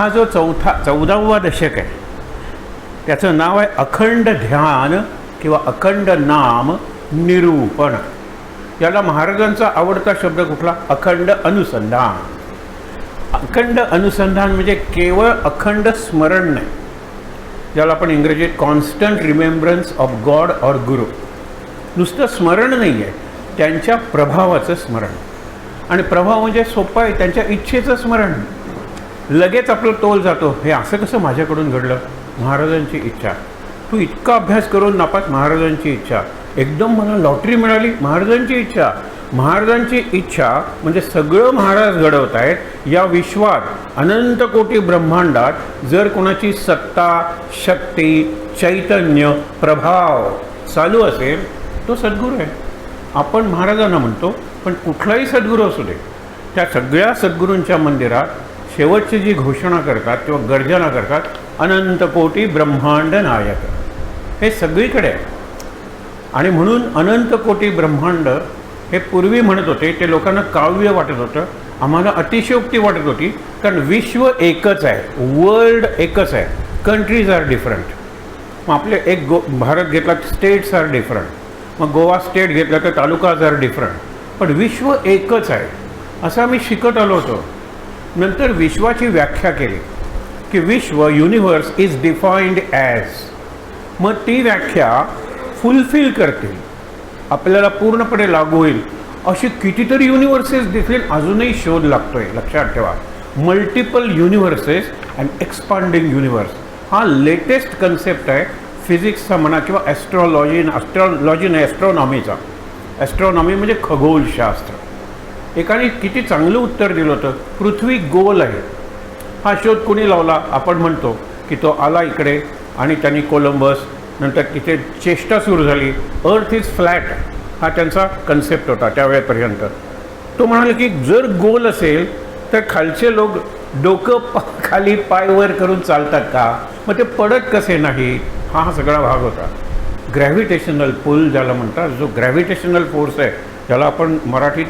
हा जो 14वा दशक आहे त्याचं नाव आहे अखंड ध्यान किंवा अखंड नाम निरूपण. याला महाराजांचा आवडता शब्द कुठला? अखंड अनुसंधान. अखंड अनुसंधान म्हणजे केवळ अखंड स्मरण नाही, ज्याला आपण इंग्रजीत कॉन्स्टंट रिमेंबरन्स ऑफ गॉड और गुरु. नुसतं स्मरण नाही आहे, त्यांच्या प्रभावाचं स्मरण. आणि प्रभाव म्हणजे सोपं आहे, त्यांच्या इच्छेचं स्मरण. लगेच आपलं तोल जातो, हे असं कसं माझ्याकडून घडलं? महाराजांची इच्छा. तू इतका अभ्यास करून नापास? महाराजांची इच्छा. एकदम मला लॉटरी मिळाली? महाराजांची इच्छा. महाराजांची इच्छा म्हणजे सगळं महाराज घडवत आहेत या विश्वात. अनंत कोटी ब्रह्मांडात जर कोणाची सत्ता, शक्ती, चैतन्य, प्रभाव चालू असेल तो सद्गुरू आहे. आपण महाराजांना म्हणतो, पण कुठलाही सद्गुरू असू दे, त्या सगळ्या सद्गुरूंच्या मंदिरात शेवटची जी घोषणा करतात किंवा गर्जना करतात, अनंत कोटी ब्रह्मांड नायक, हे सगळीकडे आहे. आणि म्हणून अनंत कोटी ब्रह्मांड हे पूर्वी म्हणत होते, ते लोकांना काव्य वाटत होतं, आम्हाला अतिशयोक्ती वाटत होती. कारण विश्व एकच आहे, वर्ल्ड एकच आहे, कंट्रीज आर डिफरंट. मग आपले भारत घेतला स्टेट्स आर डिफरंट, मग गोवा स्टेट घेतला तर तालुकाज आर डिफरंट, पण विश्व एकच आहे असं आम्ही शिकत आलो होतो. नंतर विश्वाची व्याख्या केली की विश्व, युनिव्हर्स इज डिफाईन्ड ॲज. मग ती व्याख्या फुलफिल करतील, आपल्याला पूर्णपणे लागू होईल अशी कितीतरी युनिव्हर्सेस देखील अजूनही शोध लागतोय. लक्षात ठेवा, multiple universes and expanding universe हा लेटेस्ट कन्सेप्ट आहे फिजिक्सचा म्हणा किंवा ॲस्ट्रॉलॉजी नाही, ॲस्ट्रॉनॉमीचा. ॲस्ट्रॉनॉमी म्हणजे खगोलशास्त्र. एकाने किती चांगलं उत्तर दिलं होतं, पृथ्वी गोल आहे. हा शोध कोणी लावला? आपण म्हणतो की तो आला इकडे आणि त्यांनी कोलंबस, नंतर तिथे चेष्टा सुरू झाली, अर्थ इज फ्लॅट, हा त्यांचा कन्सेप्ट होता त्यावेळेपर्यंत. तो म्हणाला की जर गोल असेल तर खालचे लोक डोकं खाली पाय वर करून चालतात का? मग ते पडत कसे नाही? हा सगळा भाग होता. ग्रॅव्हिटेशनल पुल ज्याला म्हणतात, जो ग्रॅव्हिटेशनल फोर्स आहे, ज्याला आपण मराठीत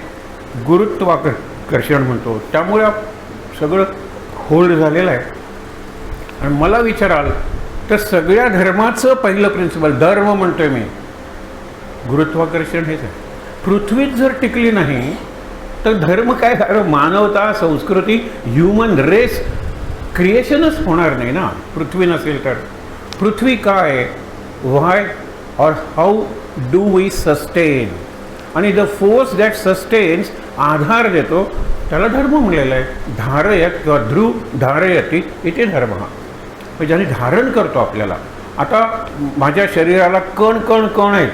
गुरुत्वाकर्षण म्हणतो, त्यामुळे सगळं होल्ड झालेलं आहे. आणि मला विचाराल तर सगळ्या धर्माचं पहिलं प्रिन्सिपल, धर्म म्हणतोय मी, गुरुत्वाकर्षण हेच आहे. पृथ्वीच जर टिकली नाही तर धर्म काय? कारण मानवता, संस्कृती, ह्युमन रेस, क्रिएशनच होणार नाही ना पृथ्वी नसेल तर. पृथ्वी काय, व्हाय और हाऊ डू वी सस्टेन, आणि द फोर्स दॅट सस्टेन्स, आधार देतो, त्याला धर्म म्हणलेला आहे. धारयत किंवा ध्रुव धारयती इथे धर्म. हा ज्याने धारण करतो आपल्याला. आता माझ्या शरीराला कण कण कण आहेत.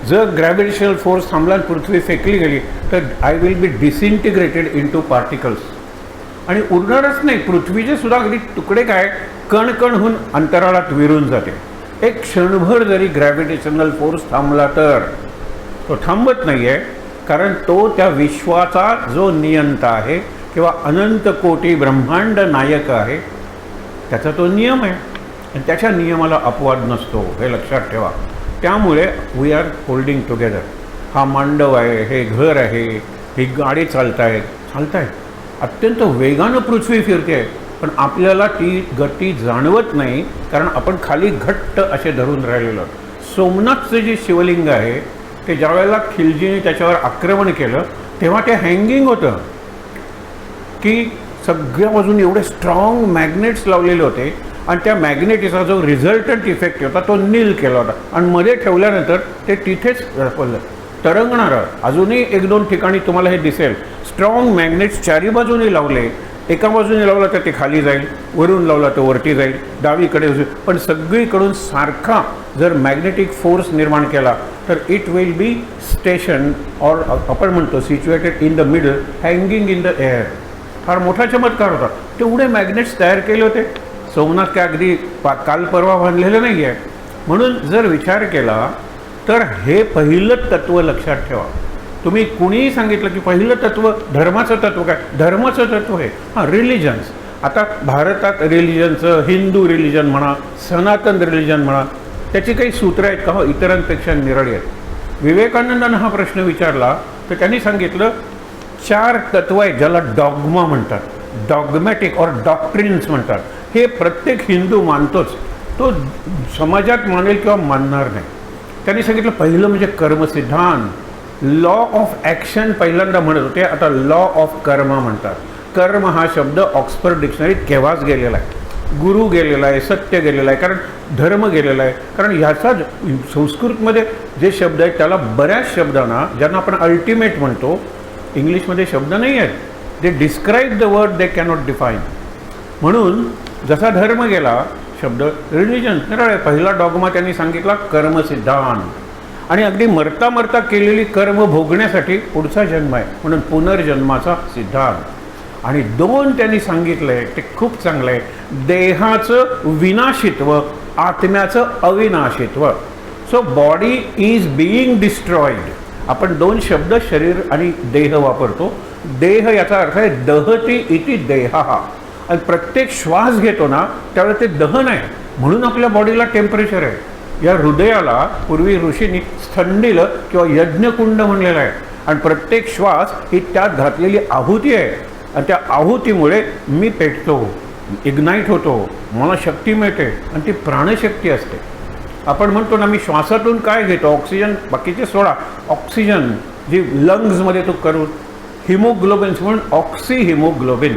जर ग्रॅव्हिटेशनल फोर्स थांबला आणि पृथ्वी फेकली गेली तर I will be डिसइंटिग्रेटेड in two particles. आणि उरणारच नाही, पृथ्वीचे सुद्धा अगदी तुकडे काय कण कण होऊन अंतराळात विरून जाते. एक क्षणभर जरी ग्रॅव्हिटेशनल फोर्स थांबला तर तो थांबत नाही आहे, कारण तो त्या विश्वाचा जो नियंता आहे किंवा अनंत कोटी ब्रह्मांड नायक आहे, त्याचा तो नियम आहे आणि त्याच्या नियमाला अपवाद नसतो, हे लक्षात ठेवा. त्यामुळे वी आर होल्डिंग टुगेदर. हा मांडव आहे, हे घर आहे, ही गाडी चालत आहे, अत्यंत वेगानं पृथ्वी फिरते आहे, पण आपल्याला ती गती जाणवत नाही, कारण आपण खाली घट्ट असे धरून राहिलेलो. सोमनाथचं जे शिवलिंग आहे ते ज्यावेळेला खिलजीने त्याच्यावर आक्रमण केलं तेव्हा ते हँगिंग होतं की सगळ्या बाजून एवढे स्ट्रॉंग मॅग्नेट्स लावलेले होते आणि त्या मॅग्नेटिचा जो रिझल्टंट इफेक्ट होता तो नील केला होता आणि मध्ये ठेवल्यानंतर ते तिथेच रपलं तरंगणारं. अजूनही 1-2 ठिकाणी तुम्हाला हे दिसेल, स्ट्रॉंग मॅग्नेट्स चारी बाजूने लावले. एका बाजूने लावला तर ते खाली जाईल, वरून लावला तर वरती जाईल, डावीकडे, पण सगळीकडून सारखा जर मॅग्नेटिक फोर्स निर्माण केला तर इट विल बी स्टेशन और आपण म्हणतो situated in the middle, hanging in the air. फार मोठा चमत्कार होता. तेवढे मॅग्नेट्स तयार केले होते. सोमनाथ काय अगदी काल परवा बांधलेलं नाही आहे. म्हणून जर विचार केला तर हे पहिलं तत्त्व लक्षात ठेवा. तुम्ही कुणीही सांगितलं की पहिलं तत्त्व धर्माचं तत्त्व काय? धर्माचं तत्त्व आहे हां रिलिजन्स. आता भारतात रिलिजनचं, हिंदू रिलिजन म्हणा, सनातन रिलिजन म्हणा, त्याची काही सूत्र आहेत का? हो, इतरांपेक्षा निराळी आहेत. विवेकानंदांना हा प्रश्न विचारला तर त्यांनी सांगितलं 4 तत्व आहेत ज्याला डॉग्मा म्हणतात. डॉगमॅटिक और डॉक्ट्रिन्स म्हणतात, हे प्रत्येक हिंदू मानतोच, तो समाजात मानेल किंवा मानणार नाही. त्यांनी सांगितलं पहिलं म्हणजे कर्मसिद्धांत, लॉ ऑफ ॲक्शन पहिल्यांदा म्हणत होते, आता लॉ ऑफ कर्म म्हणतात. कर्म हा शब्द ऑक्सफर्ड डिक्शनरीत केव्हाच गेलेला आहे, गुरु गेलेला आहे, सत्य गेलेला आहे, कारण धर्म गेलेला आहे. कारण ह्याचा संस्कृतमध्ये जे शब्द आहेत त्याला बऱ्याच शब्दांना, ज्यांना आपण अल्टिमेट म्हणतो, इंग्लिशमध्ये शब्द नाही आहेत, they describe the word they cannot define. म्हणून जसा धर्म गेला शब्द, रिलिजन सरळ आहे. पहिला डॉगमा त्यांनी सांगितला कर्मसिद्धांत, आणि अगदी मरता मरता केलेली कर्म भोगण्यासाठी पुढचा जन्म आहे म्हणून पुनर्जन्माचा सिद्धांत. आणि दोन त्यांनी सांगितलं आहे ते खूप चांगलं आहे, देहाचं विनाशित्व, आत्म्याचं अविनाशित्व. So body is being destroyed. आपण दोन शब्द शरीर आणि देह वापरतो. देह याचा अर्थ आहे दहती इति देहा, आणि प्रत्येक श्वास घेतो ना त्यावेळेस ते दहन आहे, म्हणून आपल्या बॉडीला टेम्परेचर आहे. या हृदयाला पूर्वी ऋषींनी स्थंडिल किंवा यज्ञकुंड म्हणलेलं आहे, आणि प्रत्येक श्वास ही त्यात घातलेली आहुती आहे, आणि त्या आहुतीमुळे मी पेटतो, इग्नाईट होतो, मला शक्ती मिळते, आणि ती प्राणशक्ती असते. आपण म्हणतो ना मी श्वासातून काय घेतो, ऑक्सिजन, बाकीचे सोडा, ऑक्सिजन जी लंग्समध्ये तो करून हिमोग्लोबिन्स म्हणून ऑक्सी हिमोग्लोबिन,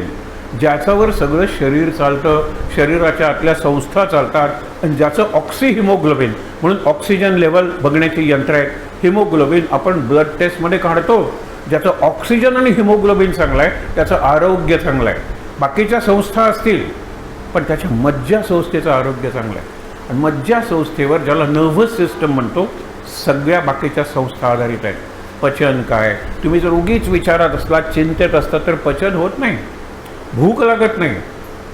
ज्याच्यावर सगळं शरीर चालतं, शरीराच्या आतल्या संस्था चालतात, आणि ज्याचं ऑक्सी हिमोग्लोबिन म्हणून ऑक्सिजन लेवल बघण्याची यंत्र आहेत. हिमोग्लोबिन आपण ब्लड टेस्टमध्ये काढतो, ज्याचं ऑक्सिजन आणि हिमोग्लोबिन चांगलं आहे त्याचं आरोग्य चांगलं आहे. बाकीच्या संस्था असतील पण त्याच्या मज्जा संस्थेचं आरोग्य चांगलं आहे. आणि मज्जा संस्थेवर, ज्याला नर्व्हस सिस्टम म्हणतो, सगळ्या बाकीच्या संस्था आधारित आहेत. पचन काय, तुम्ही जर उगीच विचारात असला, चिंतेत असता तर पचन होत नाही, भूक लागत नाही.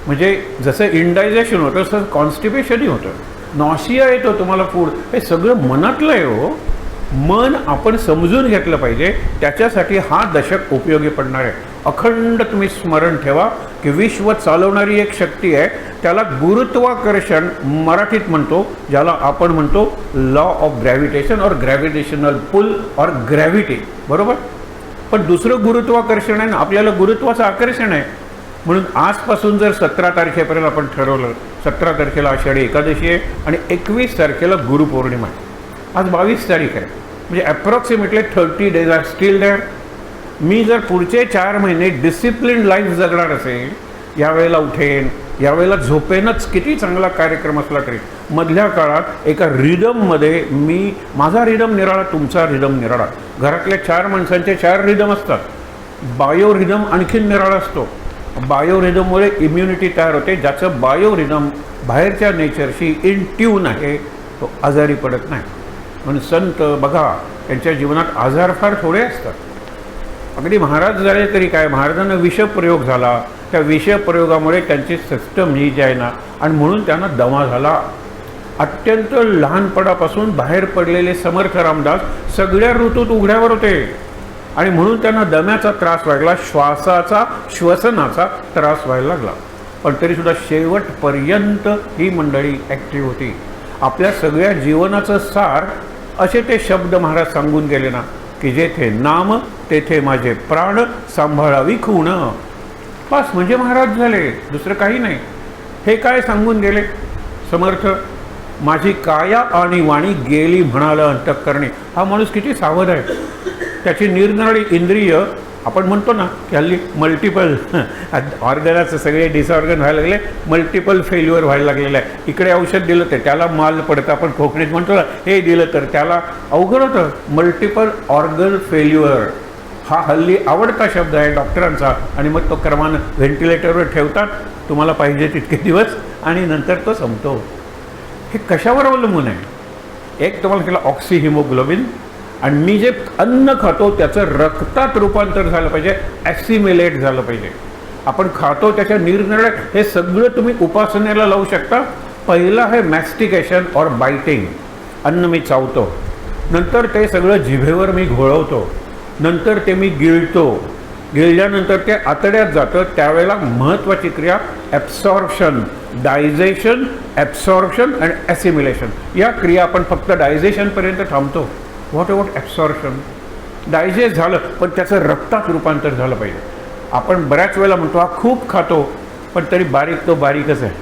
म्हणजे जसं इंडायजेशन होतं तसं कॉन्स्टिपेशनही होतं, नॉशिया येतो तुम्हाला फूड, हे सगळं मनातलं आहे हो. मन आपण समजून घेतलं पाहिजे, त्याच्यासाठी हा दशक उपयोगी पडणार आहे. अखंड तुम्ही स्मरण ठेवा की विश्व चालवणारी एक शक्ती आहे, त्याला गुरुत्वाकर्षण मराठीत म्हणतो, ज्याला आपण म्हणतो लॉ ऑफ ग्रॅव्हिटेशन और ग्रॅव्हिटेशनल पुल और ग्रॅव्हिटी, बरोबर. पण दुसरं गुरुत्वाकर्षण आहे ना, आपल्याला गुरुत्वाचं आकर्षण आहे. म्हणून आजपासून जर 17 तारखेपर्यंत आपण ठरवलं, 17 तारखेला आषाढी एकादशी आहे आणि 21 तारखेला गुरुपौर्णिमा आहे, आज 22 तारीख आहे, म्हणजे approximately 30 days are still there. मी जर पुढचे 4 महिने डिसिप्लिन लाईफ जगणार असेल, यावेळेला उठेन, यावेळेला झोपेनच, किती चांगला कार्यक्रम असला तरी मधल्या काळात एका रिदममध्ये मी, माझा रिदम निराळा, तुमचा रिदम निराळा, घरातल्या 4 माणसांचे 4 रिदम असतात. बायो रिदम आणखीन निराळा असतो. बायो रिदममुळे इम्युनिटी तयार होते. ज्याचं बायो रिदम बाहेरच्या नेचरशी इन ट्यून आहे तो आजारी पडत नाही. म्हणून संत बघा, त्यांच्या जीवनात आजार फार थोडे असतात. अगदी महाराज झाले तरी काय, महाराजांना विषप्रयोग झाला, त्या विषप्रयोगामुळे त्यांची सिस्टम ही जी आहे ना, आणि म्हणून त्यांना दमा झाला. अत्यंत लहानपणापासून बाहेर पडलेले समर्थ रामदास सगळ्या ऋतूत उघड्यावर होते, आणि म्हणून त्यांना दम्याचा त्रास व्हायला, श्वासाचा, श्वसनाचा त्रास व्हायला लागला. पण तरीसुद्धा शेवटपर्यंत ही मंडळी ॲक्टिव्ह होती. आपल्या सगळ्या जीवनाचं सार असे ते शब्द महाराज सांगून गेले ना, की जेथे नाम तेथे माझे प्राण, सांभाळावी खूण. बस, म्हणजे महाराज झाले, दुसरं काही नाही. हे काय सांगून गेले समर्थ, माझी काया आणि वाणी गेली म्हणालं अंतःकरणी. हा माणूस किती सावध आहे. त्याची निरनिराळी इंद्रिय, आपण म्हणतो ना की हल्ली मल्टिपल ऑर्गनाचं सगळे डिसऑर्गन व्हायला लागले, मल्टिपल फेल्युअर व्हायला लागलेलं आहे. इकडे औषध दिलं तर त्याला माल पडतं, आपण खोकणीत म्हणतो ना, हे दिलं तर त्याला अवघड होतं. मल्टिपल ऑर्गन फेल्युअर हा हल्ली आवडता शब्द आहे डॉक्टरांचा, आणि मग तो क्रमानं व्हेंटिलेटरवर ठेवतात तुम्हाला पाहिजे तितके दिवस, आणि नंतर तो संपतो. हे कशावर अवलंबून आहे? एक तुम्हाला केलं ऑक्सी हिमोग्लोबिन, आणि मी जे अन्न खातो त्याचं रक्तात रूपांतर झालं पाहिजे, ॲसिमिलेट झालं पाहिजे. आपण खातो त्याच्या निरनिराळ्या, हे सगळं तुम्ही उपासनेला लावू शकता. पहिलं आहे मॅस्टिकेशन और बायटिंग, अन्न मी चावतो, नंतर ते सगळं जिभेवर मी घोळवतो, नंतर ते मी गिळतो, गिळल्यानंतर ते आतड्यात जातं. त्यावेळेला महत्त्वाची क्रिया ॲब्सॉर्प्शन, डायजेशन, ॲब्सॉर्प्शन आणि ॲसिमिलेशन. या क्रिया आपण फक्त डायजेशनपर्यंत थांबतो. व्हॉट ॲब्सॉर्प्शन, डायजेस्ट झालं पण त्याचं रक्तात रूपांतर झालं पाहिजे. आपण बऱ्याच वेळेला म्हणतो हा खूप खातो, पण तरी बारीक तो बारीकच आहे.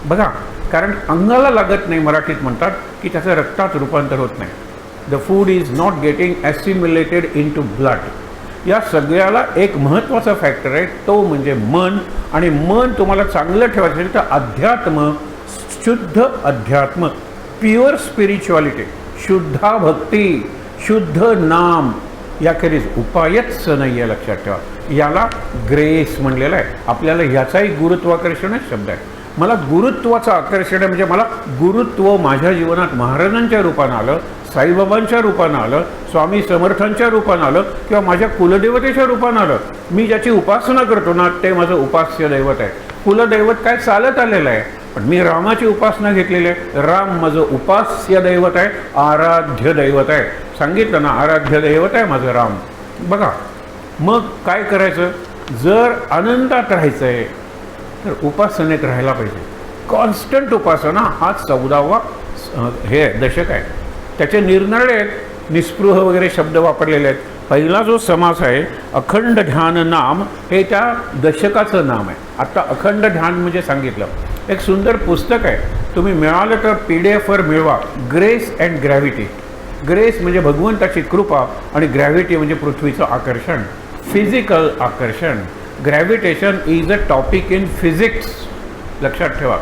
बघा, कारण अंगाला लागत नाही, मराठीत म्हणतात की त्याचं रक्तात रूपांतर होत नाही. The food is not getting assimilated into blood. या सगळ्याला एक महत्त्वाचा फॅक्टर आहे, तो म्हणजे मन. आणि मन तुम्हाला चांगलं ठेवायचं असेल तर अध्यात्म, शुद्ध अध्यात्म, प्युअर स्पिरिच्युअलिटी, शुद्धा भक्ती, शुद्ध नाम, याखेरीज उपायच नाही आहे, लक्षात ठेवा. याला ग्रेस म्हणलेलं आहे. आपल्याला ह्याचाही गुरुत्वाकर्षणच शब्द आहे. मला गुरुत्वाचं आकर्षण आहे, म्हणजे मला गुरुत्व माझ्या जीवनात महाराजांच्या रूपानं आलं, साईबाबांच्या रूपानं आलं, स्वामी समर्थांच्या रूपानं आलं, किंवा माझ्या कुलदेवतेच्या रूपानं आलं. मी ज्याची उपासना करतो ना ते माझं उपास्य दैवत आहे. कुलदैवत काय चालत आलेलं आहे, पण मी रामाची उपासना घेतलेली आहे. राम माझं उपास्य दैवत आहे, आराध्य दैवत आहे. सांगितलं ना, आराध्य दैवत आहे माझं राम. बघा, मग काय करायचं? जर आनंदात राहायचं आहे तर उपासनेत राहायला पाहिजे. कॉन्स्टंट उपासना हा 14वा हे दशक आहे. त्याचे निरनिराळे आहेत, निस्पृह वगैरे शब्द वापरलेले आहेत. पहिला जो समास आहे अखंड ध्यान नाम, हे त्या दशकाचं नाम आहे. आत्ता अखंड ध्यान म्हणजे सांगितलं. एक सुंदर पुस्तक आहे, तुम्ही मिळालं तर PDF मिळवा, ग्रेस अँड ग्रॅव्हिटी. ग्रेस म्हणजे भगवंताची कृपा आणि ग्रॅव्हिटी म्हणजे पृथ्वीचं आकर्षण, फिजिकल आकर्षण. Gravitation is a topic in physics, लक्षात ठेवा.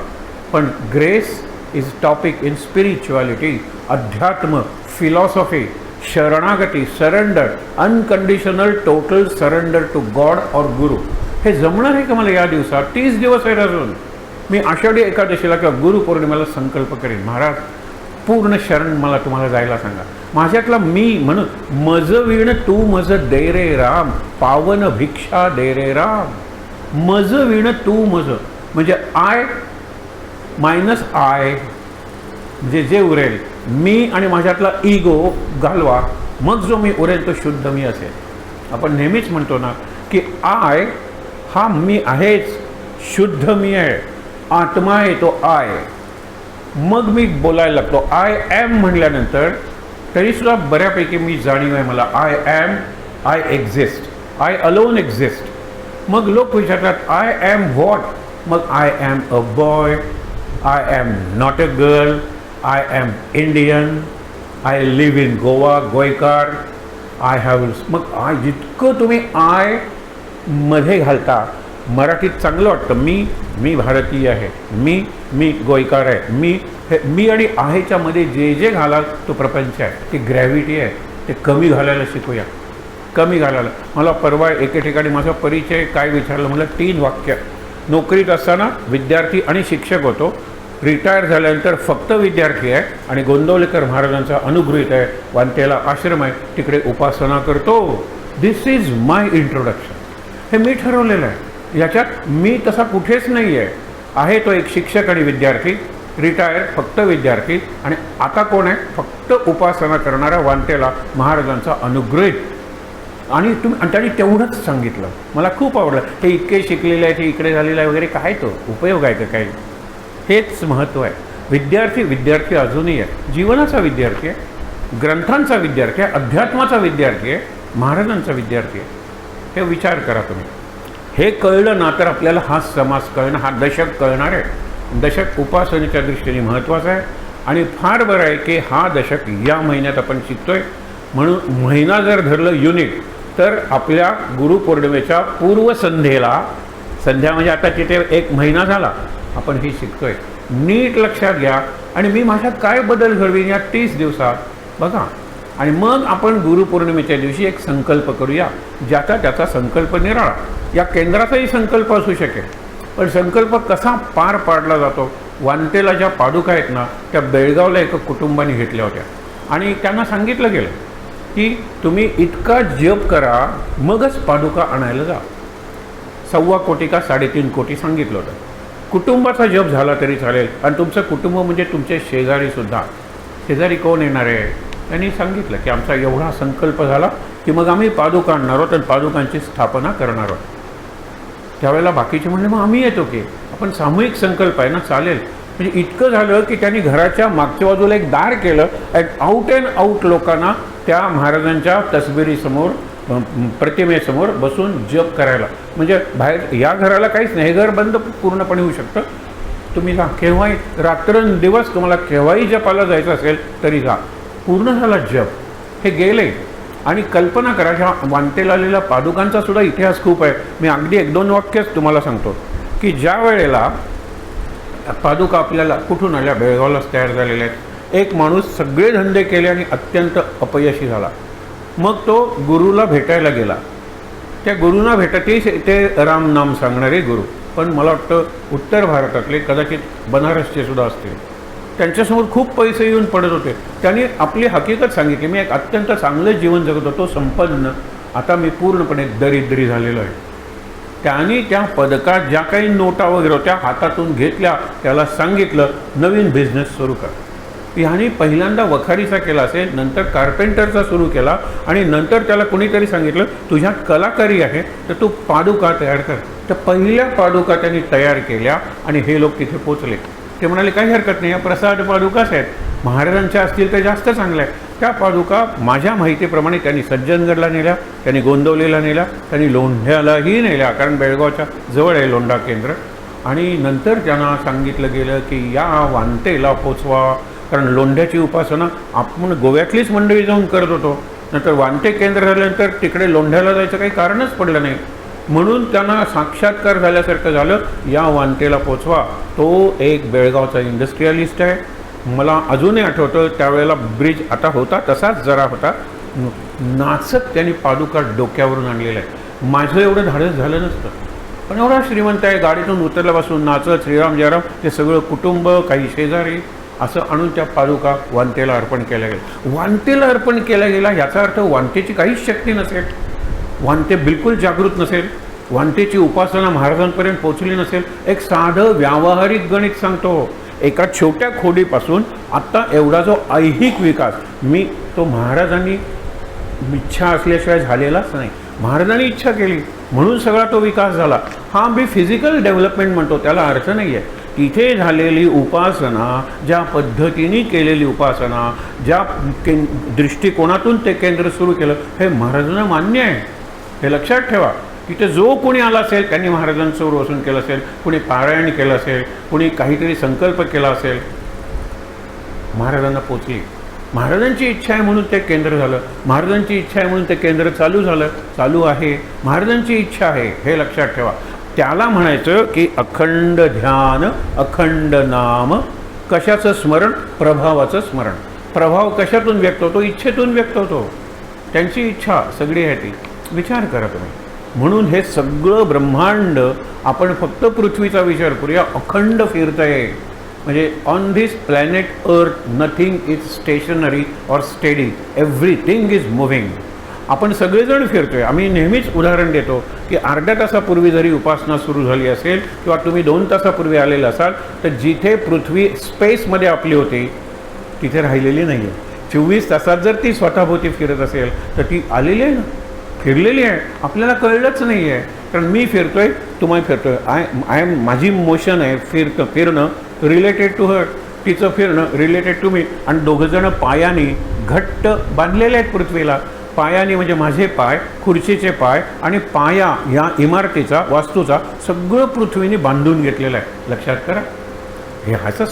पण grace is topic in spirituality, अध्यात्म, फिलॉसॉफी, शरणागती, surrender, unconditional total surrender to god और गुरु. हे जमणार आहे का मला या दिवसात? 30 दिवस आहेत अजून. मी आषाढी एकादशीला किंवा गुरुपौर्णिमेला संकल्प करेन, महाराज पूर्ण शरण मला तुम्हाला जायला सांगा. माझ्यातला मी म्हणून मज विण तू मज दे रे राम, पावन भिक्षा दे रे राम. मज विण तू मज म्हणजे आय मायनस आय, म्हणजे जे उरेल मी आणि माझ्यातला इगो घालवा, मग जो मी उरेल तो शुद्ध मी असेल. आपण नेहमीच म्हणतो ना की आय हा मी आहेच, शुद्ध मी आहे, आत्मा आहे तो आय. मग मी बोलायला लागतो. आय ॲम म्हणल्यानंतर तरीसुद्धा बऱ्यापैकी मी जाणीव आहे मला. I am, I exist, I alone exist. मग लोक विचारतात आय ॲम व्हॉट? मग I am a boy, I am not a girl, I am Indian, I live in Goa, गोयकार, आय हॅव. मग आय जितकं तुम्ही आय मध्ये घालता, मराठीत चांगलं वाटतं. मी भारतीय आहे, मी गोयकार आहे, मी आणि आहेच्या मध्ये जे जे घालाल तो प्रपंच आहे, ती ग्रॅव्हिटी आहे. ते कमी घालायला शिकूया, कमी घालायला. मला परवा एके ठिकाणी माझा परिचय काय विचारलं, मला 3 वाक्य. नोकरीत असताना विद्यार्थी आणि शिक्षक होतो, रिटायर झाल्यानंतर फक्त विद्यार्थी आहे आणि गोंदवलेकर महाराजांचा अनुगृहीत आहे, वांतेला आश्रम आहे, तिकडे उपासना करतो. दिस इज माय इंट्रोडक्शन. हे मी ठरवलेलं आहे. याच्यात मी तसा कुठेच नाही आहे तो एक शिक्षक आणि विद्यार्थी, रिटायर फक्त विद्यार्थी. आणि आता कोण आहे? फक्त उपासना करणारा वांतेला महाराजांचा अनुग्रहित. आणि त्यांनी तेवढंच सांगितलं. मला खूप आवडलं. हे इतके शिकलेले आहे, ते इकडे झालेलं आहे वगैरे, काय तो उपयोग आहे का काही? हेच महत्त्व आहे. विद्यार्थी अजूनही आहे, जीवनाचा विद्यार्थी आहे, ग्रंथांचा विद्यार्थी आहे, अध्यात्माचा विद्यार्थी आहे, महाराजांचा विद्यार्थी आहे. हे विचार करा तुम्ही. हे कळलं ना तर आपल्याला हा समास कळणं, हा दशक कळणार आहे. दशक उपासनेच्या दृष्टीने महत्त्वाचा आहे. आणि फार बरं आहे की हा दशक या महिन्यात आपण शिकतोय. म्हणून महिना जर धरलं युनिट, तर आपल्या गुरुपौर्णिमेच्या पूर्वसंध्येला, संध्या म्हणजे आता तिथे 1 महिना झाला, आपण ही शिकतोय. नीट लक्षात घ्या. आणि मी माझ्यात काय बदल घडवीन या 30 दिवसात बघा. आणि मग आपण गुरुपौर्णिमेच्या दिवशी एक संकल्प करूया, ज्याचा त्याचा संकल्प निराळा. या केंद्राचाही संकल्प असू शकेल, पण संकल्प कसा पार पाडला जातो? वांतेला ज्या पादुका आहेत ना, त्या बेळगावला एका कुटुंबाने घेतल्या होत्या आणि त्यांना सांगितलं गेलं की तुम्ही इतका जप करा मगच पादुका आणायला जा. 1.25 कोटी का 3.5 कोटी सांगितलं होतं. कुटुंबाचा जप झाला तरी चालेल. आणि तुमचं कुटुंब म्हणजे तुमचे शेजारीसुद्धा. शेजारी कोण येणार आहे? त्यांनी सांगितलं की आमचा एवढा संकल्प झाला की मग आम्ही पादुका आणणार आहोत आणि पादुकांची स्थापना करणार आहोत. त्यावेळेला बाकीचे म्हणले मग आम्ही येतो की. आपण सामूहिक संकल्प आहे ना, चालेल. म्हणजे इतकं झालं की त्यांनी घराच्या मागच्या बाजूला एक दार केलं आणि आउट अँड आउट लोकांना त्या महाराजांच्या तसबिरीसमोर प्रतिमेसमोर बसून जप करायला. म्हणजे बाहेर या घराला काहीच नाही, हे घर बंद पूर्णपणे होऊ शकतं. तुम्ही जा केव्हाही, रात्रंदिवस तुम्हाला केव्हाही जपाला जायचं असेल तरी जा. पूर्ण झाला जप, हे गेले. आणि कल्पना करा, ह्या वांटेला आलेल्या पादुकांचा सुद्धा इतिहास खूप आहे. मी अगदी 1-2 वाक्यच तुम्हाला सांगतो की ज्या वेळेला पादुका आपल्याला कुठून आल्या, बेळगावलाच तयार झालेल्या आहेत. एक माणूस सगळे धंदे केले आणि अत्यंत अपयशी झाला. मग तो गुरुला भेटायला गेला. त्या गुरुंना भेटते ते राम नाम सांगणारे गुरु, पण मला वाटतं उत्तर भारतातले, कदाचित बनारसचे सुद्धा असतील. त्यांच्यासमोर खूप पैसे येऊन पडत होते. त्यांनी आपली हकीकत सांगितली, मी एक अत्यंत चांगलं जीवन जगत होतो, संपन्न, आता मी पूर्णपणे दरिद्री झालेलो आहे. त्यांनी त्या पदकात ज्या काही नोटा वगैरे होत्या हातातून घेतल्या, त्याला सांगितलं नवीन बिझनेस सुरू कर. ह्याने पहिल्यांदा वखारीचा केला असेल, नंतर कार्पेंटरचा सुरू केला, आणि नंतर त्याला कोणीतरी सांगितलं तुझ्यात कलाकारी आहे तर तू पादुका तयार कर. तर पहिल्या पादुका त्यांनी तयार केल्या आणि हे लोक तिथे पोचले. ते म्हणाले काही हरकत नाही, या प्रसाद पादुकाच आहेत, महाराजांच्या असतील तर जास्त चांगल्या आहे. त्या पादुका माझ्या माहितीप्रमाणे त्यांनी सज्जनगडला नेल्या, त्यांनी गोंदवलेला नेल्या, त्यांनी लोंढ्यालाही नेल्या, कारण बेळगावच्या जवळ आहे लोंढा केंद्र. आणि नंतर त्यांना सांगितलं गेलं की या वांतेला पोचवा, कारण लोंढ्याची उपासना आपण गोव्यातलीच मंडळी जाऊन करत होतो. नंतर वांते केंद्र झाल्यानंतर तिकडे लोंढ्याला जायचं काही कारणच पडलं नाही. म्हणून त्यांना साक्षात्कार झाल्यासारखं झालं, या वांतेला पोचवा. तो एक बेळगावचा इंडस्ट्रियलिस्ट आहे. मला अजूनही आठवतं त्यावेळेला ब्रिज आता होता तसाच जरा होता, नाचत त्यांनी पादुका डोक्यावरून आणलेला आहे. माझं एवढं धाडस झालं नसतं, पण एवढा श्रीमंत आहे, गाडीतून उतरल्यापासून नाचत श्रीराम जयराम, ते सगळं कुटुंब, काही शेजारी असं आणून त्या पादुका वांतेला अर्पण केल्या गेल्या. वांतेला अर्पण केल्या गेला याचा अर्थ वांतेची काहीच शक्ती नसेल, वांते बिलकुल जागृत नसेल, वांतेची उपासना महाराजांपर्यंत पोचली नसेल. एक साधं व्यावहारिक गणित सांगतो, एका छोट्या खोडीपासून आत्ता एवढा जो ऐहिक विकास, मी तो महाराजांनी इच्छा असल्याशिवाय झालेलाच नाही. महाराजांनी इच्छा केली म्हणून सगळा तो विकास झाला. हा मी फिजिकल डेव्हलपमेंट म्हणतो, त्याला अर्थ नाही आहे. तिथे झालेली उपासना, ज्या पद्धतीने केलेली उपासना, ज्या दृष्टिकोनातून ते केंद्र सुरू केलं, हे महाराजांना मान्य आहे. हे लक्षात ठेवा. तिथे जो कोणी आला असेल त्यांनी महाराजांचं रोशन केलं असेल, कुणी पारायण केलं असेल, कुणी काहीतरी संकल्प केला असेल, महाराजांना पोचली. महाराजांची इच्छा आहे म्हणून ते केंद्र झालं, महाराजांची इच्छा आहे म्हणून ते केंद्र चालू झालं, चालू आहे. महाराजांची इच्छा आहे, हे लक्षात ठेवा. त्याला म्हणायचं की अखंड ध्यान, अखंड नाम. कशाचं स्मरण? प्रभावाचं स्मरण. प्रभाव कशातून व्यक्त होतो? इच्छेतून व्यक्त होतो. त्यांची इच्छा सगळी आहे ती. विचार करा तुम्ही. म्हणून हे सगळं ब्रह्मांड, आपण फक्त पृथ्वीचा विचार करूया, अखंड फिरतंय. म्हणजे ऑन धिस प्लॅनेट अर्थ nothing is stationary or steady, everything is moving. आपण सगळेजण फिरतोय. आम्ही नेहमीच उदाहरण देतो की अर्ध्या तासापूर्वी जरी उपासना सुरू झाली असेल किंवा तुम्ही 2 तासापूर्वी आलेले असाल, तर जिथे पृथ्वी स्पेसमध्ये आपली होती तिथे राहिलेली नाही आहे. 24 तासात जर ती स्वतःभोवती फिरत असेल तर ती आलेली आहे ना, फिरलेली आहे. आपल्याला कळलंच नाही आहे, कारण मी फिरतोय, तुम्ही फिरतोय. आय एम, माझी मोशन आहे, फिरणं रिलेटेड टू हर, तिचं फिरणं रिलेटेड टू मी. आणि दोघंजणं पायाने घट्ट बांधलेले आहेत पृथ्वीला. पायाने म्हणजे माझे पाय, खुर्चीचे पाय आणि पाया या इमारतीचा, वास्तूचा सगळं पृथ्वीने बांधून घेतलेलं आहे. लक्षात करा. हे ह्याचं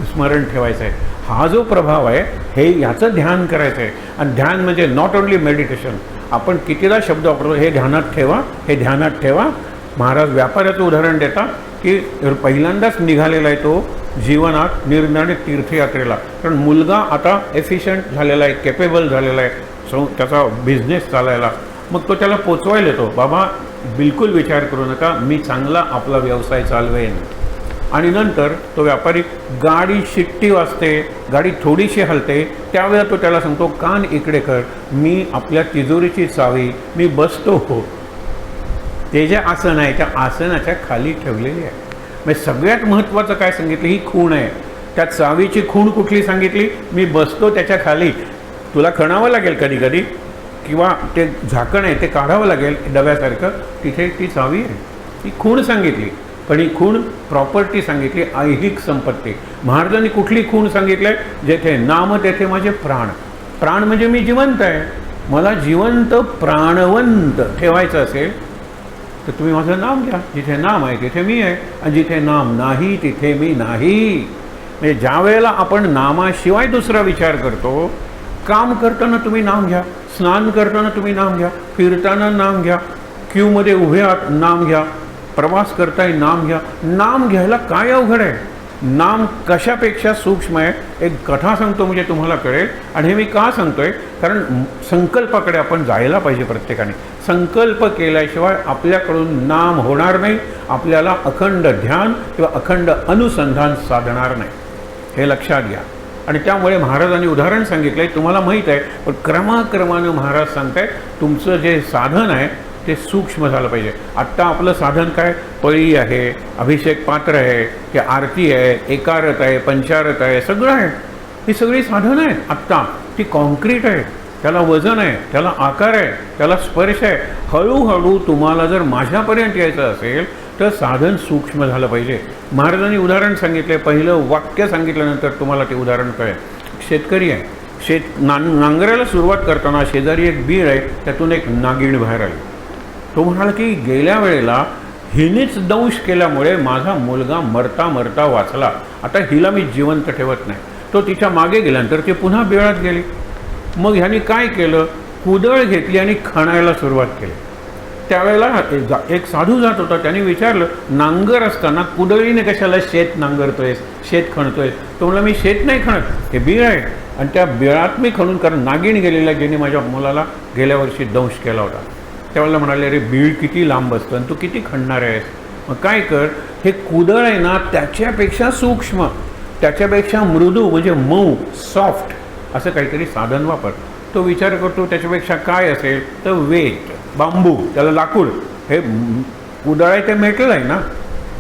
स्मरण ठेवायचं आहे. हा जो प्रभाव आहे हे ह्याचं ध्यान करायचं आहे. आणि ध्यान म्हणजे नॉट ओन्ली मेडिटेशन. आपण कितीदा शब्द वापरतो, हे ध्यानात ठेवा, हे ध्यानात ठेवा. महाराज व्यापाऱ्याचं उदाहरण देतात की पहिल्यांदाच निघालेला आहे तो जीवनात निर्णायक तीर्थयात्रेला. कारण मुलगा आता एफिशियंट झालेला आहे, केपेबल झालेला आहे, त्याचा बिझनेस चालायला. मग तो त्याला पोचवायला येतो, बाबा बिलकुल विचार करू नका, मी चांगला आपला व्यवसाय चालवेन. आणि नंतर तो व्यापारी, गाडी शिट्टी वाजते, गाडी थोडीशी हलते, त्यावेळेला तो त्याला सांगतो कान इकडे कर, मी आपल्या तिजोरीची चावी मी बसतो हो. ते जे आसन आहे त्या आसनाच्या खाली ठेवलेली आहे. म्हणजे सगळ्यात महत्त्वाचं काय सांगितलं, ही खूण आहे. त्या चावीची खूण कुठली सांगितली? मी बसतो त्याच्या खाली. तुला खणावं लागेल कधी कधी, किंवा ते झाकण आहे ते काढावं लागेल डब्यासारखं, तिथे ती चावी आहे. ही खूण सांगितली. पण ही खूण प्रॉपर्टी सांगितली, ऐहिक संपत्ती. महाराजांनी कुठली खूण सांगितली? जेथे नाम तेथे माझे प्राण. प्राण म्हणजे मी जिवंत आहे. मला जिवंत प्राणवंत ठेवायचं असेल तर तुम्ही माझं नाम घ्या. जिथे नाम आहे तिथे मी आहे, आणि जिथे नाम नाही तिथे मी नाही. म्हणजे ज्या वेळेला आपण नामाशिवाय दुसरा विचार करतो, काम करताना तुम्ही नाम घ्या, स्नान करताना तुम्ही नाम घ्या, फिरताना नाम घ्या, क्यूमध्ये उभे आहात नाम घ्या, प्रवास करताय नाम घ्या. नाम घ्यायला काय अवघड आहे? नाम कशापेक्षा सूक्ष्म आहे. एक कथा सांगतो म्हणजे तुम्हाला कळेल. आणि हे मी का सांगतोय, कारण संकल्पाकडे आपण जायला पाहिजे. प्रत्येकाने संकल्प केल्याशिवाय आपल्याकडून नाम होणार नाही, आपल्याला अखंड ध्यान किंवा अखंड अनुसंधान साधणार नाही. हे लक्षात घ्या. आणि त्यामुळे महाराजांनी उदाहरण सांगितलंय, तुम्हाला माहीत आहे, पण क्रमाक्रमानं महाराज सांगतायत तुमचं जे साधन आहे ते सूक्ष्म झालं पाहिजे. आत्ता आपलं साधन काय? पळी आहे, अभिषेक पात्र आहे, की आरती आहे, एकारत आहे, पंचारत आहे, सगळं आहे. ही सगळी साधनं आहेत. आत्ता ती कॉन्क्रीट आहे, त्याला वजन आहे, त्याला आकार आहे, त्याला स्पर्श आहे. हळूहळू तुम्हाला जर माझ्यापर्यंत यायचं असेल तर साधन सूक्ष्म झालं पाहिजे. महाराजांनी उदाहरण सांगितले, पहिलं वाक्य सांगितल्यानंतर तुम्हाला ते उदाहरण कळेल. शेतकरी आहे, नांगरायला सुरुवात करताना शेजारी एक बीळ आहे, त्यातून एक नागिण बाहेर आली. तो म्हणाला की गेल्या वेळेला हिनेच दंश केल्यामुळे माझा मुलगा मरता मरता वाचला, आता हिला मी जिवंत ठेवत नाही. तो तिच्या मागे गेल्यानंतर ती पुन्हा बिळात गेली. मग ह्याने काय केलं? कुदळ घेतली आणि खणायला सुरुवात केली. त्यावेळेला एक साधू जात होता, त्याने विचारलं, नांगर असताना कुदळीने कशाला शेत नांगरतोयस, शेत खणतोयस? तो म्हणला, मी शेत नाही खणत, हे बीळ आहे आणि त्या बिळात मी खणून, कारण नागिण गेलेला ज्याने माझ्या मुलाला गेल्या वर्षी दंश केला होता. त्यावेळेला म्हणाले, अरे बीळ किती लांब असतं आणि तू किती खणणार आहेस? मग काय कर, हे कुदळ आहे ना त्याच्यापेक्षा सूक्ष्म, त्याच्यापेक्षा मृदू म्हणजे मऊ, सॉफ्ट असं काहीतरी साधन वापर. तो विचार करतो त्याच्यापेक्षा काय असेल तर वेट, बांबू, त्याला लाकूड. हे कुदळ आहे ते मेटल आहे ना,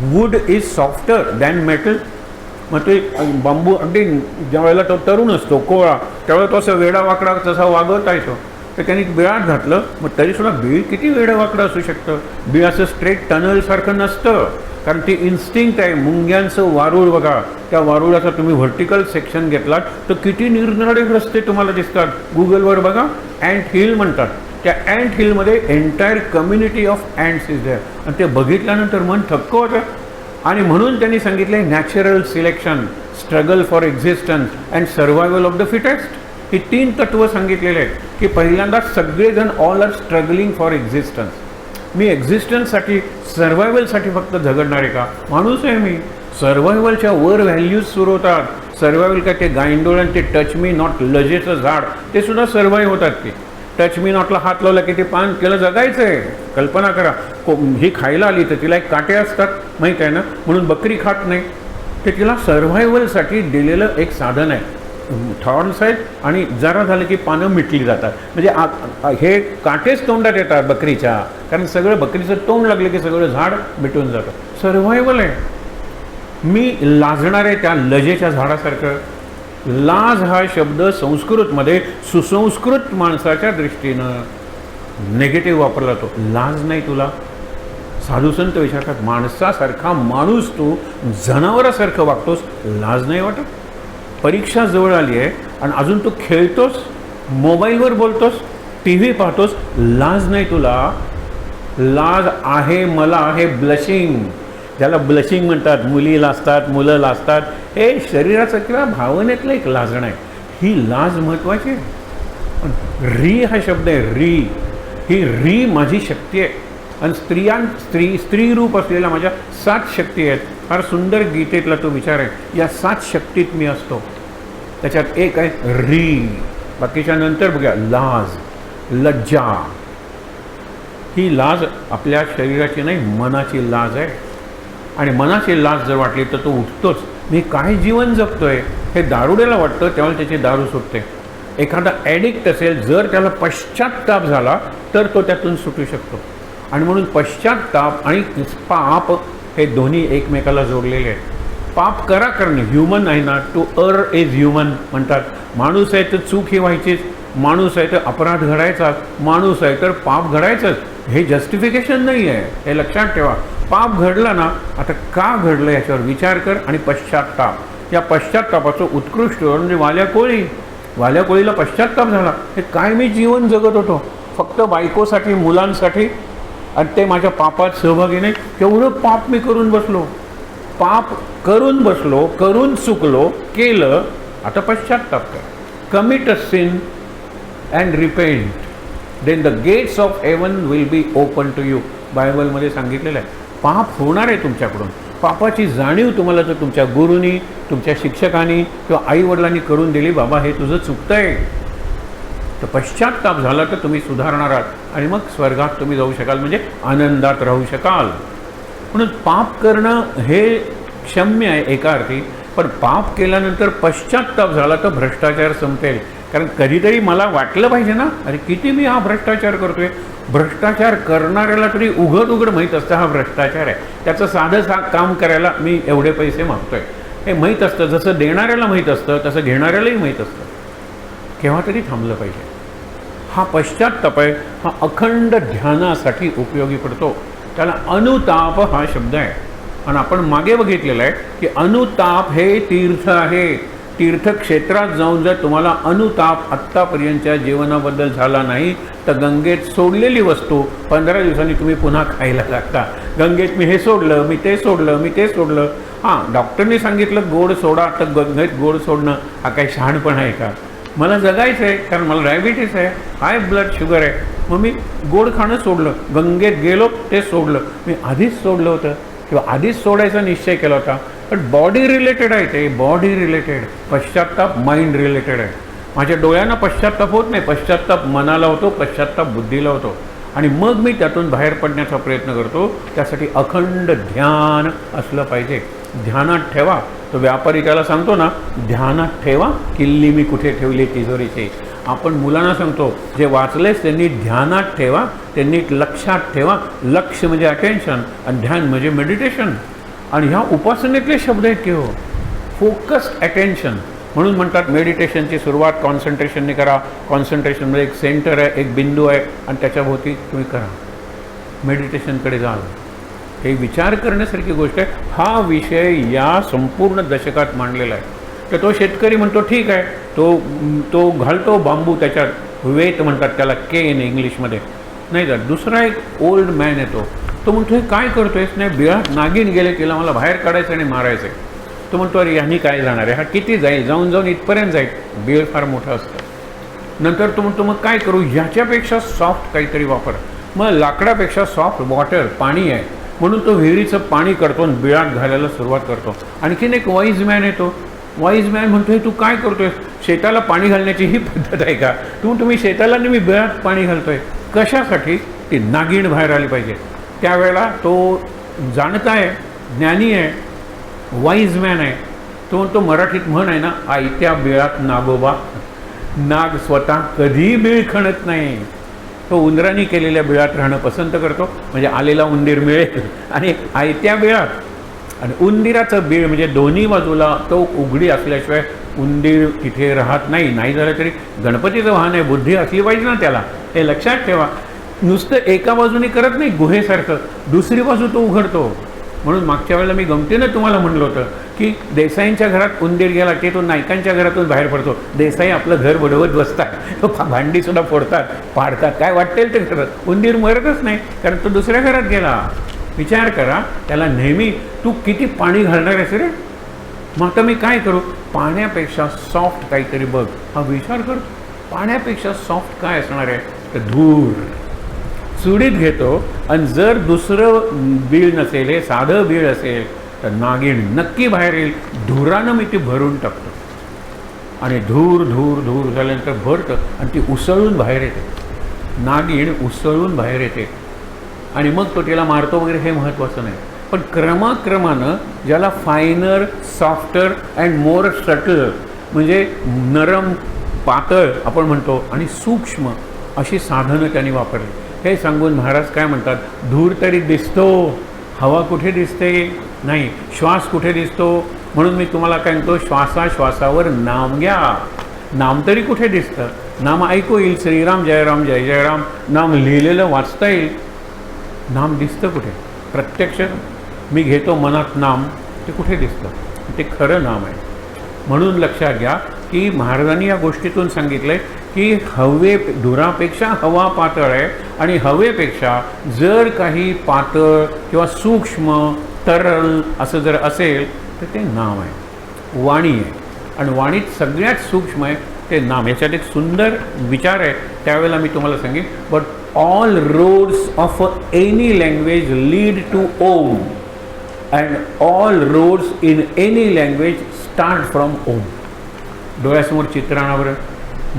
wood is softer than metal. मग ते बांबू अगदी ज्या वेळेला तो तरुण असतो कोळा, त्यावेळेला तो असं वेडा वाकडा तसा वागवता येतो. तर त्यांनी बिळात घातलं. मग तरीसुद्धा बीळ किती वेडं वाकडं असू शकतं? बीळ असं स्ट्रेट टनलसारखं नसतं, कारण ती इन्स्टिंक्ट आहे. मुंग्यांचं वारूळ बघा, त्या वारुळाचा तुम्ही व्हर्टिकल सेक्शन घेतलात तर किती निरनिराळे रस्ते तुम्हाला दिसतात. गुगलवर बघा, अँट हिल म्हणतात. त्या अँट हिलमध्ये entire community of ants is there. आणि ते बघितल्यानंतर मन थक्क होतं. आणि म्हणून त्यांनी सांगितले natural selection, struggle for existence and survival of the fittest. ही 3 तत्व सांगितलेले आहेत की पहिल्यांदा सगळेजण all are struggling for existence. मी एक्झिस्टन्ससाठी, सर्व्हायवलसाठी फक्त झगडणार आहे का? माणूस आहे मी. सर्व्हायवलच्या वर व्हॅल्यूज सुरू होतात. सर्व्हायवल काय, ते गायंडोळण, ते टच मी नॉट लजेचं झाड, ते सुद्धा सर्व्हाइव्ह होतात. ते टच मी नॉटला हात लावला की ते पान केलं जगायचं आहे. कल्पना करा, ही खायला आली तर तिला एक काटे असतात, माहीत आहे ना, म्हणून बकरी खात नाही. ते तिला सर्व्हायवलसाठी दिलेलं एक साधन आहे. थॉर्न्स आहेत आणि जरा झालं की पानं मिटली जातात. म्हणजे हे काटेच तोंडात येतात बकरीच्या, कारण सगळं बकरीचं तोंड लागलं की सगळं झाड मिटून जातं. सर्व्हायवल आहे. मी लाजणार आहे त्या लजेच्या झाडासारखं. लाज हा शब्द संस्कृतमध्ये सुसंस्कृत माणसाच्या दृष्टीनं निगेटिव्ह वापरला जातो. लाज नाही तुला? साधू संत विचारतात, माणसासारखा माणूस तू जनावरासारखं वागतोस, लाज नाही वाटत? परीक्षा जवळ आली आहे आणि अजून तू खेळतोस, मोबाईलवर बोलतोस, टी व्ही पाहतोस, लाज नाही तुला? लाज आहे मला हे ब्लशिंग, ज्याला ब्लशिंग म्हणतात. मुली लाजतात, मुलं लाजतात. हे शरीराचं किंवा भावनेतलं एक लाजणं आहे. ही लाज महत्त्वाची आहे. री हा शब्द आहे, री. ही री माझी शक्ती आहे. आणि स्त्री रूप असलेल्या माझ्या 7 शक्ती आहेत. फार सुंदर गीतेतला तो विचार आहे. या 7 शक्तीत मी असतो. त्याच्यात एक आहे री. बाकीच्या नंतर बघूया, लाज, लज्जा. ही लाज आपल्या शरीराची नाही, मनाची लाज आहे. आणि मनाची लाज जर वाटली तर तो उठतोच. मी काय जीवन जगतोय हे दारुड्याला वाटतं, त्यावेळेला त्याची दारू सुटते. एखादा ॲडिक्ट असेल, जर त्याला पश्चात्ताप झाला तर तो त्यातून सुटू शकतो. आणि म्हणून पश्चात्ताप आणि पाप हे दोन्ही एकमेकाला जोडलेले आहेत. पाप करा करणे, ह्युमन आहे ना, टू इज ह्युमन म्हणतात. माणूस आहे तर चूक ही व्हायचीच, माणूस आहे तर अपराध घडायचाच, माणूस आहे तर पाप घडायचंच. हे जस्टिफिकेशन नाही आहे, हे लक्षात ठेवा. पाप घडलं ना, आता का घडलं याच्यावर विचार कर आणि पश्चात्ताप. या पश्चात्तापाचं उत्कृष्ट म्हणजे वाल्या कोळी. वाल्या कोळीला पश्चात्ताप झाला, हे काय मी जीवन जगत होतो फक्त बायकोसाठी मुलांसाठी, आणि ते माझ्या पापात सहभागी नाही. केवढं पाप मी करून बसलो, पाप करून बसलो, करून चुकलो, केलं, आता पश्चात्ताप कर. Commit a sin and repent, then the gates of heaven will be open to you. बायबलमध्ये सांगितलेलं आहे. पाप होणार आहे तुमच्याकडून. पापाची जाणीव तुम्हाला जर तुमच्या गुरूंनी, तुमच्या शिक्षकांनी किंवा आईवडिलांनी करून दिली, बाबा हे तुझं चुकतंय, तर पश्चात्ताप झाला तर तुम्ही सुधारणार आहात आणि मग स्वर्गात तुम्ही जाऊ शकाल, म्हणजे आनंदात राहू शकाल. म्हणून पाप करणं हे क्षम्य आहे एका अर्थी, पण पाप केल्यानंतर पश्चात्ताप झाला तर भ्रष्टाचार संपेल. कारण कधीतरी मला वाटलं पाहिजे ना, अरे किती मी हा भ्रष्टाचार करतोय. भ्रष्टाचार करणाऱ्याला तरी उघड माहीत असतं हा भ्रष्टाचार आहे. त्याचं साधं काम करायला मी एवढे पैसे मागतोय हे माहीत असतं. जसं देणाऱ्याला माहीत असतं तसं घेणाऱ्यालाही माहीत असतं. केव्हा तरी थांबलं पाहिजे. हा पश्चात्ताप आहे, हा अखंड ध्यानासाठी उपयोगी पडतो. त्याला अनुताप हा शब्द आहे. आणि आपण मागे बघितलेलं आहे की अनुताप हे तीर्थ आहे. तीर्थक्षेत्रात जाऊन जर तुम्हाला अनुताप आत्तापर्यंतच्या जीवनाबद्दल झाला नाही तर गंगेत सोडलेली वस्तू 15 दिवसांनी तुम्ही पुन्हा खायला लागता. गंगेत मी हे सोडलं, मी ते सोडलं, मी ते सोडलं. हां, डॉक्टरने सांगितलं गोड सोडा, तर गंगेत गोड सोडणं हा काही शहाणपण आहे का? मला जगायचं आहे, कारण मला डायबिटीस आहे, हाय ब्लड शुगर आहे, मग मी गोड खाणं सोडलं, गंगेत गेलो ते सोडलं. मी आधीच सोडलं होतं किंवा आधीच सोडायचा निश्चय केला होता. पण बॉडी रिलेटेड आहे ते, बॉडी रिलेटेड. पश्चात्ताप माइंड रिलेटेड आहे. माझ्या डोळ्यांना पश्चात्ताप होत नाही, पश्चात्ताप मनाला होतो, पश्चात्ताप बुद्धीला होतो. आणि मग मी त्यातून बाहेर पडण्याचा प्रयत्न करतो. त्यासाठी अखंड ध्यान असलं पाहिजे. ध्यानात ठेवा. तो व्यापारी त्याला सांगतो ना, ध्यानात ठेवा किल्ली मी कुठे ठेवली तिजोरीची. आपण मुलांना सांगतो, जे वाचलेस त्यांनी ध्यानात ठेवा, त्यांनी लक्षात ठेवा. लक्ष म्हणजे अटेन्शन आणि ध्यान म्हणजे मेडिटेशन. आणि ह्या उपासनेतले शब्द आहेत की हो, फोकस्ड अटेन्शन. म्हणून म्हणतात मेडिटेशनची सुरुवात कॉन्सन्ट्रेशनने करा. कॉन्सन्ट्रेशनमध्ये एक सेंटर आहे, एक बिंदू आहे आणि त्याच्याभोवती तुम्ही करा. मेडिटेशनकडे जाल. हे विचार करण्यासारखी गोष्ट आहे. हा विषय या संपूर्ण दशकात मांडलेला आहे. तर तो शेतकरी म्हणतो ठीक आहे, तो घालतो बांबू त्याच्यात, वेत म्हणतात त्याला, केन इंग्लिशमध्ये. नाही का, दुसरा एक ओल्ड मॅन येतो. तो म्हणतो हे काय करतोयस? नाही, बिळात नागिन गेले, तिला मला बाहेर काढायचं आणि मारायचं आहे. तो म्हणतो अरे ह्यानी काय जाणार आहे, हा किती जाईल, जाऊन जाऊन इथपर्यंत जाईल. बिळ फार मोठं असतं. नंतर तो म्हणतो मग काय करू, ह्याच्यापेक्षा सॉफ्ट काहीतरी वापर. मग लाकडापेक्षा सॉफ्ट वॉटर, पाणी आहे, म्हणून तो विहिरीचं पाणी करतो आणि बिळात घालायला सुरुवात करतो. आणखीन एक वाईज मॅन येतो. वाईज मॅन म्हणतो हे तू काय करतोय, शेताला पाणी घालण्याची ही पद्धत आहे का? तुम्ही शेताला मी बिळात पाणी घालतोय कशासाठी? ती नागिण बाहेर आली पाहिजे. त्यावेळेला तो जाणता आहे, ज्ञानी आहे, वाईज मॅन आहे. तो म्हणतो मराठीत म्हण आहे ना, आयत्या बिळात नागोबा. नाग स्वतः कधी बिळ खणत नाही. तो उंदरांनी केलेल्या बिळात राहणं पसंत करतो, म्हणजे आलेला उंदीर मिळेल. आणि आयत्या बिळात, आणि उंदिराचं बीळ म्हणजे दोन्ही बाजूला तो उघडी असल्याशिवाय उंदीर तिथे राहत नाही. नाही झालं तरी गणपतीचं वाहन आहे, बुद्धी असली पाहिजे ना त्याला, हे लक्षात ठेवा. नुसतं एका बाजूने करत नाही गुहेसारखं, दुसरी बाजू तो उघडतो. म्हणून मागच्या वेळेला मी गमतीनं तुम्हाला म्हणलं होतं की देसाईंच्या घरात उंदीर गेला की तो नायकांच्या घरातून बाहेर पडतो. देसाई आपलं घर बडवत बसतात, भांडीसुद्धा फोडतात, पाडतात, काय वाटेल ते करत. उंदीर मरतच नाही, कारण तो दुसऱ्या घरात गेला. विचार करा, त्याला नेहमी तू किती पाणी घालणार आहेस रे, मग आता मी काय करू, पाण्यापेक्षा सॉफ्ट काहीतरी बघ. हा विचार कर, पाण्यापेक्षा सॉफ्ट काय असणार आहे, तर धूर. सुडीत घेतो आणि जर दुसरं बीळ नसेल, हे साधं बीळ असेल, तर नागिण नक्की बाहेर येईल. धुरानं मी ती भरून टाकतो आणि धूर धूर धूर झाल्यानंतर भरतं आणि ती उसळून बाहेर येते. नागिण उसळून बाहेर येते आणि मग तो तिला मारतो वगैरे, हे महत्त्वाचं नाही. पण क्रमाक्रमानं ज्याला फायनर, सॉफ्टर अँड मोर सटल, म्हणजे नरम, पातळ आपण म्हणतो, आणि सूक्ष्म अशी साधनं त्यांनी वापरली. हे सांगून महाराज काय म्हणतात, धूर तरी दिसतो, हवा कुठे दिसते नाही, श्वास कुठे दिसतो. म्हणून मी तुम्हाला काय म्हणतो, श्वासाश्वासावर नाम घ्या. नाम तरी कुठे दिसतं, नाम ऐकू येईल, श्रीराम जय राम जय जय राम, नाम लिहिलेलं वाचता येईल. नाम दिसतं कुठे, प्रत्यक्ष मी घेतो मनात नाम, ते कुठे दिसतं, ते खरं नाम आहे. म्हणून लक्षात घ्या, की महाराजांनी या गोष्टीतून सांगितलं आहे की धुरापेक्षा हवा पातळ आहे आणि हवेपेक्षा जर काही पातळ किंवा सूक्ष्म तरल असं जर असेल तर ते नाम आहे, वाणी आहे. आणि वाणीत सगळ्यात सूक्ष्म आहे ते नाम. याच्यात एक सुंदर विचार आहे, त्यावेळेला मी तुम्हाला सांगेन. But all roads of any language lead to Om and all roads in any language start from Om. डोळ्यासमोर चित्र आणा बरं.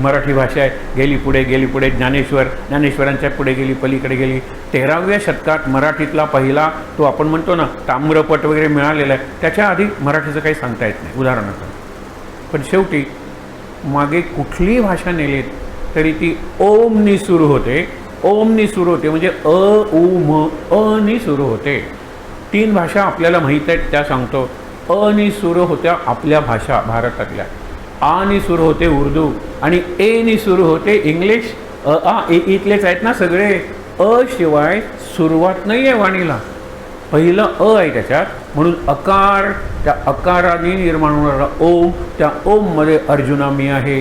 मराठी भाषा आहे, गेली पुढे ज्ञानेश्वरांच्या पुढे गेली, पलीकडे गेली. 13व्या शतकात मराठीतला पहिला तो आपण म्हणतो ना ताम्रपट वगैरे मिळालेला आहे, त्याच्या आधी मराठीचं काही सांगता येत नाही उदाहरणार्थ. पण शेवटी मागे कुठलीही भाषा नेलीत तरी ती ओमनी सुरू होते. ओमनी सुरू होते म्हणजे अ उ म अनी सुरू होते. 3 भाषा आपल्याला माहीत आहेत त्या सांगतो. अनी सुरू होत्या आपल्या भाषा भारतातल्या, आनी सुरू होते उर्दू आणि एनी सुरू होते इंग्लिश. इथलेच आहेत ना सगळे. अ शिवाय सुरुवात नाही आहे वाणीला. पहिलं अ आहे त्याच्यात, म्हणून अकार, त्या अकाराने निर्माण होणारा ओम, त्या ओममध्ये अर्जुना मी आहे.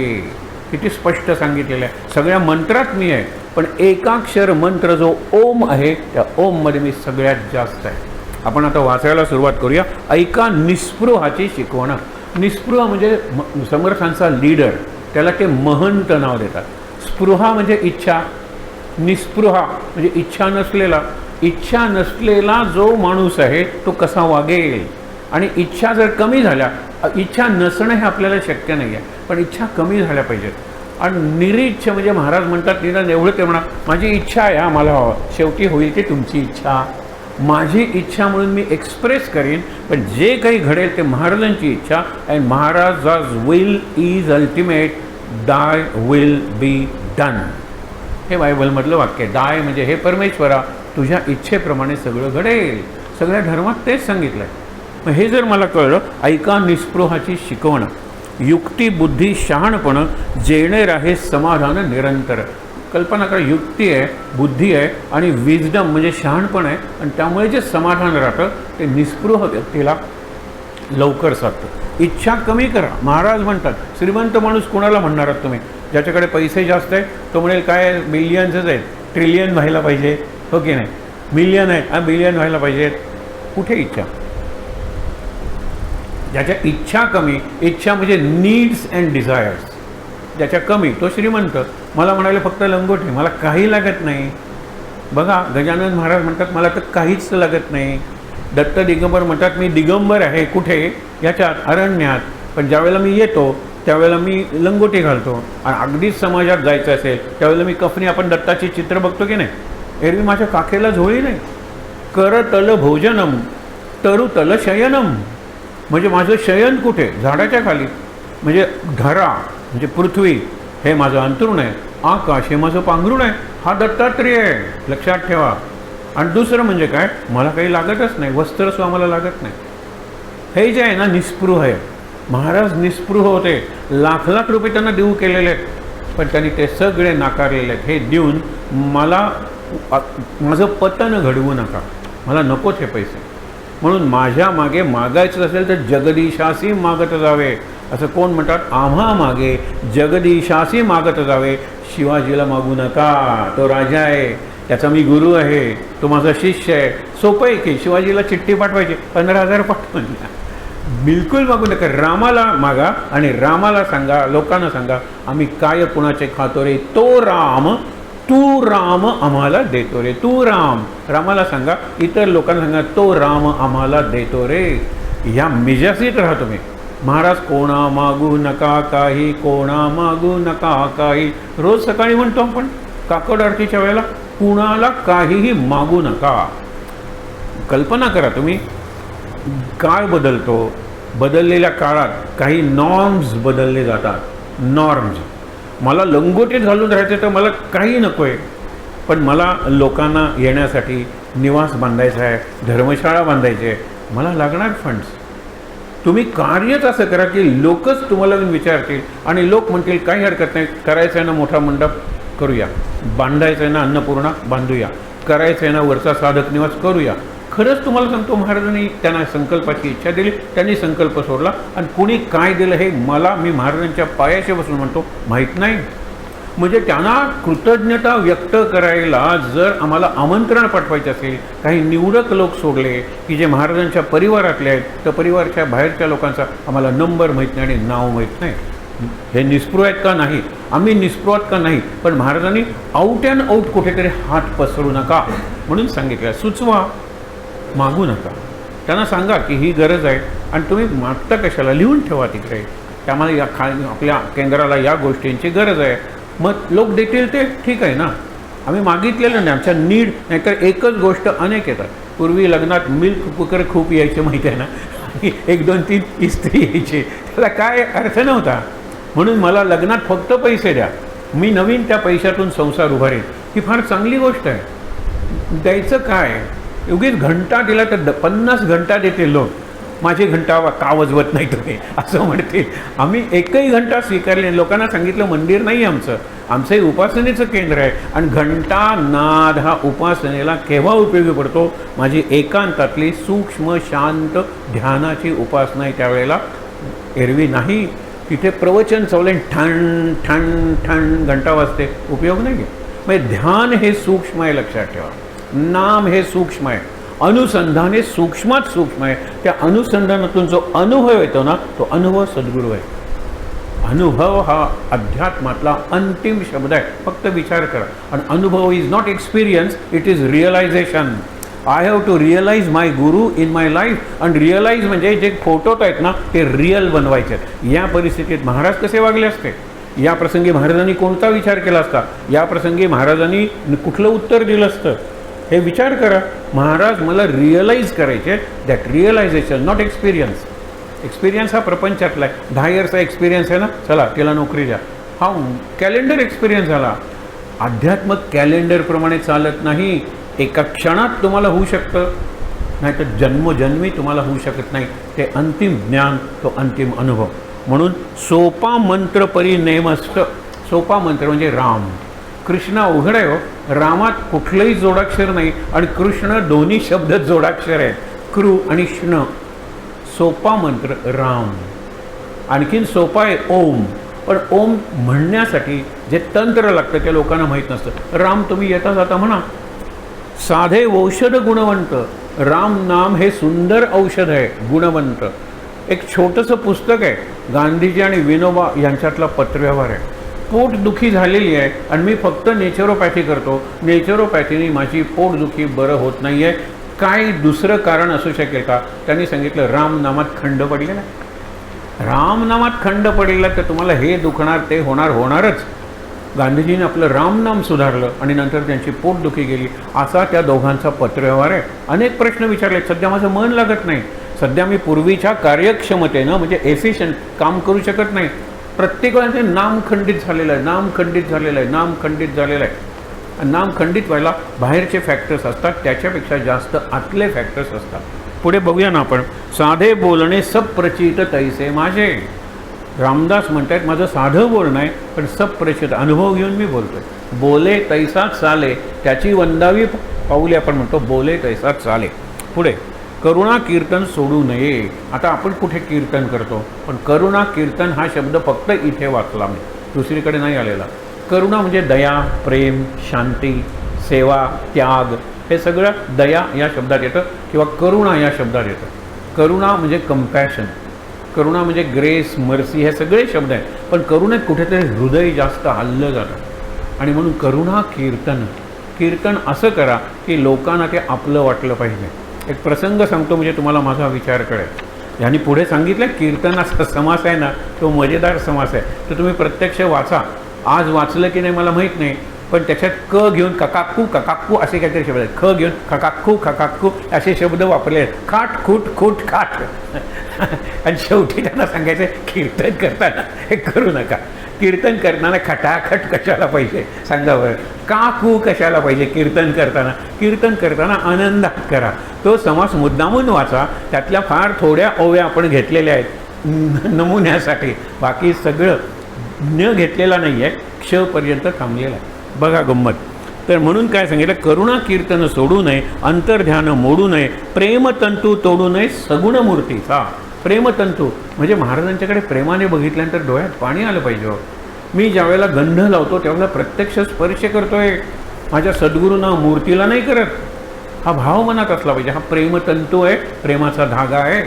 किती स्पष्ट सांगितलेलं आहे. सगळ्या मंत्रात मी आहे, पण एकाक्षर मंत्र जो ओम आहे त्या ओममध्ये मी सगळ्यात जास्त आहे. आपण आता वाचायला सुरुवात करूया. ऐका निस्पृहाची शिकवण. निस्पृह म्हणजे समर्थांचा लीडर, त्याला ते महंत नाव देतात. स्पृहा म्हणजे इच्छा, निस्पृहा म्हणजे इच्छा नसलेला. इच्छा नसलेला जो माणूस आहे तो कसा वागेल. आणि इच्छा जर कमी झाल्या, इच्छा नसणं हे आपल्याला शक्य नाही आहे, पण इच्छा कमी झाल्या पाहिजेत. आणि निरीच्छ म्हणजे महाराज म्हणतात निदान एवढं ते म्हणा, माझी इच्छा आहे मला व्हावं, शेवटी होईल की तुमची इच्छा. माझी इच्छा म्हणून मी एक्सप्रेस करीन, पण जे काही घडेल ते महाराजांची इच्छा. And Maharaja's will is ultimate, दाय विल बी डन. हे बायबलमधलं वाक्य. दाय म्हणजे हे परमेश्वरा, तुझ्या इच्छेप्रमाणे सगळं घडेल. सगळ्या धर्मात तेच सांगितलं आहे. मग हे जर मला कळलं, ऐका निस्पृहाची शिकवण, युक्ती बुद्धी शहाणपण, जेणे राहे समाधान निरंतर. कल्पना करा, युक्ती आहे, बुद्धी आहे आणि विजडम म्हणजे शहाणपण आहे, आणि त्यामुळे जे समाधान राहतं ते निस्पृह व्यक्तीला लवकर साधतं. इच्छा कमी करा. महाराज म्हणतात, श्रीमंत माणूस कोणाला म्हणणार आहात तुम्ही? ज्याच्याकडे पैसे जास्त आहे तो म्हणेल काय बिलियन्सच आहेत, ट्रिलियन व्हायला पाहिजे, हो की नाही? मिलियन आहे, बिलियन व्हायला पाहिजेत. कुठे इच्छा? ज्याच्या इच्छा कमी, इच्छा म्हणजे नीड्स अँड डिझायर्स, ज्याच्या कमी तो श्रीमंत. मला म्हणाले फक्त लंगोटी, मला काही लागत नाही. बघा, गजानन महाराज म्हणतात मला तर काहीच लागत नाही. दत्त दिगंबर म्हणतात मी दिगंबर आहे. कुठे? याच्यात अरण्यात. पण ज्यावेळेला मी येतो त्यावेळेला मी लंगोटी घालतो. आणि अगदीच समाजात जायचं असेल त्यावेळेला मी कफनी, आपण दत्ताची चित्र बघतो की नाही, एरवी माझ्या काखेला झोळी नाही. करतल भोजनम तरुतल शयनम, म्हणजे माझं शयन कुठे? झाडाच्या खाली. म्हणजे धरा म्हणजे पृथ्वी हे माझं अंतरुण आहे, आकाश हे माझं पांघरुण आहे. हा दत्तात्रेय आहे, लक्षात ठेवा. आणि दुसरं म्हणजे काय, मला काही लागतच नाही, वस्त्र आम्हाला लागत नाही. हे जे आहे ना निस्पृह आहे. महाराज निस्पृह होते. लाख लाख रुपये त्यांना देऊ केलेले आहेत, पण त्यांनी ते सगळे नाकारलेले आहेत. हे देऊन मला माझं पतन घडवू नका, मला नकोच हे पैसे. म्हणून माझ्या मागे मागायचं असेल तर जगदीशासी मागत जावे. असं कोण म्हणतात? आम्हा मागे जगदीशासी मागत जावे. शिवाजीला मागू नका, तो राजा आहे, त्याचा मी गुरु आहे, तो माझा शिष्य आहे. सोपं आहे की शिवाजीला चिठ्ठी पाठवायची, 15,000 पाठवल्या. बिलकुल मागू नका. रामाला मागा आणि रामाला सांगा, लोकांना सांगा आम्ही काय कुणाचे खातो रे, तो राम, तू राम आम्हाला देतो रे, तू राम. रामाला सांगा, इतर लोकांना सांगा तो राम आम्हाला देतो रे. ह्या मिजासीत राहा तुम्ही. महाराज कोणा मागू नका काही, कोणा मागू नका काही, रोज सकाळी म्हणतो आपण काकड आरतीच्या वेळेला, कुणाला काहीही मागू नका. कल्पना करा तुम्ही, काळ बदलतो, बदललेल्या काळात काही नॉर्म्स बदलले जातात. नॉर्म्स, मला लंगोटीत घालून राहायचं तर मला काही नको आहे, पण मला लोकांना येण्यासाठी निवास बांधायचा आहे, धर्मशाळा बांधायची आहे, मला लागणार फंड्स. तुम्ही कार्यच असं करा की लोकच तुम्हाला विचारतील आणि लोक म्हणतील काही हरकत नाही, करायचं आहे ना मोठा मंडप करूया, बांधायचं आहे ना अन्नपूर्णा बांधूया, करायचं आहे ना वरचा साधक निवास करूया, खरंच तुम्हाला सांगतो, महाराजांनी त्यांना संकल्पाची इच्छा दिली, त्यांनी संकल्प सोडला, आणि कुणी काय दिलं हे मला, मी महाराजांच्या पायाशी बसून म्हणतो, माहीत नाही. म्हणजे त्यांना कृतज्ञता व्यक्त करायला जर आम्हाला आमंत्रण पाठवायचे असेल, काही निवडक लोक सोडले की जे महाराजांच्या परिवारातले आहेत, तर परिवाराच्या बाहेरच्या लोकांचा आम्हाला नंबर माहीत नाही आणि नाव माहीत नाही. हे निस्पृह आहेत का? नाही. आम्ही निस्पृह का? नाही. पण महाराजांनी आउट अँड आउट कुठेतरी हात पसरू नका म्हणून सांगितलं. सुचवा, मागू नका. त्यांना सांगा की ही गरज आहे, आणि तुम्ही मागता कशाला, लिहून ठेवा तिकडे, त्यामुळे या आपल्या केंद्राला या गोष्टींची गरज आहे. मग लोक देतील ते ठीक आहे ना, आम्ही मागितलेलं नाही, आमच्या नीड. नाहीतर एकच गोष्ट अनेक येतात. पूर्वी लग्नात मिल्क कुकर खूप यायचे, माहिती आहे ना, 1 2 3 इस्त्री यायचे, त्याला काय अर्थ नव्हता. म्हणून मला लग्नात फक्त पैसे द्या, मी नवीन त्या पैशातून संसार उभारेन. ही फार चांगली गोष्ट आहे. द्यायचं काय, उगीच घंटा दिला तर 50 घंटा देतील लोक, माझी घंटा का वाजवत नाही तुम्ही असं म्हणतील. आम्ही एकही घंटा स्वीकारले. लोकांना सांगितलं मंदिर नाही आमचं, आमचं हे उपासनेचं केंद्र आहे, आणि घंटा नाद हा उपासनेला केव्हा उपयोगी पडतो, माझी एकांतातली सूक्ष्म शांत ध्यानाची उपासना आहे त्यावेळेला. एरवी नाही, तिथे प्रवचन चालले, ठण ठण ठण घंटा वाजते, उपयोग नाही आहे. म्हणजे ध्यान हे सूक्ष्म आहे, लक्षात ठेवा. नाम हे सूक्ष्म आहे, अनुसंधान हे सूक्ष्मात सूक्ष्म आहे. त्या अनुसंधानातून जो अनुभव येतो ना, तो अनुभव सद्गुरू आहे. अनुभव हा अध्यात्मातला अंतिम शब्द आहे. फक्त विचार करा. आणि अनुभव is not experience, it is realisation. I have to realise my guru in my life. आणि रिअलाइज म्हणजे जे फोटोत आहेत ना, ते रिअल बनवायचे आहेत. या परिस्थितीत महाराज कसे वागले असते, या प्रसंगी महाराजांनी कोणता विचार केला असता, या प्रसंगी महाराजांनी कुठलं उत्तर दिलं असतं, हे विचार करा. महाराज मला रिअलाइज करायचे, that realisation not experience. Experience हा प्रपंचातला आहे. 10 इयर्सचा एक्सपिरियन्स आहे ना, चला त्याला नोकरी द्या, हा कॅलेंडर एक्सपिरियन्स झाला. अध्यात्म कॅलेंडरप्रमाणे चालत नाही. एका क्षणात तुम्हाला होऊ शकतं, नाही तर जन्मोजन्मी तुम्हाला होऊ शकत नाही. ते अंतिम ज्ञान, तो अंतिम अनुभव. म्हणून सोपा मंत्र परिनेमस्त. सोपा मंत्र म्हणजे राम. कृष्ण अवघड आहे हो. रामात कुठलंही जोडाक्षर नाही, आणि कृष्ण दोन्ही शब्द जोडाक्षर आहेत, कृ आणि श्न. सोपा मंत्र राम. आणखीन सोपा आहे ओम. पण ओम म्हणण्यासाठी जे तंत्र लागतं ते लोकांना माहीत नसतं. राम तुम्ही येता जाता म्हणा. साधे औषध गुणवंत. राम नाम हे सुंदर औषध आहे, गुणवंत. एक छोटंसं पुस्तक आहे, गांधीजी आणि विनोबा यांच्यातला पत्रव्यवहार आहे. पोटदुखी झालेली आहे आणि मी फक्त नेचरोपॅथी करतो, नेचरोपॅथीने माझी पोटदुखी बरं होत नाही आहे, काय दुसरं कारण असू शकेल का? त्यांनी सांगितलं रामनामात खंड पडलेला. रामनामात खंड पडलेला तर तुम्हाला हे दुखणार, ते होणारच. गांधीजीने आपलं रामनाम सुधारलं आणि नंतर त्यांची पोटदुखी गेली. असा त्या दोघांचा पत्रव्यवहार आहे. अनेक प्रश्न विचारले. सध्या माझं मन लागत नाही, सध्या मी पूर्वीच्या कार्यक्षमतेनं म्हणजे एफिशियंट काम करू शकत नाही. प्रत्येकाचे नाम खंडित झालेलं आहे, नाम खंडित झालेलं आहे, नाम खंडित झालेलं आहे. नाम खंडित व्हायला बाहेरचे फॅक्टर्स असतात, त्याच्यापेक्षा जास्त आतले फॅक्टर्स असतात. पुढे बघूया ना आपण. साधे बोलणे सब प्रचित तैसे माझे. रामदास म्हणतात माझं साधं बोलणं आहे, पण सब प्रचित अनुभव घेऊन मी बोलतोय. बोले तैसा चाले, त्याची वंदावी पाऊले आपण म्हणतो, बोले तैसा चाले. पुढे करुणा कीर्तन सोडू नये. आता आपण कुठे कीर्तन करतो, पण करुणा कीर्तन हा शब्द फक्त इथे वाचला मी, दुसरीकडे नाही आलेला. करुणा म्हणजे दया, प्रेम, शांती, सेवा, त्याग, हे सगळं दया या शब्दात येतं किंवा करुणा या शब्दात येतं. करुणा म्हणजे कंपॅशन, करुणा म्हणजे ग्रेस, मर्सी, हे सगळे शब्द आहेत. पण करुणेत कुठेतरी हृदय जास्त हल्लं जातं. आणि म्हणून करुणा कीर्तन. कीर्तन असं करा की लोकांना ते आपलं वाटलं पाहिजे. एक प्रसंग सांगतो म्हणजे तुम्हाला माझा विचार कळेल. यांनी पुढे सांगितलं कीर्तनाचा समास आहे ना, तो मजेदार समास आहे. तर तुम्ही प्रत्यक्ष वाचा. आज वाचलं की नाही मला माहीत नाही, पण त्याच्यात क घेऊन ककाक्कू ककाक्कू असे काहीतरी शब्द आहेत. ख घेऊन खकाक्कू खकाक्कू असे शब्द वापरले आहेत. खाट खूट खूट खाट. आणि शेवटी त्यांना सांगायचं कीर्तन करताना हे करू नका. कीर्तन करताना खटाखट कशाला पाहिजे सांगा बरं. काकू कशाला पाहिजे कीर्तन करताना? कीर्तन करताना आनंदात करा. तो समास मुद्दामून वाचा. त्यातल्या फार थोड्या ओव्या आपण घेतलेल्या आहेत नमुन्यासाठी, बाकी सगळं न घेतलेला नाही आहे, क्षपर्यंत थांबलेला आहे. बघा गंमत. तर म्हणून काय सांगितलं, करुणा कीर्तन सोडू नये, अंतर्ध्यान मोडू नये, प्रेमतंतू तोडू नये सगुण मूर्तीचा. प्रेमतंतू म्हणजे महाराजांच्याकडे प्रेमाने बघितल्यानंतर डोळ्यात पाणी आलं पाहिजे. मी ज्यावेळेला गंध लावतो त्यावेळेला प्रत्यक्ष स्पर्श करतोय, माझ्या सद्गुरूंना मूर्तीला नाही करत. हा भाव मनात असला पाहिजे. हा प्रेमतंतू आहे, प्रेमाचा धागा आहे.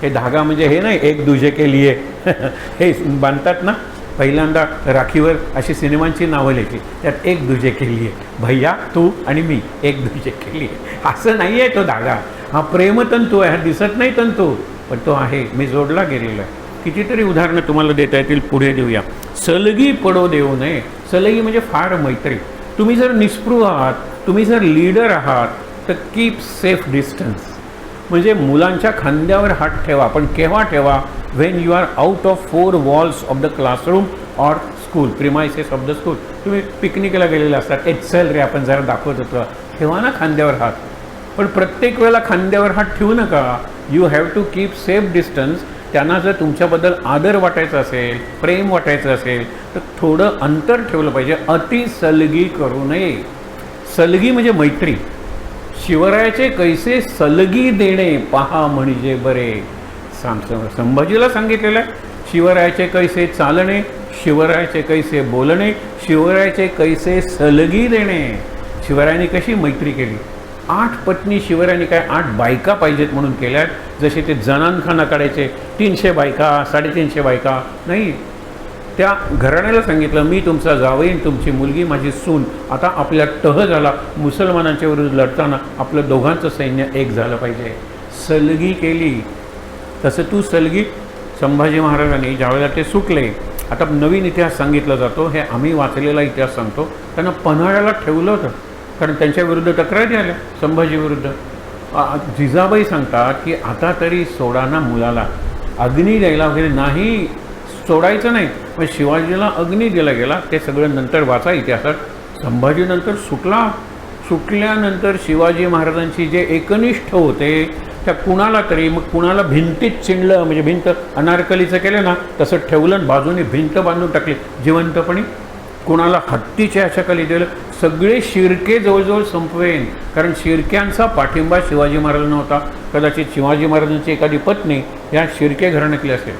हे धागा म्हणजे हे नाही एक दुजे के लिए हे बांधतात ना, पहिल्यांदा राखीवर अशी सिनेमांची नावं लिहिली, त्यात एक दुजे के लिए, भैया तू आणि मी एक दुजे के लिए. असं नाही आहे तो धागा. हा प्रेमतंतू आहे. हा दिसत नाही तंतू, पण तो आहे, मी जोडला गेलेला आहे. कितीतरी उदाहरणं तुम्हाला देता येतील, पुढे देऊया. सलगी पडो देऊ नये. सलगी म्हणजे फार मैत्री. तुम्ही जर निस्पृह आहात, तुम्ही जर लीडर आहात, तर कीप सेफ डिस्टन्स. म्हणजे मुलांच्या खांद्यावर हात ठेवा, पण केव्हा ठेवा? When you are out of 4 walls of the classroom or school, premises of the school. तुम्ही पिकनिकला गेलेले असतात, चल रे आपण जरा दाखवत होतो, ठेवा ना खांद्यावर हात. पण प्रत्येक वेळेला खांद्यावर हात ठेवू नका. You have to keep safe distance. त्यांना जर तुमच्याबद्दल आदर वाटायचा असेल, प्रेम वाटायचं असेल, तर थोडं अंतर ठेवलं पाहिजे. अति सलगी करू नये. सलगी म्हणजे मैत्री. शिवरायाचे कैसे सलगी देणे पहा म्हणजे बरे. संभाजीला सांगितलेलं आहे, शिवरायाचे कैसे चालणे, शिवरायाचे कैसे बोलणे, शिवरायाचे कैसे सलगी देणे. शिवरायांनी कशी मैत्री केली. 8 पत्नी शिवरायांनी काय 8 बायका पाहिजेत म्हणून केल्यात. जसे ते जनानखाना काढायचे, 300 बायका 350 बायका नाही. त्या घराण्याला सांगितलं, मी तुमचा जावईन, तुमची मुलगी माझी सून. आता आपल्या तह झाला, मुसलमानांच्या विरुद्ध लढताना आपलं दोघांचं सैन्य एक झालं पाहिजे. सलगी केली. तसं तू सलगी. संभाजी महाराजांनी ज्यावेळेला ते सुटले, आता नवीन इतिहास सांगितला जातो, हे आम्ही वाचलेला इतिहास सांगतो. त्यांना पन्हाळ्याला ठेवलं होतं, कारण त्यांच्या विरुद्ध तक्रारी आल्या संभाजी विरुद्ध. जिजाबाई सांगतात की आता तरी सोडा ना मुलाला, अग्नी द्यायला वगैरे नाही, सोडायचं नाही. मग शिवाजीला अग्नी दिला गेला, ते सगळं नंतर वाचा इतिहासात. संभाजीनंतर सुटल्यानंतर शिवाजी महाराजांची जे एकनिष्ठ होते त्या कुणाला तरी, मग कुणाला भिंतीत चिणलं, म्हणजे भिंत अनारकलीचं केलं ना तसं ठेवलं, बाजूने भिंत बांधून टाकली जिवंतपणी. कुणाला हत्तीच्या ह्याच्याखाली दिलं. सगळे शिर्के जवळजवळ संपवेन, कारण शिर्क्यांचा पाठिंबा शिवाजी महाराजांना होता. कदाचित शिवाजी महाराजांची एखादी पत्नी या शिर्के घराण्यातली असेल.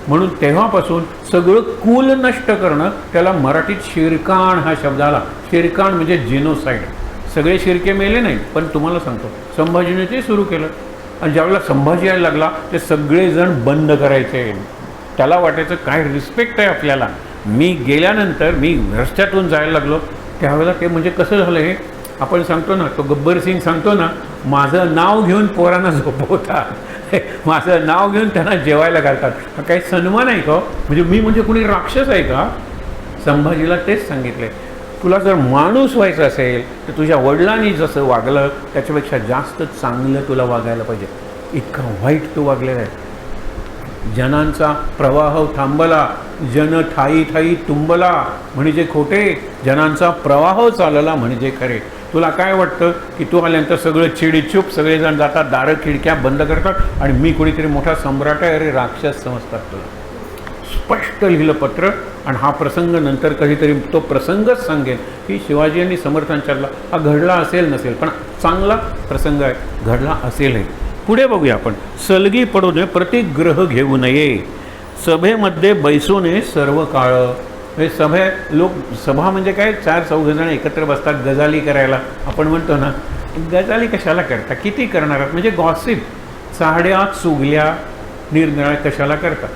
म्हणून तेव्हापासून सगळं कुल नष्ट करणं, त्याला मराठीत शिरकाण हा शब्द आला. शिरकाण म्हणजे जिनोसाईड. सगळे शिर्के मेले नाही, पण तुम्हाला सांगतो संभाजीने ते सुरू केलं. आणि ज्यावेळेला संभाजी यायला लागला ते सगळेजण बंद करायचे. त्याला वाटायचं काय रिस्पेक्ट आहे आपल्याला. मी गेल्यानंतर मी रस्त्यातून जायला लागलो त्यावेळेला ते म्हणजे कसं झालं, हे आपण सांगतो ना, तो गब्बर सिंग सांगतो ना, माझं नाव घेऊन पोरांना झोपवतात, माझं नाव घेऊन त्यांना जेवायला घालतात. हा काही सन्मान आहे का? म्हणजे मी म्हणजे कुणी राक्षस आहे का? संभाजीला तेच सांगितले, तुला जर माणूस व्हायचं असेल तर तुझ्या वडिलांनी जसं वागलं त्याच्यापेक्षा जास्त चांगलं तुला वागायला पाहिजे. इतका वाईट तू वागलेला आहे. जनांचा प्रवाह थांबला, जन ठाई ठाई तुंबला म्हणजे खोटे, जनांचा प्रवाह चालला म्हणजे खरे. तुला काय वाटतं की तू आल्यानंतर सगळं चिडीचूप सगळेजण जातात, दारं खिडक्या बंद करतात आणि मी कुणीतरी मोठा सम्राट आहे, अरे राक्षस समजतात तुला. स्पष्ट लिहिलं पत्र. आणि हा प्रसंग नंतर कधीतरी तो प्रसंगच सांगेन की शिवाजी यांनी समर्थांच्याला हा घडला असेल नसेल, पण चांगला प्रसंग आहे, घडला असेलही. पुढे बघूया आपण. सलगी पडू नये, प्रतिग्रह घेऊ नये, सभेमध्ये बैसू नये सर्व काळ. हे सभा म्हणजे काय, 4-4 एकत्र बसतात गजाली करायला. आपण म्हणतो ना, गजाली कशाला करता, किती करणार आहात, म्हणजे गॉसिप, चाड्या चुगल्या निरनिराळ्या कशाला करता.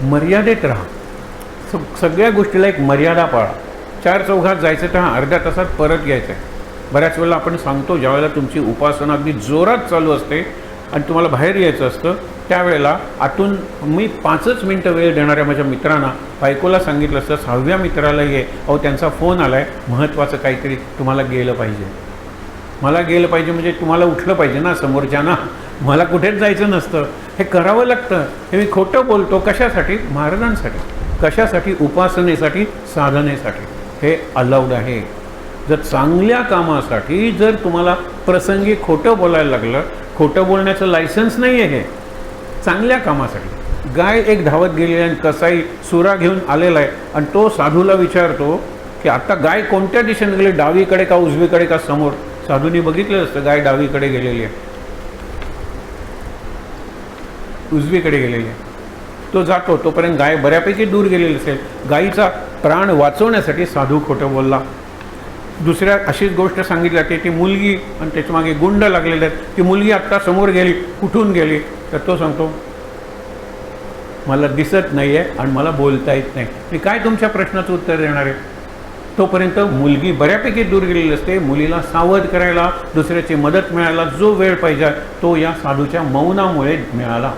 मर्यादेत राहा. सगळ्या गोष्टीला एक मर्यादा पाळा. 4 जायचं तर अर्ध्या तासात परत यायचं आहे. बऱ्याच वेळेला आपण सांगतो, ज्यावेळेला तुमची उपासना अगदी जोरात चालू असते आणि तुम्हाला बाहेर यायचं असतं, त्यावेळेला आतून मी 5 मिनटं वेळ देणाऱ्या माझ्या मित्रांना, बायकोला सांगितलं असतं 6व्या मित्राला ये, अहो त्यांचा फोन आला आहे, महत्त्वाचं काहीतरी तुम्हाला गेलं पाहिजे. मला गेलं पाहिजे म्हणजे तुम्हाला उठलं पाहिजे ना समोरच्याना, मला कुठेच जायचं नसतं. हे करावं लागतं. हे मी खोटं बोलतो कशासाठी? महाराजांसाठी. कशासाठी? उपासनेसाठी, साधनेसाठी. हे अलाउड आहे. जर चांगल्या कामासाठी जर तुम्हाला प्रसंगी खोटं बोलायला लागलं, खोटं बोलण्याचं लायसन्स नाही आहे. हे चांगल्या कामासाठी. गाय एक धावत गेलेली आणि कसाई सुरा घेऊन आलेला आहे आणि तो साधूला विचारतो की आता गाय कोणत्या दिशेने गेली, डावीकडे का उजवीकडे का समोर. साधूंनी बघितलं असतं गाय डावीकडे गेलेली आहे, उजवीकडे गेलेली आहे. तो जातो तोपर्यंत गाय बऱ्यापैकी दूर गेलेली असेल. गायीचा प्राण वाचवण्यासाठी साधू खोटं बोलला. दुसऱ्या अशीच गोष्ट सांगितली जाते, ती मुलगी आणि त्याच्यामागे गुंड लागलेले आहेत. ती मुलगी आत्ता समोर गेली, कुठून गेली, तर तो सांगतो मला दिसत नाही आहे आणि मला बोलता येत नाही. मी काय तुमच्या प्रश्नाचं उत्तर देणार आहे. तोपर्यंत मुलगी बऱ्यापैकी दूर गेलेली असते. मुलीला सावध करायला, दुसऱ्याची मदत मिळायला जो वेळ पाहिजे तो या साधूच्या मौनामुळे मिळाला.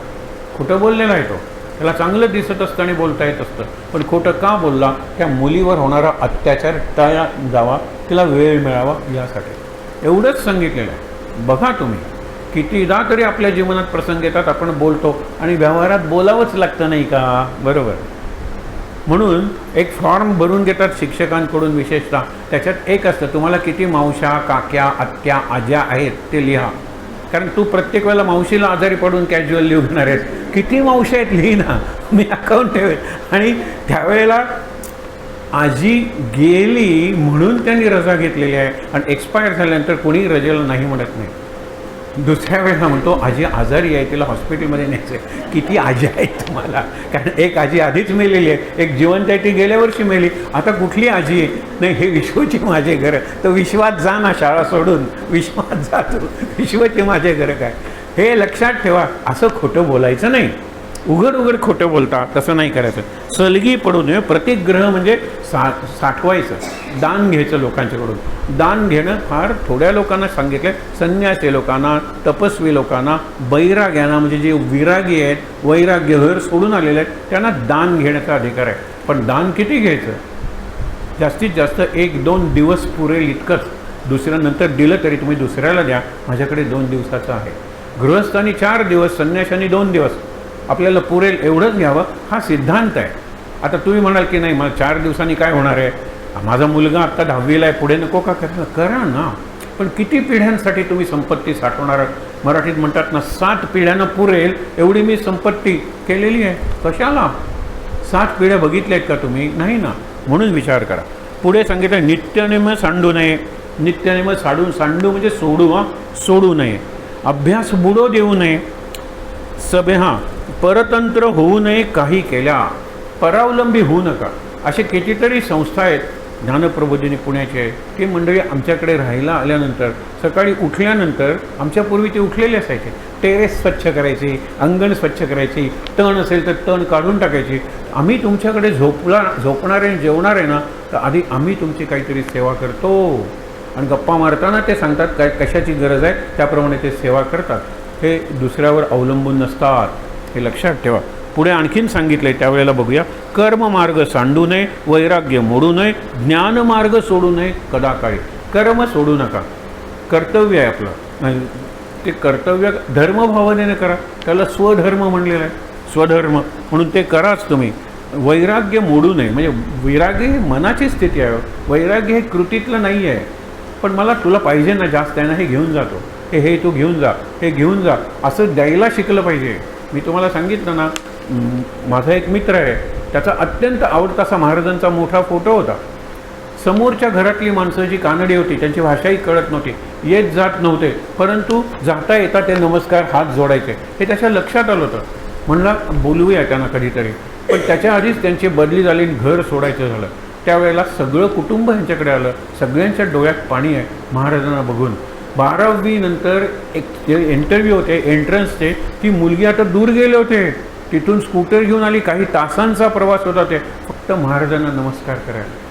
खोटं बोललेला आहे तो, त्याला चांगलं दिसत असतं आणि बोलता येत असतं, पण खोटं का बोलला, त्या मुलीवर होणारा अत्याचार टाळला जावा, तिला वेळ मिळावा यासाठी. एवढंच सांगितलेलं आहे. बघा तुम्ही कितीदा तरी आपल्या जीवनात प्रसंग येतात, आपण बोलतो आणि व्यवहारात बोलावंच लागतं नाही का, बरोबर. म्हणून एक फॉर्म भरून घेतात शिक्षकांकडून विशेषतः. त्याच्यात एक असतं, तुम्हाला किती मावशा, काक्या, आत्या, आज्या आहेत ते लिहा. कारण तू प्रत्येक वेळेला मावशीला आजारी पडून कॅज्युअल लिहणार आहेस. किती मावशी आहेत लिही ना, मी अकाउंट ठेवेल. आणि त्यावेळेला आजी गेली म्हणून त्यांनी रजा घेतलेली आहे आणि एक्सपायर झाल्यानंतर कोणी रजेला नाही म्हणत नाही. दुसऱ्या वेळेला म्हणतो आजी आजारी आहे, तिला हॉस्पिटलमध्ये न्यायचं आहे. किती आजी आहेत तुम्हाला, कारण एक आजी आधीच मेलेली आहे, एक जिवंत आहे ती गेल्या वर्षी मेली, आता कुठली आजी आहे. नाही, हे विश्वची माझे घर, तर विश्वात जा ना, शाळा सोडून विश्वात जातो, विश्वचे माझे घर काय, हे लक्षात ठेवा. असं खोटं बोलायचं नाही, उघड उघड खोटं बोलता तसं नाही करायचं. सलगी पडू नये. प्रतिग्रह म्हणजे साठवायचं, दान घ्यायचं लोकांच्याकडून. दान घेणं फार थोड्या लोकांना सांगितलं. संन्यासी लोकांना, तपस्वी लोकांना, वैराग्यांना, म्हणजे जे विरागी आहेत, वैराग्य घर सोडून आलेले आहेत, त्यांना दान घेण्याचा अधिकार आहे. पण दान किती घ्यायचं, जास्तीत जास्त 1-2 दिवस पुरेल इतकंच. दुसऱ्यानंतर दिलं तरी तुम्ही दुसऱ्याला द्या, माझ्याकडे 2 दिवसाचं आहे. गृहस्थांनी 4 दिवस, संन्याशांनी 2 दिवस, आपल्याला पुरेल एवढंच घ्यावं, हा सिद्धांत आहे. आता तुम्ही म्हणाल की नाही मला 4 दिवसांनी काय होणार आहे, माझा मुलगा आत्ता 10वीला आहे, पुढे नको का करा, करा ना. पण किती पिढ्यांसाठी तुम्ही संपत्ती साठवणार. मराठीत म्हणतात ना, 7 पिढ्यांना पुरेल एवढी मी संपत्ती केलेली आहे. कशाला 7 पिढ्या बघितल्या आहेत का तुम्ही, नाही ना. म्हणून विचार करा. पुढे सांगितलं नित्यनेम सांडू नये. नित्यनेम सांडू म्हणजे सोडू नये. अभ्यास बुडो देऊ नये. परतंत्र होऊ नये काही केल्या. परावलंबी होऊ नका. असे कितीतरी संस्था आहेत. ज्ञानप्रबोधिनी पुण्याचे, ती मंडळी आमच्याकडे राहायला आल्यानंतर सकाळी उठल्यानंतर, आमच्यापूर्वी ते उठलेले असायचे, टेरेस स्वच्छ करायची, अंगण स्वच्छ करायची, तण असेल तर तण काढून टाकायची. आम्ही तुमच्याकडे झोपणारे आणि जेवणार आहे ना, तर आधी आम्ही तुमची काहीतरी सेवा करतो. आणि गप्पा मारताना ते सांगतात काय कशाची गरज आहे, त्याप्रमाणे ते सेवा करतात. हे दुसऱ्यावर अवलंबून नसतात, हे लक्षात ठेवा. पुढे आणखीन सांगितलं आहे, त्यावेळेला बघूया. कर्ममार्ग सांडू नये, वैराग्य मोडू नये, ज्ञानमार्ग सोडू नये कदाकाळी. कर्म सोडू नका, कर्तव्य आहे आपलं, ते कर्तव्य धर्मभावनेने करा. त्याला स्वधर्म म्हणलेलं आहे, स्वधर्म म्हणून ते कराच तुम्ही. वैराग्य मोडू नये, म्हणजे वैराग्य ही मनाची स्थिती आहे, वैराग्य हे कृतीतलं नाही आहे. पण मला तुला पाहिजे ना जास्त आहे ना, हे घेऊन जातो, हे तू घेऊन जा, हे घेऊन जा, असं द्यायला शिकलं पाहिजे. मी तुम्हाला सांगितलं ना, माझा एक मित्र आहे, त्याचा अत्यंत आवडता असा महाराजांचा मोठा फोटो होता. समोरच्या घरातली माणसं जी कानडी होती, त्यांची भाषाही कळत नव्हती, येत जात नव्हते, परंतु जाता येता ते नमस्कार हात जोडायचे, हे त्याच्या लक्षात आलं होतं. म्हणलं बोलूया त्यांना कधीतरी. पण त्याच्या आधीच त्यांची बदली झाली, घर सोडायचं झालं. त्यावेळेला सगळं कुटुंब ह्यांच्याकडे आलं, सगळ्यांच्या डोळ्यात पाणी आहे महाराजांना बघून. 12वी नंतर एक इंटरव्ह्यू होते, एंट्रन्सचे, ती मुलगी आता दूर गेले होते, तिथून स्कूटर घेऊन आली, काही तासांचा प्रवास होता, ते फक्त महाराजांना नमस्कार करायला.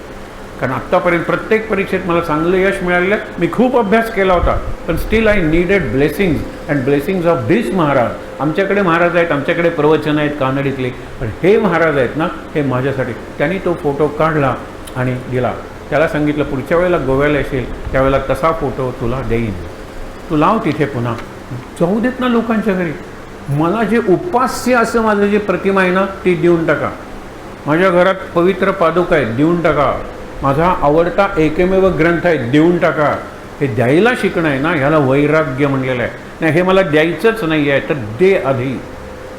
कारण आत्तापर्यंत प्रत्येक परीक्षेत मला चांगलं यश मिळालेलं, मी खूप अभ्यास केला होता, पण still I needed blessings and blessings of this Maharaj. आमच्याकडे महाराज आहेत, आमच्याकडे प्रवचन आहेत कानडीतले, पण हे महाराज आहेत ना, हे माझ्यासाठी. त्यांनी तो फोटो काढला आणि दिला. त्याला सांगितलं पुढच्या वेळेला गोव्याला येशील त्यावेळेला तसा फोटो तुला देईन, तू लाव तिथे, पुन्हा जाऊ देत ना लोकांच्या घरी. मला जे उपास्य असं माझं जे प्रतिमा आहे ना, ती देऊन टाका. माझ्या घरात पवित्र पादुका आहेत, देऊन टाका. माझा आवडता एकमेव ग्रंथ आहे, देऊन टाका. हे द्यायला शिकणं आहे ना, ह्याला वैराग्य म्हणलेलं आहे. नाही, हे मला द्यायचंच नाही आहे, तर दे आधी.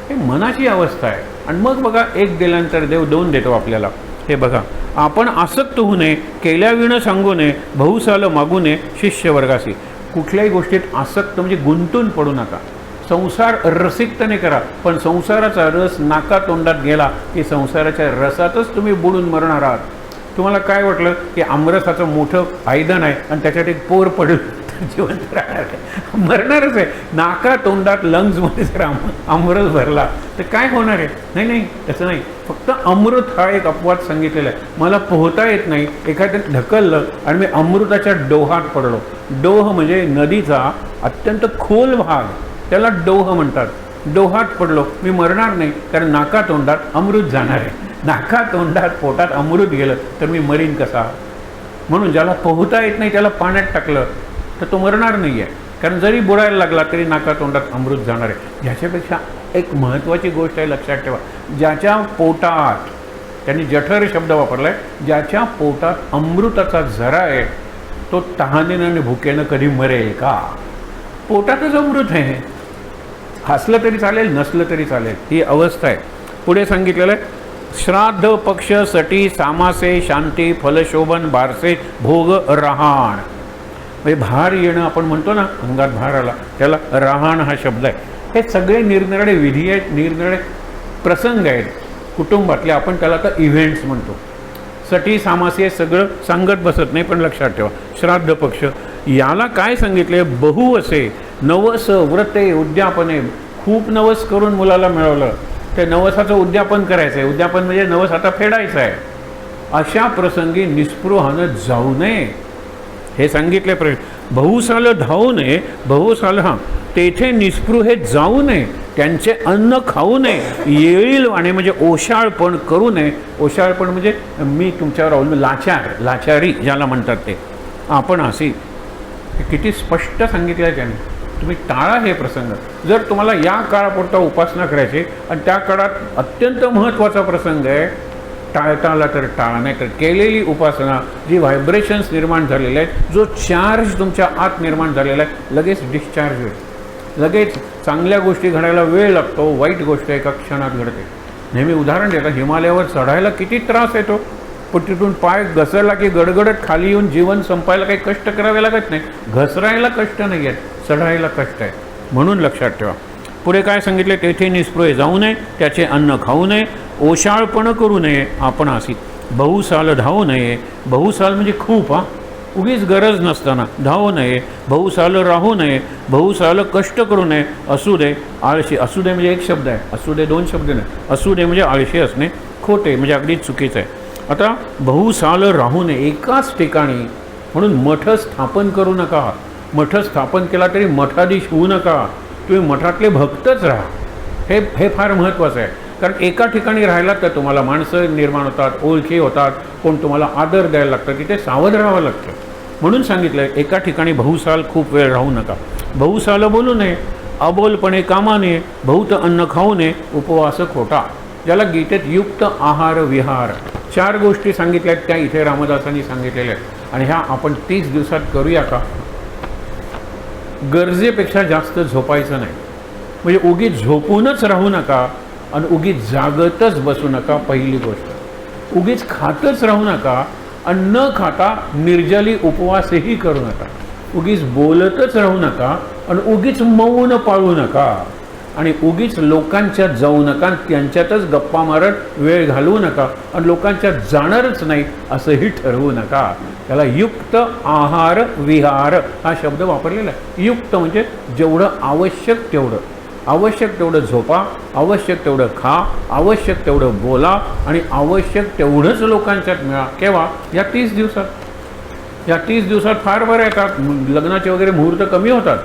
हे मनाची अवस्था आहे. आणि मग बघा, एक दिल्यानंतर देव 2 देतो आपल्याला. हे बघा, आपण आसक्त होऊ नये, केल्याविणं सांगू नये, बहुसाल मागू नये शिष्य वर्गासी. कुठल्याही गोष्टीत आसक्त म्हणजे गुंतून पडू नका. संसार रसिकतेने करा, पण संसाराचा रस नाका तोंडात गेला की संसाराच्या रसातच तुम्ही बुडून मरणार आहात. तुम्हाला काय वाटलं की आमरसाचं मोठं फायदा नाही आणि त्याच्यात एक पोर पडेल तर जिवंत राहणार आहे, मरणारच आहे. नाका तोंडात लंग्समध्ये जर आमरस भरला तर काय होणार आहे? नाही नाही, तसं नाही. फक्त अमृत हा एक अपवाद सांगितलेला आहे. मला पोहता येत नाही, एखाद्यात ढकललं आणि मी अमृताच्या डोहात पडलो. डोह म्हणजे नदीचा अत्यंत खोल भाग, त्याला डोह म्हणतात. डोहात पडलो, मी मरणार नाही, कारण नाका तोंडात अमृत जाणार आहे. नाका तोंडात पोटात अमृत गेलं तर मी मरीन कसा? म्हणून ज्याला पोहता येत नाही त्याला पाण्यात टाकलं तर तो मरणार नाही आहे, कारण जरी बुडायला लागला तरी नाका तोंडात अमृत जाणार आहे. ह्याच्यापेक्षा एक महत्त्वाची गोष्ट आहे, लक्षात ठेवा. ज्याच्या पोटात, त्यांनी जठर शब्द वापरला आहे, ज्याच्या पोटात अमृताचा झरा आहे तो तहानेनं आणि भुकेनं कधी मरेल का? पोटातच अमृत आहे. हसलं तरी चालेल, नसलं तरी चालेल, ही अवस्था आहे. पुढे सांगितलेलं आहे, श्राद्ध पक्ष सटी सामासे शांती फलशोभन बारसे भोग रहाण. म्हणजे भार येणं आपण म्हणतो ना, अंगात भार आला, त्याला रहाण हा शब्द आहे. हे सगळे निरनिराळे विधी आहेत, निरनिराळे प्रसंग आहेत कुटुंबातले, आपण त्याला आता इव्हेंट्स म्हणतो. सटी सामासी हे सगळं सांगत बसत नाही, पण लक्षात ठेवा. श्राद्ध पक्ष याला काय सांगितले? बहुवसे नवस व्रते उद्यापने. खूप नवस करून मुलाला मिळवलं, ते नवसाचं उद्यापन करायचं आहे. उद्यापन म्हणजे नवस आता फेडायचं आहे. अशा प्रसंगी निस्पृहानं जाऊ नये हे सांगितले. बहुसाल धावू नये, बहुसाल तेथे निस्पृहे जाऊ नये, त्यांचे अन्न खाऊ नये, येळील वाणे म्हणजे ओशाळपण करू नये. ओशाळपण म्हणजे मी तुमच्यावर अवलंबून, लाचारी ज्याला म्हणतात ते. आपण अशी किती स्पष्ट सांगितलं आहे त्याने. तुम्ही टाळा हे प्रसंग. जर तुम्हाला या काळापुरता उपासना करायची आणि त्या काळात अत्यंत महत्त्वाचा प्रसंग आहे, टाळता आला तर टाळा. नाही तर केलेली उपासना, जी व्हायब्रेशन्स निर्माण झालेले आहेत, जो चार्ज तुमच्या आत निर्माण झालेला आहे, लगेच डिस्चार्ज होईल. लगेच चांगल्या गोष्टी घडायला वेळ लागतो, वाईट गोष्ट एका क्षणात घडते. नेहमी उदाहरण देतात, हिमालयावर चढायला किती त्रास येतो, पण तिथून पाय घसरला की गडगडत खाली येऊन जीवन संपायला काही कष्ट करावे लागत नाही. घसरायला कष्ट नाही आहेत, चढायला कष्ट आहे. म्हणून लक्षात ठेवा. पुढे काय सांगितले? तेथे निस्पृहे जाऊ नये, त्याचे अन्न खाऊ नये, ओशाळपण करू नये, आपण अशी. बहुसाल धावू नये. बहुसाल म्हणजे खूप, उगीच गरज नसताना धावू नये. बहुसाल राहू नये, बहुसाल कष्ट करू नये. असू दे आळशी. असू दे म्हणजे एक शब्द आहे, असू दे दोन शब्द नाही. असू दे म्हणजे आळशी असणे, खोटे म्हणजे अगदी चुकीचं आहे. आता बहुसाल राहू नये एकाच ठिकाणी, म्हणून मठ स्थापन करू नका. मठ स्थापन केला तरी मठाधीश होऊ नका, तुम्ही मठातले भक्तच राहा. हे फार महत्त्वाचं आहे. कारण एका ठिकाणी राहिलात तर तुम्हाला माणसं निर्माण होतात, ओळखी होतात, कोण तुम्हाला आदर द्यायला लागतं, तिथे सावध राहावं लागतं. म्हणून सांगितलं आहे एका ठिकाणी बहुसाल खूप वेळ राहू नका. बहुसाल बोलू नये, अबोलपणे कामा नये, बहुत अन्न खाऊ नये, उपवास खोटा. ज्याला गीतेत युक्त आहार विहार 4 गोष्टी सांगितल्या आहेत, त्या इथे रामदासांनी सांगितलेल्या आहेत. आणि ह्या आपण 30 दिवसात करूया का? गरजेपेक्षा जास्त झोपायचं नाही. म्हणजे उगीच झोपूनच राहू नका आणि उगीच जागतच बसू नका. पहिली गोष्ट, उगीच खातच राहू नका आणि न खाता निर्जली उपवासही करू नका. उगीच बोलतच राहू नका आणि उगीच मौन पाळू नका आणि उगीच लोकांच्यात जाऊ नका, त्यांच्यातच गप्पा मारत वेळ घालवू नका आणि लोकांच्यात जाणारच नाही असंही ठरवू नका. त्याला युक्त आहार विहार हा शब्द वापरलेला आहे. युक्त म्हणजे जेवढं आवश्यक तेवढं, आवश्यक तेवढं झोपा, आवश्यक तेवढं खा, आवश्यक तेवढं बोला आणि आवश्यक तेवढंच लोकांच्यात मिळा. केव्हा? या 30 दिवसात. या 30 दिवसात फार बरं येतात. लग्नाचे वगैरे मुहूर्त कमी होतात.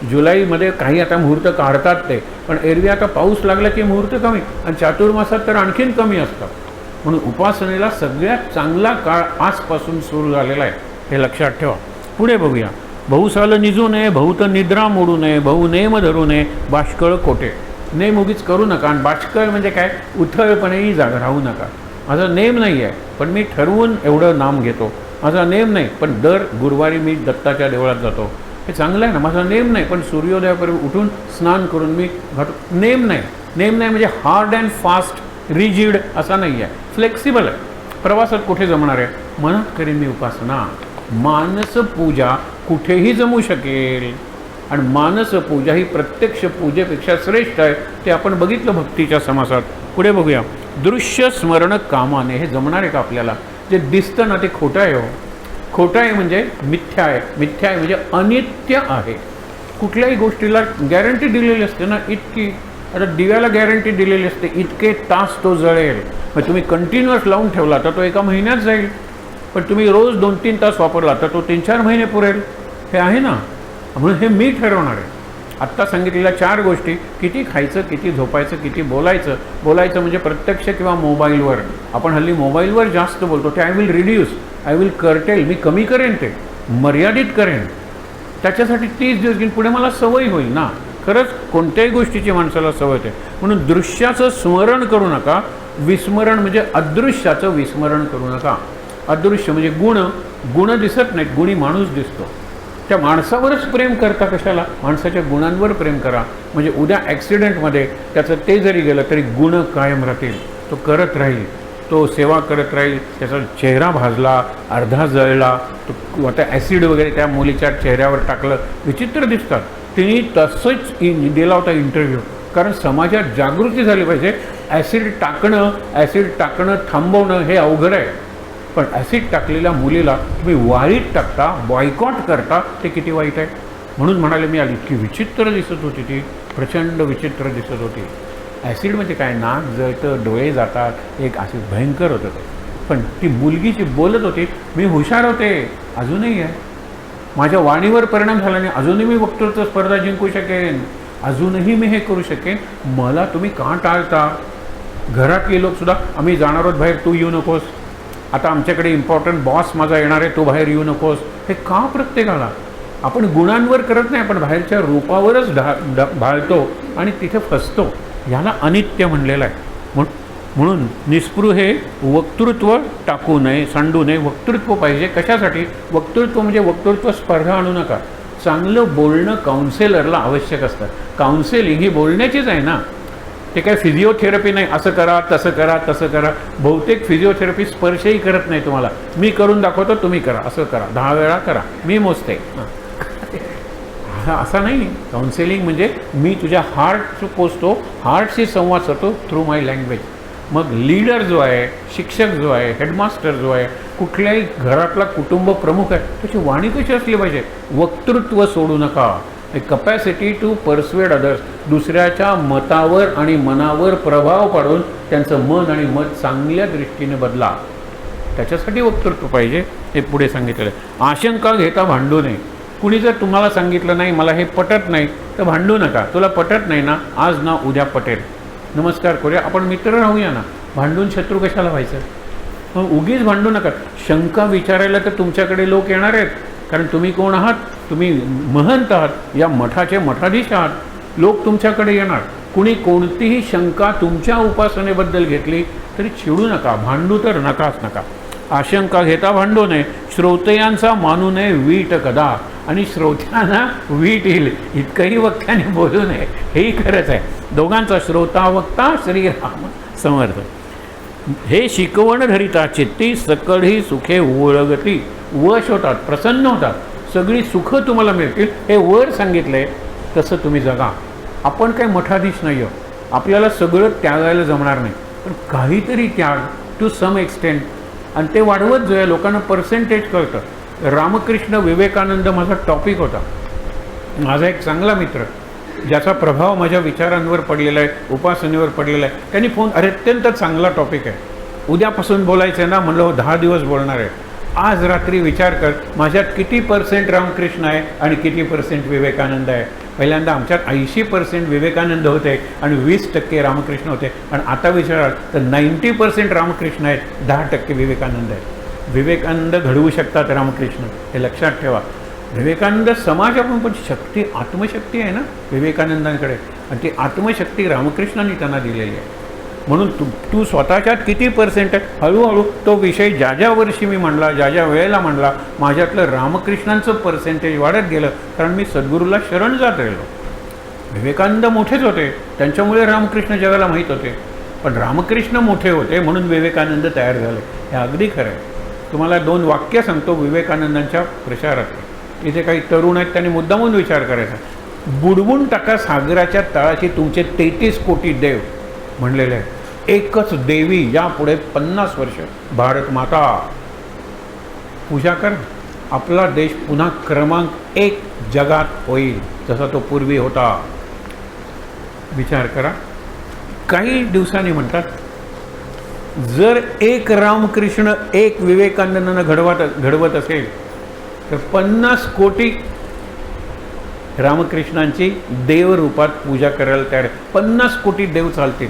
जुलैमध्ये काही आता मुहूर्त काढतात ते, पण एरवी आता पाऊस लागला की मुहूर्त कमी आणि चातुर्मासात तर आणखीन कमी असतात. म्हणून उपासनेला सगळ्यात चांगला काळ आजपासून सुरू झालेला आहे, हे लक्षात ठेवा. पुढे बघूया. बहुसाल निजू नये, बहुत निद्रा मोडू नये, बहु नेम धरू नये, बाष्कळ कोटे. नेम उगीच करू नका. आणि बाष्कळ म्हणजे काय? उथळपणेही जागा राहू नका. माझा नेम नाही आहे, पण मी ठरवून एवढं नाम घेतो. माझा नेम नाही, पण दर गुरुवारी मी दत्ताच्या देवळात जातो. हे चांगलं आहे ना. माझा नेम नाही, पण सूर्योदयापर्यंत उठून स्नान करून मी घाटो. नेम नाही. नेम नाही म्हणजे हार्ड अँड फास्ट रिजिड असा नाही आहे, फ्लेक्सिबल आहे. प्रवासात कुठे जमणार आहे? मनात करेन मी उपासना. मानस पूजा कुठेही जमू शकेल आणि मानस पूजा ही प्रत्यक्ष पूजेपेक्षा श्रेष्ठ आहे. ते आपण बघितलं भक्तीच्या समासात. पुढे बघूया. दृश्य स्मरण कामाने, हे जमणार आहे का आपल्याला? जे दिसतं ना ते खोटं आहे हो. खोटं आहे म्हणजे मिथ्या आहे. मिथ्या आहे म्हणजे अनित्य आहे. कुठल्याही गोष्टीला गॅरंटी दिलेली असते ना, इतकी. आता दिव्याला गॅरंटी दिलेली असते, इतके तास तो जळेल. मग तुम्ही कंटिन्युअस लावून ठेवला तर तो एका महिन्यात जाईल, पण तुम्ही रोज 2-3 तास वापरला तर तो 3-4 महिने पुरेल. हे आहे ना. म्हणून हे मी ठरवणार आहे. आत्ता सांगितलेल्या 4 गोष्टी, किती खायचं, किती झोपायचं, किती बोलायचं. बोलायचं म्हणजे प्रत्यक्ष किंवा मोबाईलवर. आपण हल्ली मोबाईलवर जास्त बोलतो. ते I will reduce, I will curtail, मी कमी करेन, ते मर्यादित करेन. त्याच्यासाठी 30 दिवस घेईन, पुढे मला सवय होईल ना. खरंच कोणत्याही गोष्टीची माणसाला सवय होते. म्हणून दृश्याचं स्मरण करू नका. विस्मरण म्हणजे अदृश्याचं विस्मरण करू नका. अदृश्य म्हणजे गुण दिसत नाहीत, गुणी माणूस दिसतो. त्या माणसावरच प्रेम करता कशाला? माणसाच्या गुणांवर प्रेम करा. म्हणजे उद्या ॲक्सिडेंटमध्ये त्याचं ते जरी गेलं तरी गुण कायम राहतील. तो करत राहील, तो सेवा करत राहील. त्याचा चेहरा भाजला, अर्धा जळला, तो आता ॲसिड वगैरे त्या मुलीच्या चेहऱ्यावर टाकलं, विचित्र दिसतात. तिने तसंच दिला होता इंटरव्ह्यू. कारण समाजात जागृती झाली पाहिजे. ॲसिड टाकणं थांबवणं हे अवघड आहे. पण ॲसिड टाकलेल्या मुलीला तुम्ही वाळीत टाकता, बॉयकॉट करता, ते किती वाईट आहे. म्हणून म्हणाले मी, इतकी विचित्र दिसत होती ती, प्रचंड विचित्र दिसत होती. ॲसिड म्हणजे काय? नाक जळतं, डोळे जातात, एक असे भयंकर होतं ते. पण ती मुलगी जी बोलत होती, मी हुशार होते, अजूनही आहे. माझ्या वाणीवर परिणाम झाला नाही, अजूनही मी वक्तृत्व स्पर्धा जिंकू शकेन, अजूनही मी हे करू शकेन. मला तुम्ही का टाळता? घरातले लोकसुद्धा, आम्ही जाणार आहोत बाहेर, तू येऊ नकोस. आता आमच्याकडे इम्पॉर्टंट बॉस माझा येणार आहे, तो बाहेर येऊ नकोस. हे का प्रत्येकाला? आपण गुणांवर करत नाही, आपण बाहेरच्या रूपावरच भाळतो आणि तिथे फसतो. ह्याला अनित्य म्हणलेलं आहे. म्हणून निस्पृहे वक्तृत्व टाकू नये, सांडू नये. वक्तृत्व पाहिजे. कशासाठी? वक्तृत्व म्हणजे वक्तृत्व स्पर्धा आणू नका. चांगलं बोलणं काउन्सेलरला आवश्यक असतं. काउन्सेलिंग ही बोलण्याचीच आहे ना. ते काय फिजिओथेरपी नाही, असं करा, तसं करा, तसं करा. बहुतेक फिजिओथेरपी स्पर्शही करत नाही तुम्हाला. मी करून दाखवतो, तुम्ही करा, असं करा, 10 वेळा करा, मी मोजते. असं नाही. काउन्सिलिंग म्हणजे मी तुझ्या हार्ट पोचतो, हार्टशी संवाद साधतो थ्रू माय लँग्वेज. मग लीडर जो आहे, शिक्षक जो आहे, हेडमास्टर जो आहे, कुठल्याही घरातला कुटुंब प्रमुख आहे, त्याची वाणी कशी असली पाहिजे? वक्तृत्व सोडू नका. Capacity to persuade others. दुसऱ्याच्या मतावर आणि मनावर प्रभाव पाडून त्यांचं मन आणि मत चांगल्या दृष्टीने बदला. त्याच्यासाठी वक्तृत्व पाहिजे. हे पुढे सांगितलेलं आहे. आशंका घेता भांडू नये. कुणी जर तुम्हाला सांगितलं नाही, मला हे पटत नाही, तर भांडू नका. तुला पटत नाही ना, आज ना उद्या पटेल. नमस्कार करूया, आपण मित्र राहूया ना. भांडून शत्रू कशाला व्हायचं? मग उगीच भांडू नका. शंका विचारायला तर तुमच्याकडे लोक येणार आहेत. कारण तुम्ही कोण आहात? तुम्ही महंत आहात, या मठाचे मठाधीश आहात. लोक तुमच्याकडे येणार. कुणी कोणतीही शंका तुमच्या उपासनेबद्दल घेतली तरी चिडू नका, भांडू तर नकाच नका. आशंका घेता भांडू नये. श्रोतयांचा मानू नये वीट कदा. आणि श्रोत्यांना वीट येईल इतकंही वक्त्याने बोलू नये, हेही खरंच आहे. दोघांचा श्रोता वक्ता श्रीराम समर्थ. हे शिकवण धरिता चित्ती सकळही सुखे ओळगती. वश होतात, प्रसन्न होतात, सगळी सुखं तुम्हाला मिळतील. हे वर सांगितलंय तसं तुम्ही जगा. आपण काही मठाधीश नाही आहोत, आपल्याला सगळं त्यागायला जमणार नाही, पण काहीतरी त्याग टू सम एक्सटेंट. आणि ते वाढवत जाऊया. लोकांना पर्सेंटेज कळतं. रामकृष्ण विवेकानंद माझा टॉपिक होता. माझा एक चांगला मित्र, ज्याचा प्रभाव माझ्या विचारांवर पडलेला आहे, उपासनेवर पडलेला आहे, त्यांनी फोन, अत्यंत चांगला टॉपिक आहे, उद्यापासून बोलायचं आहे ना. म्हणलं हो, 10 दिवस बोलणार आहे. आज रात्री विचार कर, माझ्यात किती % रामकृष्ण आहे आणि किती % विवेकानंद आहे. पहिल्यांदा आमच्यात 80% विवेकानंद होते आणि 20% रामकृष्ण होते. आणि आता विचाराल तर 90% रामकृष्ण आहेत, 10% विवेकानंद आहेत. विवेकानंद घडवू शकतात रामकृष्ण, हे लक्षात ठेवा. विवेकानंद समाजातून पण शक्ती, आत्मशक्ती आहे ना विवेकानंदांकडे, आणि ती आत्मशक्ती रामकृष्णांनी त्यांना दिलेली आहे. म्हणून तू स्वतःच्यात किती % आहे, हळूहळू तो विषय ज्या ज्या वर्षी मी म्हणला, ज्या ज्या वेळेला म्हणला, माझ्यातलं रामकृष्णांचं पर्सेंटेज वाढत गेलं. कारण मी सद्गुरूला शरण जात राहिलो. विवेकानंद मोठेच होते, त्यांच्यामुळे रामकृष्ण जगाला माहीत होते. पण रामकृष्ण मोठे होते म्हणून विवेकानंद तयार झाले, हे अगदी खरं आहे. तुम्हाला 2 वाक्य सांगतो विवेकानंदांच्या प्रचारात. इथे काही तरुण आहेत, त्यांनी मुद्दामून विचार करायचा. बुडवून टाका सागराच्या तळाशी तुमचे 33 कोटी देव म्हणलेले आहे. एकच देवी यापुढे 50 वर्ष भारत माता पूजा कर. आपला देश पुन्हा क्रमांक 1 जगात होईल जसा तो पूर्वी होता. विचार करा. काही दिवसांनी म्हणतात जर एक रामकृष्ण एक विवेकानंदांना घडवत असेल तर 50 कोटी रामकृष्णांची देवरूपात पूजा करायला तयार आहे. 50 कोटी देव चालतील.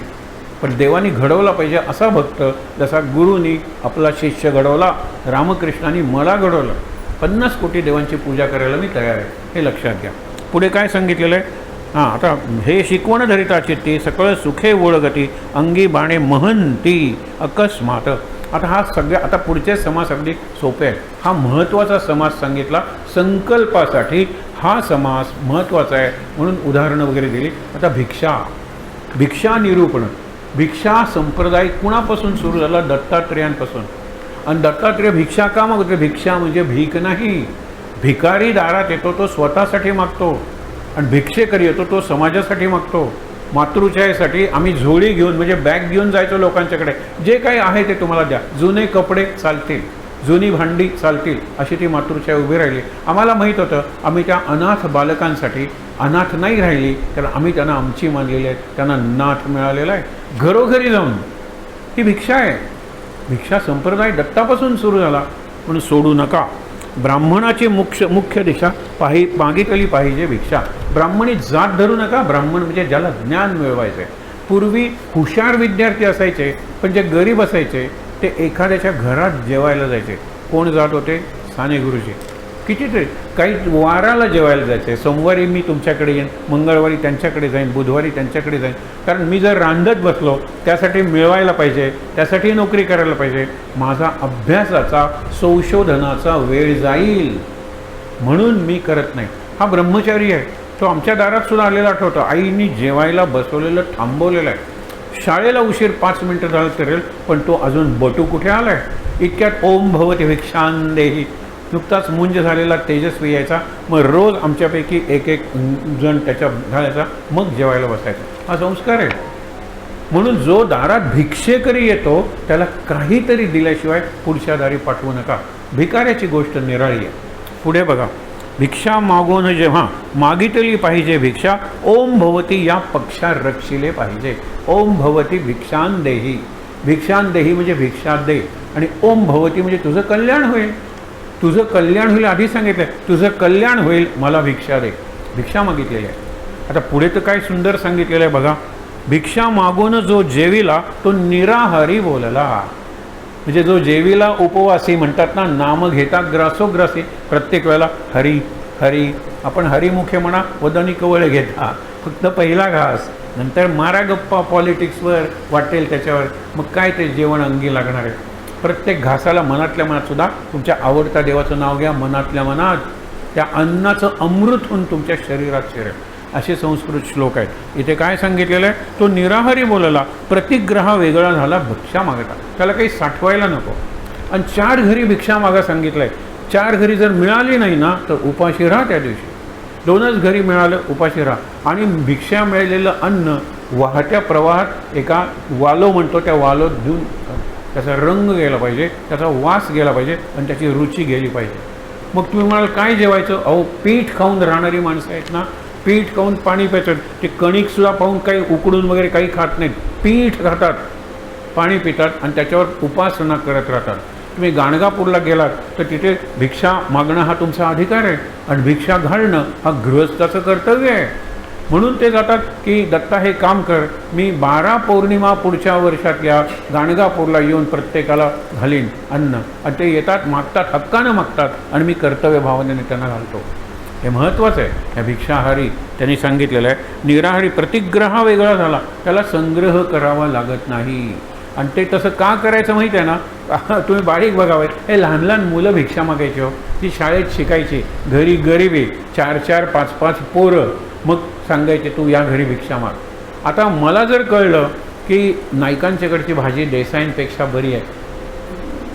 पण देवानी घडवला पाहिजे असा भक्त, जसा गुरुनी आपला शिष्य घडवला, रामकृष्णांनी मला घडवलं. 50 कोटी देवांची पूजा करायला मी तयार आहे, हे लक्षात घ्या. पुढे काय सांगितलेलं आहे? आता हे शिकवण धरिता चित्ती सकळ सुखे ओळगती अंगी बाणे महंती अकस्मात. आता हा आता पुढचे समास अगदी सोपे आहेत. हा महत्त्वाचा समास सांगितला. संकल्पासाठी हा समास महत्त्वाचा आहे म्हणून उदाहरणं वगैरे दिली. आता भिक्षा निरूपण. भिक्षा संप्रदाय कुणापासून सुरू झाला? दत्तात्रेयांपासून. आणि दत्तात्रेय भिक्षा का मागतो? भिक्षा म्हणजे भीक नाही. भिकारी दारात येतो तो स्वतःसाठी मागतो, आणि भिक्षेकरी येतो तो समाजासाठी मागतो. मातृछायेसाठी आम्ही झोळी घेऊन म्हणजे बॅग घेऊन जायचो लोकांच्याकडे, जे काही आहे ते तुम्हाला द्या. जुने कपडे चालतील, जुनी भांडी चालतील, अशी ती मातृछाया उभी राहिली. आम्हाला माहीत होतं आम्ही त्या अनाथ बालकांसाठी, अनाथ नाही राहिली तर आम्ही त्यांना आमची मानलेली आहे, त्यांना नाथ मिळालेला आहे. घरोघरी जाऊन ही भिक्षा आहे. भिक्षा संप्रदाय दत्तापासून सुरू झाला म्हणून सोडू नका. ब्राह्मणाची मुख्य दिशा मागितली पाहिजे भिक्षा. ब्राह्मणी जात धरू नका. ब्राह्मण म्हणजे ज्याला ज्ञान मिळवायचं आहे. पूर्वी हुशार विद्यार्थी असायचे, पण जे गरीब असायचे ते एखाद्याच्या घरात जेवायला जायचे. कोण जात होते? साने गुरुजी. कितीतरी काही वाराला जेवायला जायचे. सोमवारी मी तुमच्याकडे येईन, मंगळवारी त्यांच्याकडे जाईन, बुधवारी त्यांच्याकडे जाईन. कारण मी जर रांधत बसलो त्यासाठी मिळवायला पाहिजे, त्यासाठी नोकरी करायला पाहिजे. माझा अभ्यासाचा संशोधनाचा वेळ जाईल म्हणून मी करत नाही. हा ब्रह्मचारी आहे. तो आमच्या दारात सुद्धा आलेला आठवतो. आईनी जेवायला बसवलेलं थांबवलेलं आहे. शाळेला उशीर 5 मिनटं झालं तरी पण तो अजून बटू कुठे आला आहे? इतक्यात ओम भवती भिक्षांदेही नुकताच मुंज झालेला तेजस्वी यायचा. मग रोज आमच्यापैकी एक जण त्याच्या घालायचा, मग जेवायला बसायचा. हा संस्कार आहे. म्हणून जो दारात भिक्षेकरी येतो त्याला काहीतरी दिल्याशिवाय पुढच्या दारी पाठवू नका. भिकाऱ्याची गोष्ट निराळी आहे. पुढे बघा. भिक्षा मागून जेव्हा मागितली पाहिजे भिक्षा ओम भवती या पक्षा रक्षिले पाहिजे. ओम भवती भिक्षांदेही. भिक्षांदेही म्हणजे भिक्षा दे, आणि ओम भवती म्हणजे तुझं कल्याण होईल. तुझं कल्याण होईल आधी सांगितलं. तुझं कल्याण होईल, मला भिक्षा दे. भिक्षा मागितलेली आहे. आता पुढे तर काय सुंदर सांगितलेलं आहे बघा. भिक्षा मागून जो जेविला तो निराहारी बोलला. म्हणजे जो जेविला उपवासी म्हणतात ना, नाम घेता ग्रासोग्रासी. प्रत्येक वेळेला हरी हरी. आपण हरिमुखे म्हणा, वदनी कवळे घेता. फक्त पहिला घास, नंतर मारा गप्पा पॉलिटिक्सवर, वाटेल त्याच्यावर. मग काय ते जेवण अंगी लागणार आहे? प्रत्येक घासाला मनातल्या मनात सुद्धा तुमच्या आवडत्या देवाचं नाव घ्या. मनातल्या मनात त्या अन्नाचं अमृत होऊन तुमच्या शरीरात शिरेल. असे संस्कृत श्लोक आहेत. इथे काय सांगितलेलं आहे? तो निराहारी बोलला, प्रतिग्रह वेगळा झाला भिक्षा मागता. त्याला काही साठवायला नको. आणि 4 घरी भिक्षा मागा सांगितलं आहे. 4 घरी जर मिळाली नाही ना तर उपाशी राहा त्या दिवशी. 2च घरी मिळालं उपाशी राहा. आणि भिक्षा मिळालेलं अन्न वाहत्या प्रवाहात एका वालो म्हणतो त्या वालोत घेऊन त्याचा रंग गेला पाहिजे, त्याचा वास गेला पाहिजे, आणि त्याची रुची गेली पाहिजे. मग तुम्ही म्हणाल काय जेवायचं? अहो, पीठ खाऊन राहणारी माणसं आहेत ना, पीठ खाऊन पाणी पितात. ते कणिकसुद्धा पाहून काही उकडून वगैरे काही खात नाहीत. पीठ खातात, पाणी पितात, आणि त्याच्यावर उपासना करत राहतात. तुम्ही गाणगापूरला गेलात तर तिथे भिक्षा मागणं हा तुमचा अधिकार आहे, आणि भिक्षा घालणं हा गृहस्थाचं कर्तव्य आहे. म्हणून ते जातात की दत्ता हे काम कर, मी 12 पौर्णिमा पुढच्या वर्षात या गाणगापूरला येऊन प्रत्येकाला घालीन अन्न. आणि ते येतात, मागतात, हक्कानं मागतात, आणि मी कर्तव्य भावनेने त्यांना घालतो. हे महत्त्वाचं आहे. या भिक्षाहारी त्यांनी सांगितलेलं आहे. निराहारी प्रतिग्रह वेगळा झाला, त्याला संग्रह करावा लागत नाही. आणि ते तसं का करायचं माहीत आहे ना? तुम्ही बारीक बघावं. हे लहान लहान मुलं भिक्षा मागायची हो. ती शाळेत शिकायची, घरी गरिबी, 4-4, 5-5 पोरं. मग सांगायचे तू या घरी भिक्षा माग. आता मला जर कळलं की नायकांच्याकडची भाजी देसाईंपेक्षा बरी आहे,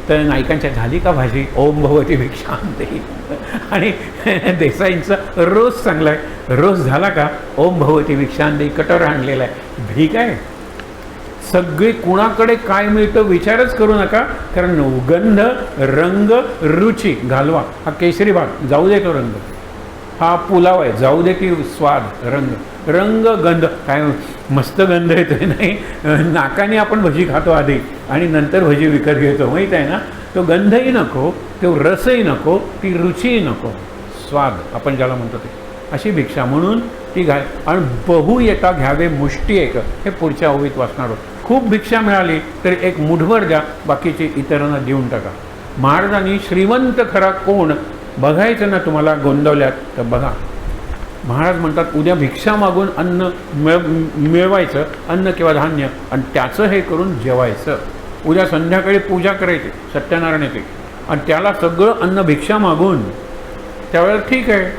तर नायकांच्या झाली का भाजी ओम भगवती भिक्षांदेही, आणि देसाईंचं रोज चांगला आहे, रोज झाला का ओम भगवती भिक्षांदेही कटोरा आणलेला आहे. ठीक आहे, सगळे कुणाकडे काय मिळतं विचारच करू नका, कारण गंध रंग रुची घालवा. हा केशरी भाग जाऊ दे, तो रंग. हा पुलाव आहे जाऊ दे की स्वाद रंग, रंग गंध काय मस्त गंध येतोय नाही, नाकाने आपण भजी खातो आधी आणि नंतर भजी विकत घेतो, माहीत आहे ना. तो गंधही नको, तो रसही नको, ती रुचीही नको, स्वाद आपण ज्याला म्हणतो ते, अशी भिक्षा. म्हणून ती घाल. आणि बहु येता घ्यावे मुष्टी एक, हे पुढच्या ओवीत वाचणार आहोत. खूप भिक्षा मिळाली तर एक मुठभर द्या, बाकीचे इतरांना देऊन टाका. महाराजांनी श्रीमंत खरा कोण बघायचं ना तुम्हाला गोंदवल्यात तर बघा. महाराज म्हणतात उद्या भिक्षा मागून अन्न मिळवायचं, अन्न किंवा धान्य, आणि त्याचं हे करून जेवायचं. उद्या संध्याकाळी पूजा करायची, सत्यनारायणाची, आणि त्याला सगळं अन्न भिक्षा मागून. त्यावेळेला ठीक आहे,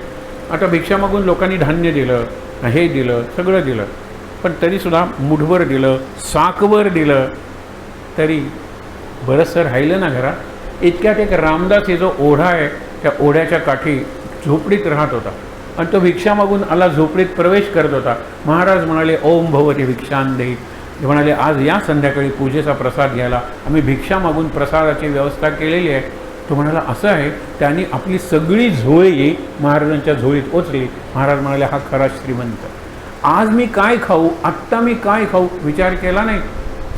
आता भिक्षा मागून लोकांनी धान्य दिलं, हे दिलं, सगळं दिलं, पण तरीसुद्धा मुठभर दिलं, साकभर दिलं, तरी बरंचसं राहिलं ना घरात. इतक्यात एक रामदास हे जो ओढा आहे त्या ओढ्याच्या काठी झोपडीत राहत होता, आणि तो भिक्षा मागून आला, झोपडीत प्रवेश करत होता. महाराज म्हणाले ओम भगवती भिक्षांदेही. म्हणाले आज या संध्याकाळी पूजेचा प्रसाद घ्यायला आम्ही भिक्षा मागून प्रसादाची व्यवस्था केलेली आहे. तो म्हणाला असं आहे. त्यांनी आपली सगळी झोळी महाराजांच्या झोळीत ओतली. महाराज म्हणाले हा खरा श्रीमंत. आज मी काय खाऊ, आत्ता मी काय खाऊ विचार केला नाही,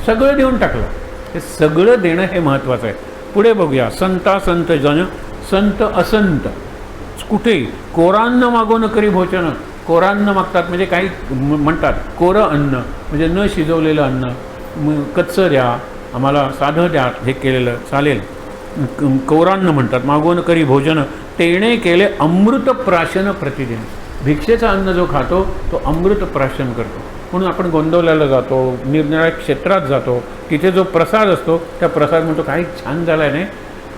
सगळं देऊन टाकलं. हे सगळं देणं हे महत्त्वाचं आहे. पुढे बघूया. संता संत जन संत असंत कुठे कोरान्न मागून करी भोजन. कोरान्न मागतात म्हणजे काही म्हणतात कोरं अन्न म्हणजे न शिजवलेलं अन्न, कच्चं द्या आम्हाला, साधं द्या, हे केलेलं चालेल, कोरान्न म्हणतात. मागून करी भोजन तेणे केले अमृत प्राशन प्रतिदिन. भिक्षेचं अन्न जो खातो तो अमृत प्राशन करतो. म्हणून आपण गोंदवल्याला जातो, निरनिराळ्या क्षेत्रात जातो, तिथे जो प्रसाद असतो त्या प्रसाद म्हणतो काही छान झाला आहे नाही,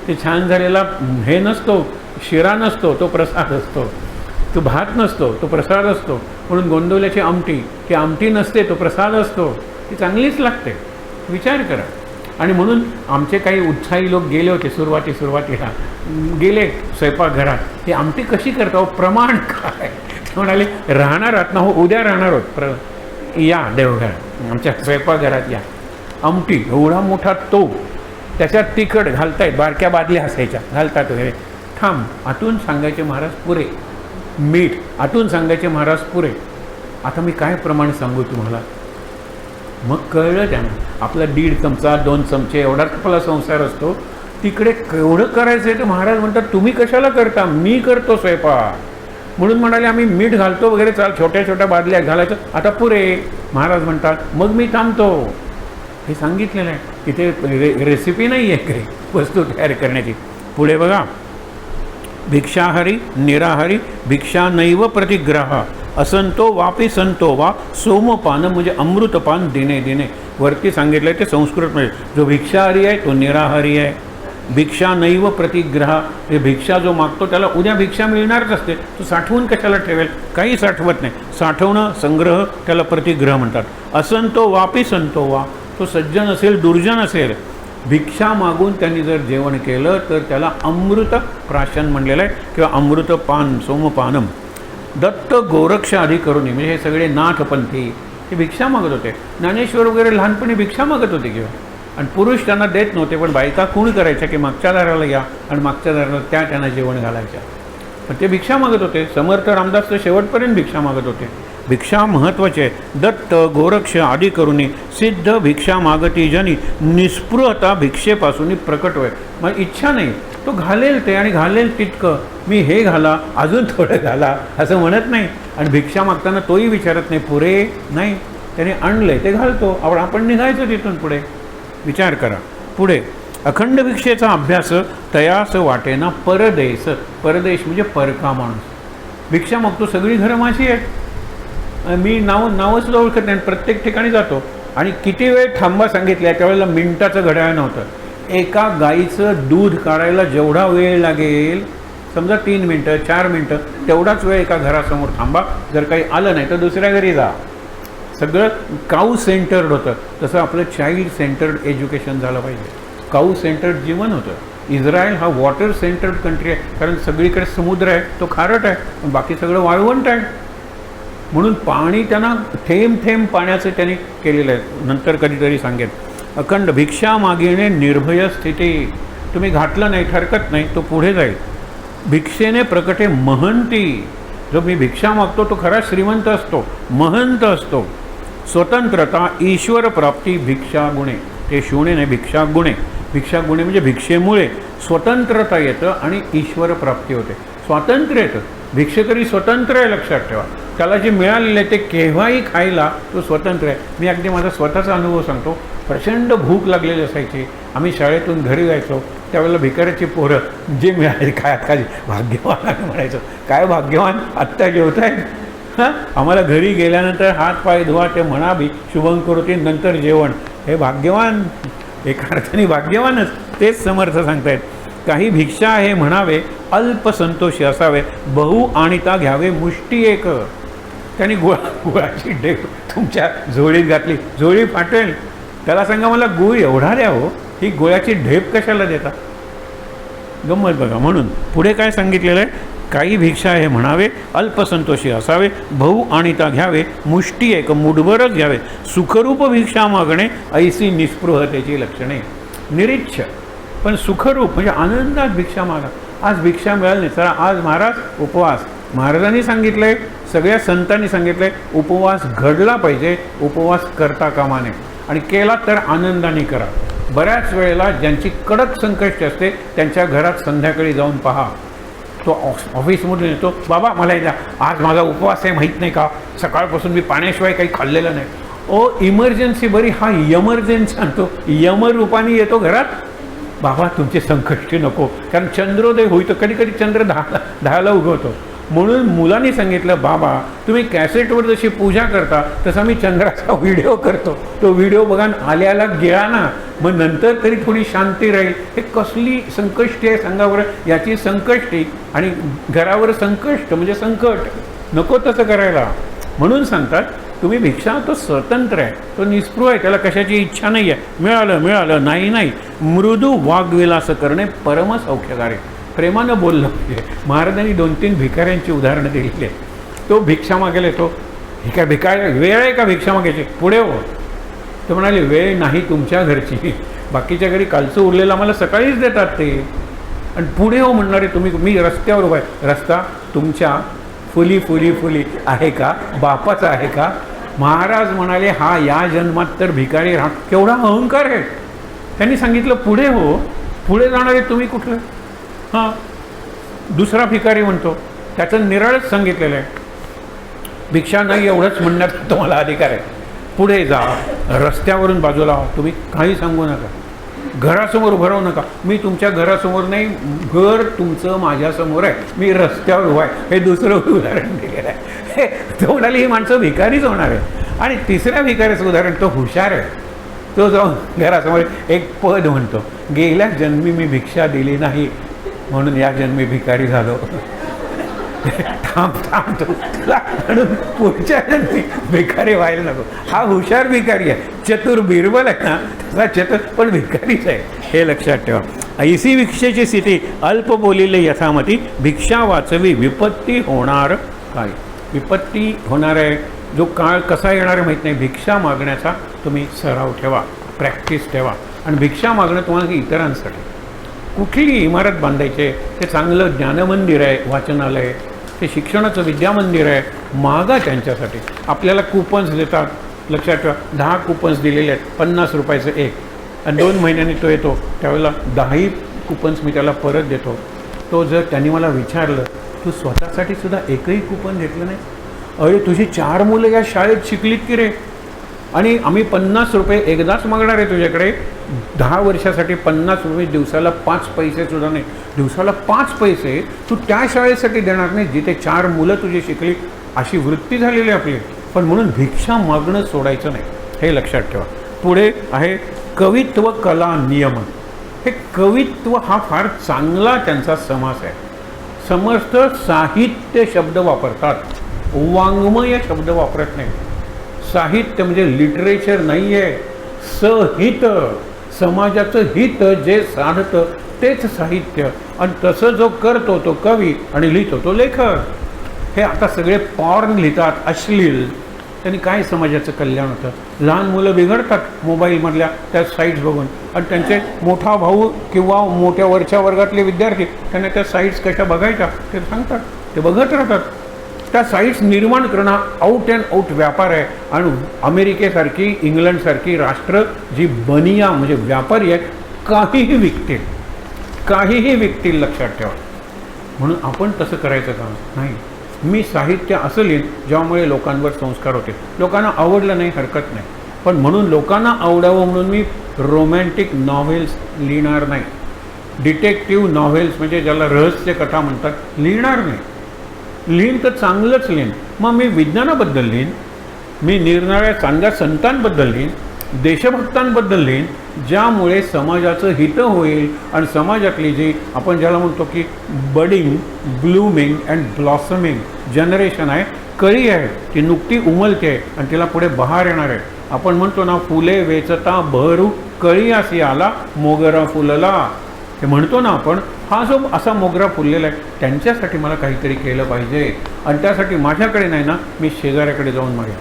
ते छान झालेला हे नसतो, शिरा नसतो, तो प्रसाद असतो. तो भात नसतो, तो प्रसाद असतो. म्हणून गोंदवल्याची आमटी, ती आमटी नसते, तो प्रसाद असतो, ती चांगलीच लागते. विचार करा. आणि म्हणून आमचे काही उत्साही लोक गेले होते सुरुवातीला गेले स्वयंपाकघरात, ती आमटी कशी करतो, प्रमाण काय म्हणाले, राहणार आहात ना, हो उद्या राहणार आहोत, या देवघर आमच्या स्वयंपाकघरात या. आमटी एवढा मोठा तोप, त्याच्यात तिखट घालतायत, बारक्या बादल्या असायच्या घालतात वगैरे. थांब, आतून सांगायचे महाराज पुरे, मीठ आतून सांगायचे महाराज पुरे. आता मी काय प्रमाण सांगू तुम्हाला. मग कळलं त्यांना आपला 1.5 चमचा 2 चमचे एवढा आपला संसार असतो, तिकडे केवढं करायचं आहे. तर महाराज म्हणतात तुम्ही कशाला करता, मी करतो स्वयंपाक. म्हणून म्हणाले आम्ही मीठ घालतो वगैरे, चाल छोट्या छोट्या बादल्या घालायचं, आता पुरे. महाराज म्हणतात मग मी थांबतो. हे सांगितलेलं आहे. इथे रेसिपी नाही आहे काही वस्तू तयार करण्याची. पुढे बघा. भिक्षाहरी निराहारी भिक्षा नैव प्रतिग्रह असंतो वापी संतो वा सोमपान म्हणजे अमृतपान दिने दिने. वरती सांगितलं आहे ते संस्कृतमध्ये. जो भिक्षाहारी आहे तो निराहारी आहे. भिक्षा नैव प्रतिग्रह, हे भिक्षा जो मागतो त्याला उद्या भिक्षा मिळणारच असते, तो साठवून कशाला ठेवेल, काही साठवत नाही. साठवणं संग्रह त्याला प्रतिग्रह म्हणतात. असंतो वापी संतो वा, तो सज्जन असेल दुर्जन असेल, भिक्षा मागून त्यांनी जर जेवण केलं तर त्याला अमृत प्राशन म्हणलेलं आहे किंवा अमृतपान सोमपानम. दत्त गोरक्ष आधी करून, म्हणजे हे सगळे नाथपंथी हे भिक्षा मागत होते. ज्ञानेश्वर वगैरे लहानपणी भिक्षा मागत होते किंवा, आणि पुरुष त्यांना देत नव्हते, पण बायका खूण करायच्या की मागच्या दाराला या, आणि मागच्या दाराला त्या त्यांना जेवण घालायच्या. पण ते भिक्षा मागत होते. समर्थ रामदास तर शेवटपर्यंत भिक्षा मागत होते. भिक्षा महत्त्वाची आहे. दत्त गोरक्ष आदी करुणी सिद्ध भिक्षा मागती जनी निस्पृहता भिक्षेपासून प्रकट होय. मग इच्छा नाही, तो घालेल ते, आणि घालेल तितकं. मी हे घाला, अजून थोडं घाला असं म्हणत नाही. आणि भिक्षा मागताना तोही विचारत नाही पुरे नाही, त्याने आणलंय ते घालतो, आपण निघायचं तिथून पुढे. विचार करा. पुढे अखंड भिक्षेचा अभ्यास तयास वाटेना परदेश. परदेश म्हणजे परका माणूस. भिक्षा मागतो, सगळी घरं माझी आहेत, मी नावसुद्धा ओळखत नाही, प्रत्येक ठिकाणी जातो. आणि किती वेळ थांबा सांगितलं, त्यावेळेला मिनिटाचं घड्याळ नव्हतं. एका गाईचं दूध काढायला जेवढा वेळ लागेल, समजा 3 मिनटं 4 मिनटं, तेवढाच वेळ एका घरासमोर थांबा. जर काही आलं नाही तर दुसऱ्या घरी जा. सगळं काऊ सेंटर्ड होतं. तसं आपलं चाइल्ड सेंटर्ड एज्युकेशन झालं पाहिजे. काऊ सेंटर्ड जीवन होतं. इस्रायल हा वॉटर सेंटर्ड कंट्री आहे, कारण सगळीकडे समुद्र आहे, तो खारट आहे, पण बाकी सगळं वाळवंट आहे. म्हणून पाणी त्यांना थेंब थेंब पाण्याचं त्यांनी केलेलं आहे. नंतर कधीतरी सांगेन. अखंड भिक्षा मागिणे निर्भय स्थिती. तुम्ही घातलं नाही हरकत नाही, तो पुढे जाईल. भिक्षेने प्रकटे महंती. जो मी भिक्षा मागतो तो खरा श्रीमंत असतो, महंत असतो. स्वतंत्रता ईश्वर प्राप्ती भिक्षा गुणे. ते शिवणे नाही, भिक्षा गुणे. भिक्षा गुणे म्हणजे भिक्षेमुळे स्वतंत्रता येतं आणि ईश्वर प्राप्ती होते. स्वातंत्र्य येतं. भिक्षेकरी स्वतंत्र आहे, लक्षात ठेवा. त्याला जे मिळालेलं आहे ते केव्हाही खायला तो स्वतंत्र आहे. मी अगदी माझा स्वतःचा अनुभव सांगतो. प्रचंड भूक लागलेली असायची. आम्ही शाळेतून घरी जायचो, त्यावेळेला भिकाऱ्याची पोरं जे मिळाले काय खाली भाग्यवान आम्ही म्हणायचो. काय भाग्यवान, आत्ता जेवताय. हां, आम्हाला घरी गेल्यानंतर हात पाय धुवा, ते म्हणा बी शुभं करोती, नंतर जेवण. हे भाग्यवान, एका अर्थाने भाग्यवानच. तेच समर्थ सांगतायत. काही भिक्षा आहे म्हणावे, अल्पसंतोषी असावे, बहु आणिता घ्यावे मुष्टी एक. त्यांनी गुळाची ढेप तुमच्या झोळीत घातली, झोळी फाटेल. त्याला सांगा मला गुळ एवढा द्या हो, ही गुळाची ढेप कशाला देता. गंमत बघा. म्हणून पुढे काय सांगितलेलं आहे, काही भिक्षा आहे म्हणावे, अल्पसंतोषी असावे, बहु आणिता घ्यावे, मुष्टी एक मुठभरच घ्यावे, सुखरूप भिक्षा मागणे ऐसी निस्पृहतेची लक्षणे. निरीच्छ पण सुखरूप म्हणजे आनंदात भिक्षा मागा. आज भिक्षा मिळाली नाही, चला आज महाराज उपवास. महाराजांनी सांगितलं आहे, सगळ्या संतांनी सांगितलं आहे, उपवास घडला पाहिजे, उपवास करता कामा नये. आणि केला तर आनंदाने करा. बऱ्याच वेळेला ज्यांची कडक संकष्टी असते त्यांच्या घरात संध्याकाळी जाऊन पहा. तो ऑफिसमधून येतो, बाबा मला द्या, आज माझा उपवास आहे, माहीत नाही का, सकाळपासून मी पाण्याशिवाय काही खाल्लेलं नाही. ओ इमर्जन्सी बरी, हा यमर्जन्सी आणतो, यमरूपाने येतो घरात. बाबा तुमची संकष्टी नको, कारण चंद्रोदय होईतो, कधी कधी चंद्र 10ला उगवतो. म्हणून मुलांनी सांगितलं, बाबा तुम्ही कॅसेटवर जशी पूजा करता तसा मी चंद्राचा व्हिडिओ करतो, तो व्हिडिओ बघा, आल्याला गिळा ना, मग नंतर तरी थोडी शांती राहील. हे कसली संकष्टी आहे सांगा बरं. याची संकष्टी आणि घरावर संकष्ट म्हणजे संकट, नको तसं करायला. म्हणून सांगतात तुम्ही भिक्षा, तो स्वतंत्र आहे, तो निस्पृह आहे, त्याला कशाची इच्छा नाही आहे. मिळालं मिळालं, नाही नाही. मृदू वाग्विलास करणे परम सौख्यकारी. प्रेमानं बोललं पाहिजे. महाराजांनी 2-3 भिकाऱ्यांची उदाहरणं दिलेली आहे. तो भिक्षा मागायला येतो, ही काय भिकार वेळ आहे का भिक्षा मागायची, पुढे हो. तो म्हणाले वेळ नाही तुमच्या घरची, बाकीच्या घरी कालचं उरलेलं आम्हाला सकाळीच देतात ते, आणि पुढे हो म्हणणारे तुम्ही. मी रस्त्यावर उभा आहे, रस्ता तुमच्या फुली फुली फुली आहे का, बापाचा आहे का. महाराज म्हणाले हा या जन्मात तर भिकारी राहा. केवढा अहंकार आहे. त्यांनी सांगितलं पुढे हो. पुढे जाणारे तुम्ही कुठलं. हां, दुसरा भिकारी म्हणतो, त्याचं निराळच सांगितलेलं आहे, भिक्षा नाही एवढंच म्हणण्यात तुम्हाला अधिकार आहे. पुढे जा, रस्त्यावरून बाजूला तुम्ही काही सांगू नका, घरासमोर उभं राहू नका. मी तुमच्या घरासमोर नाही, घर तुमचं माझ्यासमोर आहे, मी रस्त्यावर उभा आहे. हे दुसरं उदाहरण दिलेलं आहे. तो म्हणाले ही माणसं भिकारीच होणार आहे. आणि तिसऱ्या भिकारीचं उदाहरण, तो हुशार आहे. तो जाऊन घरासमोर एक पद म्हणतो, गेल्या जन्मी मी भिक्षा दिली नाही म्हणून या जन्मी भिकारी झालो. थांब थांब, तुला म्हणून पुढच्या जन्मी भिकारी व्हायला नको. हा हुशार भिकारी आहे, चतुर बिरबल आहे ना, तसा चतुर पण भिकारीच आहे, हे लक्षात ठेवा. ऐसी भिक्षेची स्थिती अल्प बोलिले यथामती, भिक्षा वाचवी विपत्ती होणार काय. विपत्ती होणार आहे, जो काळ कसा येणार आहे माहीत नाही. भिक्षा मागण्याचा तुम्ही सराव ठेवा, प्रॅक्टिस ठेवा. आणि भिक्षा मागणं तुम्हाला इतरांसाठी. कुठली इमारत बांधायचे, ते चांगलं ज्ञानमंदिर आहे, वाचनालय, ते शिक्षणाचं विद्यामंदिर आहे, मागा त्यांच्यासाठी. आपल्याला कुपन्स देतात, लक्षात ठेवा. 10 कुपन्स दिलेले आहेत, 50 रुपयाचं एक, आणि 2 महिन्यांनी तो येतो, त्यावेळेला 10 कुपन्स मी त्याला परत देतो. तो जर त्यांनी मला विचारलं, तू स्वतःसाठी सुद्धा एकही कुपन घेतलं नाही, अरे तुझी 4 मुलं या शाळेत शिकलीत की रे, आणि आम्ही 50 रुपये एकदाच मागणार आहे तुझ्याकडे. 10 वर्षासाठी 50 रुपये, दिवसाला 5 पैसे सुद्धा नाही, दिवसाला 5 पैसे तू त्या शाळेसाठी देणार नाही जिथे 4 मुलं तुझी शिकली. अशी वृत्ती झालेली आहे आपली. पण म्हणून भिक्षा मागणं सोडायचं नाही, हे लक्षात ठेवा. पुढे आहे कवित्व कला नियम. हे कवित्व हा फार चांगला त्यांचा समास आहे. समर्थ साहित्य शब्द वापरतात, वाङ्मय शब्द वापरत नाही. साहित्य म्हणजे लिटरेचर नाही आहे, सहित, समाजाचं हित जे साधतं तेच साहित्य. आणि तसं जो करतो तो कवी आणि लिहितो तो लेखक. हे आता सगळे पॉर्न लिहितात, अश्लील. त्यांनी काय समाजाचं कल्याण होतं? लहान मुलं बिघडतात मोबाईलमधल्या त्या साईट्स बघून, आणि त्यांचे मोठा भाऊ किंवा मोठ्या वरच्या वर्गातले विद्यार्थी त्यांना त्या साईट्स कशा बघायच्या ते सांगतात, ते बघत राहतात. त्या साईट्स निर्माण करणं आउट अँड आउट व्यापार आहे. आणि अमेरिकेसारखी, इंग्लंडसारखी राष्ट्र जी बनिया म्हणजे व्यापारी आहेत, काहीही विकतील, काहीही विकतील, लक्षात ठेवा. म्हणून आपण तसं करायचं का नाही. मी साहित्य असं लिहीन ज्यामुळे लोकांवर संस्कार होते. लोकांना आवडलं नाही हरकत नाही, पण म्हणून लोकांना आवडावं म्हणून मी रोमॅन्टिक नॉव्हेल्स लिहिणार नाही, डिटेक्टिव्ह नॉव्हेल्स म्हणजे ज्याला रहस्य कथा म्हणतात लिहिणार नाही. लिहीन तर चांगलंच लिहीन. मग मी विज्ञानाबद्दल लिहीन, मी निरनिराळ्या चांगल्या संतांबद्दल लिहीन, देशभक्तांबद्दल लिहीन, ज्यामुळे समाजाचं हित होईल. आणि समाजातली जी आपण ज्याला म्हणतो की budding, blooming and blossoming generation आहे, कळी आहे, ती नुकती उमलते आहे आणि तिला पुढे बहार येणार आहे. आपण म्हणतो ना, फुले वेचता बहरू कळी अशी आला मोगरा फुलला, हे म्हणतो ना आपण. हा जो असा मोगरा फुललेला आहे त्यांच्यासाठी मला काहीतरी केलं पाहिजे. आणि त्यासाठी माझ्याकडे नाही ना, मी शेजाऱ्याकडे जाऊन मागेन.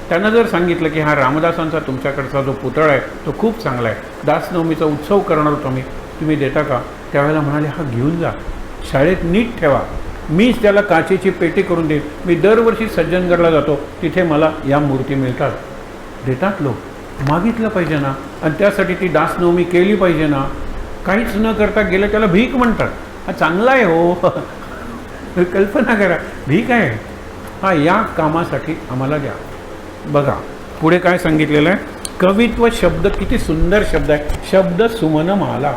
त्यांना जर सांगितलं की हा रामदासांचा तुमच्याकडचा जो पुतळा आहे तो खूप चांगला आहे, दासनवमीचा उत्सव करणार होतो मी, तुम्ही देता का? त्यावेळेला म्हणाले हा घेऊन जा, शाळेत नीट ठेवा, मीच त्याला काचेची पेटी करून देईन. मी दरवर्षी सज्जनगडला जातो, तिथे मला या मूर्ती मिळतात. देतात लोक. मागितलं पाहिजे ना, आणि त्यासाठी ती दासनवमी केली पाहिजे ना. काहीच न करता गेलं त्याला भीक म्हणतात. हा चांगला आहे हो. कल्पना करा, भीक आहे. हा या कामासाठी आम्हाला द्या. बघा पुढे काय सांगितलेलं आहे. कवित्व शब्द किती सुंदर शब्द आहे. शब्द सुमन माला.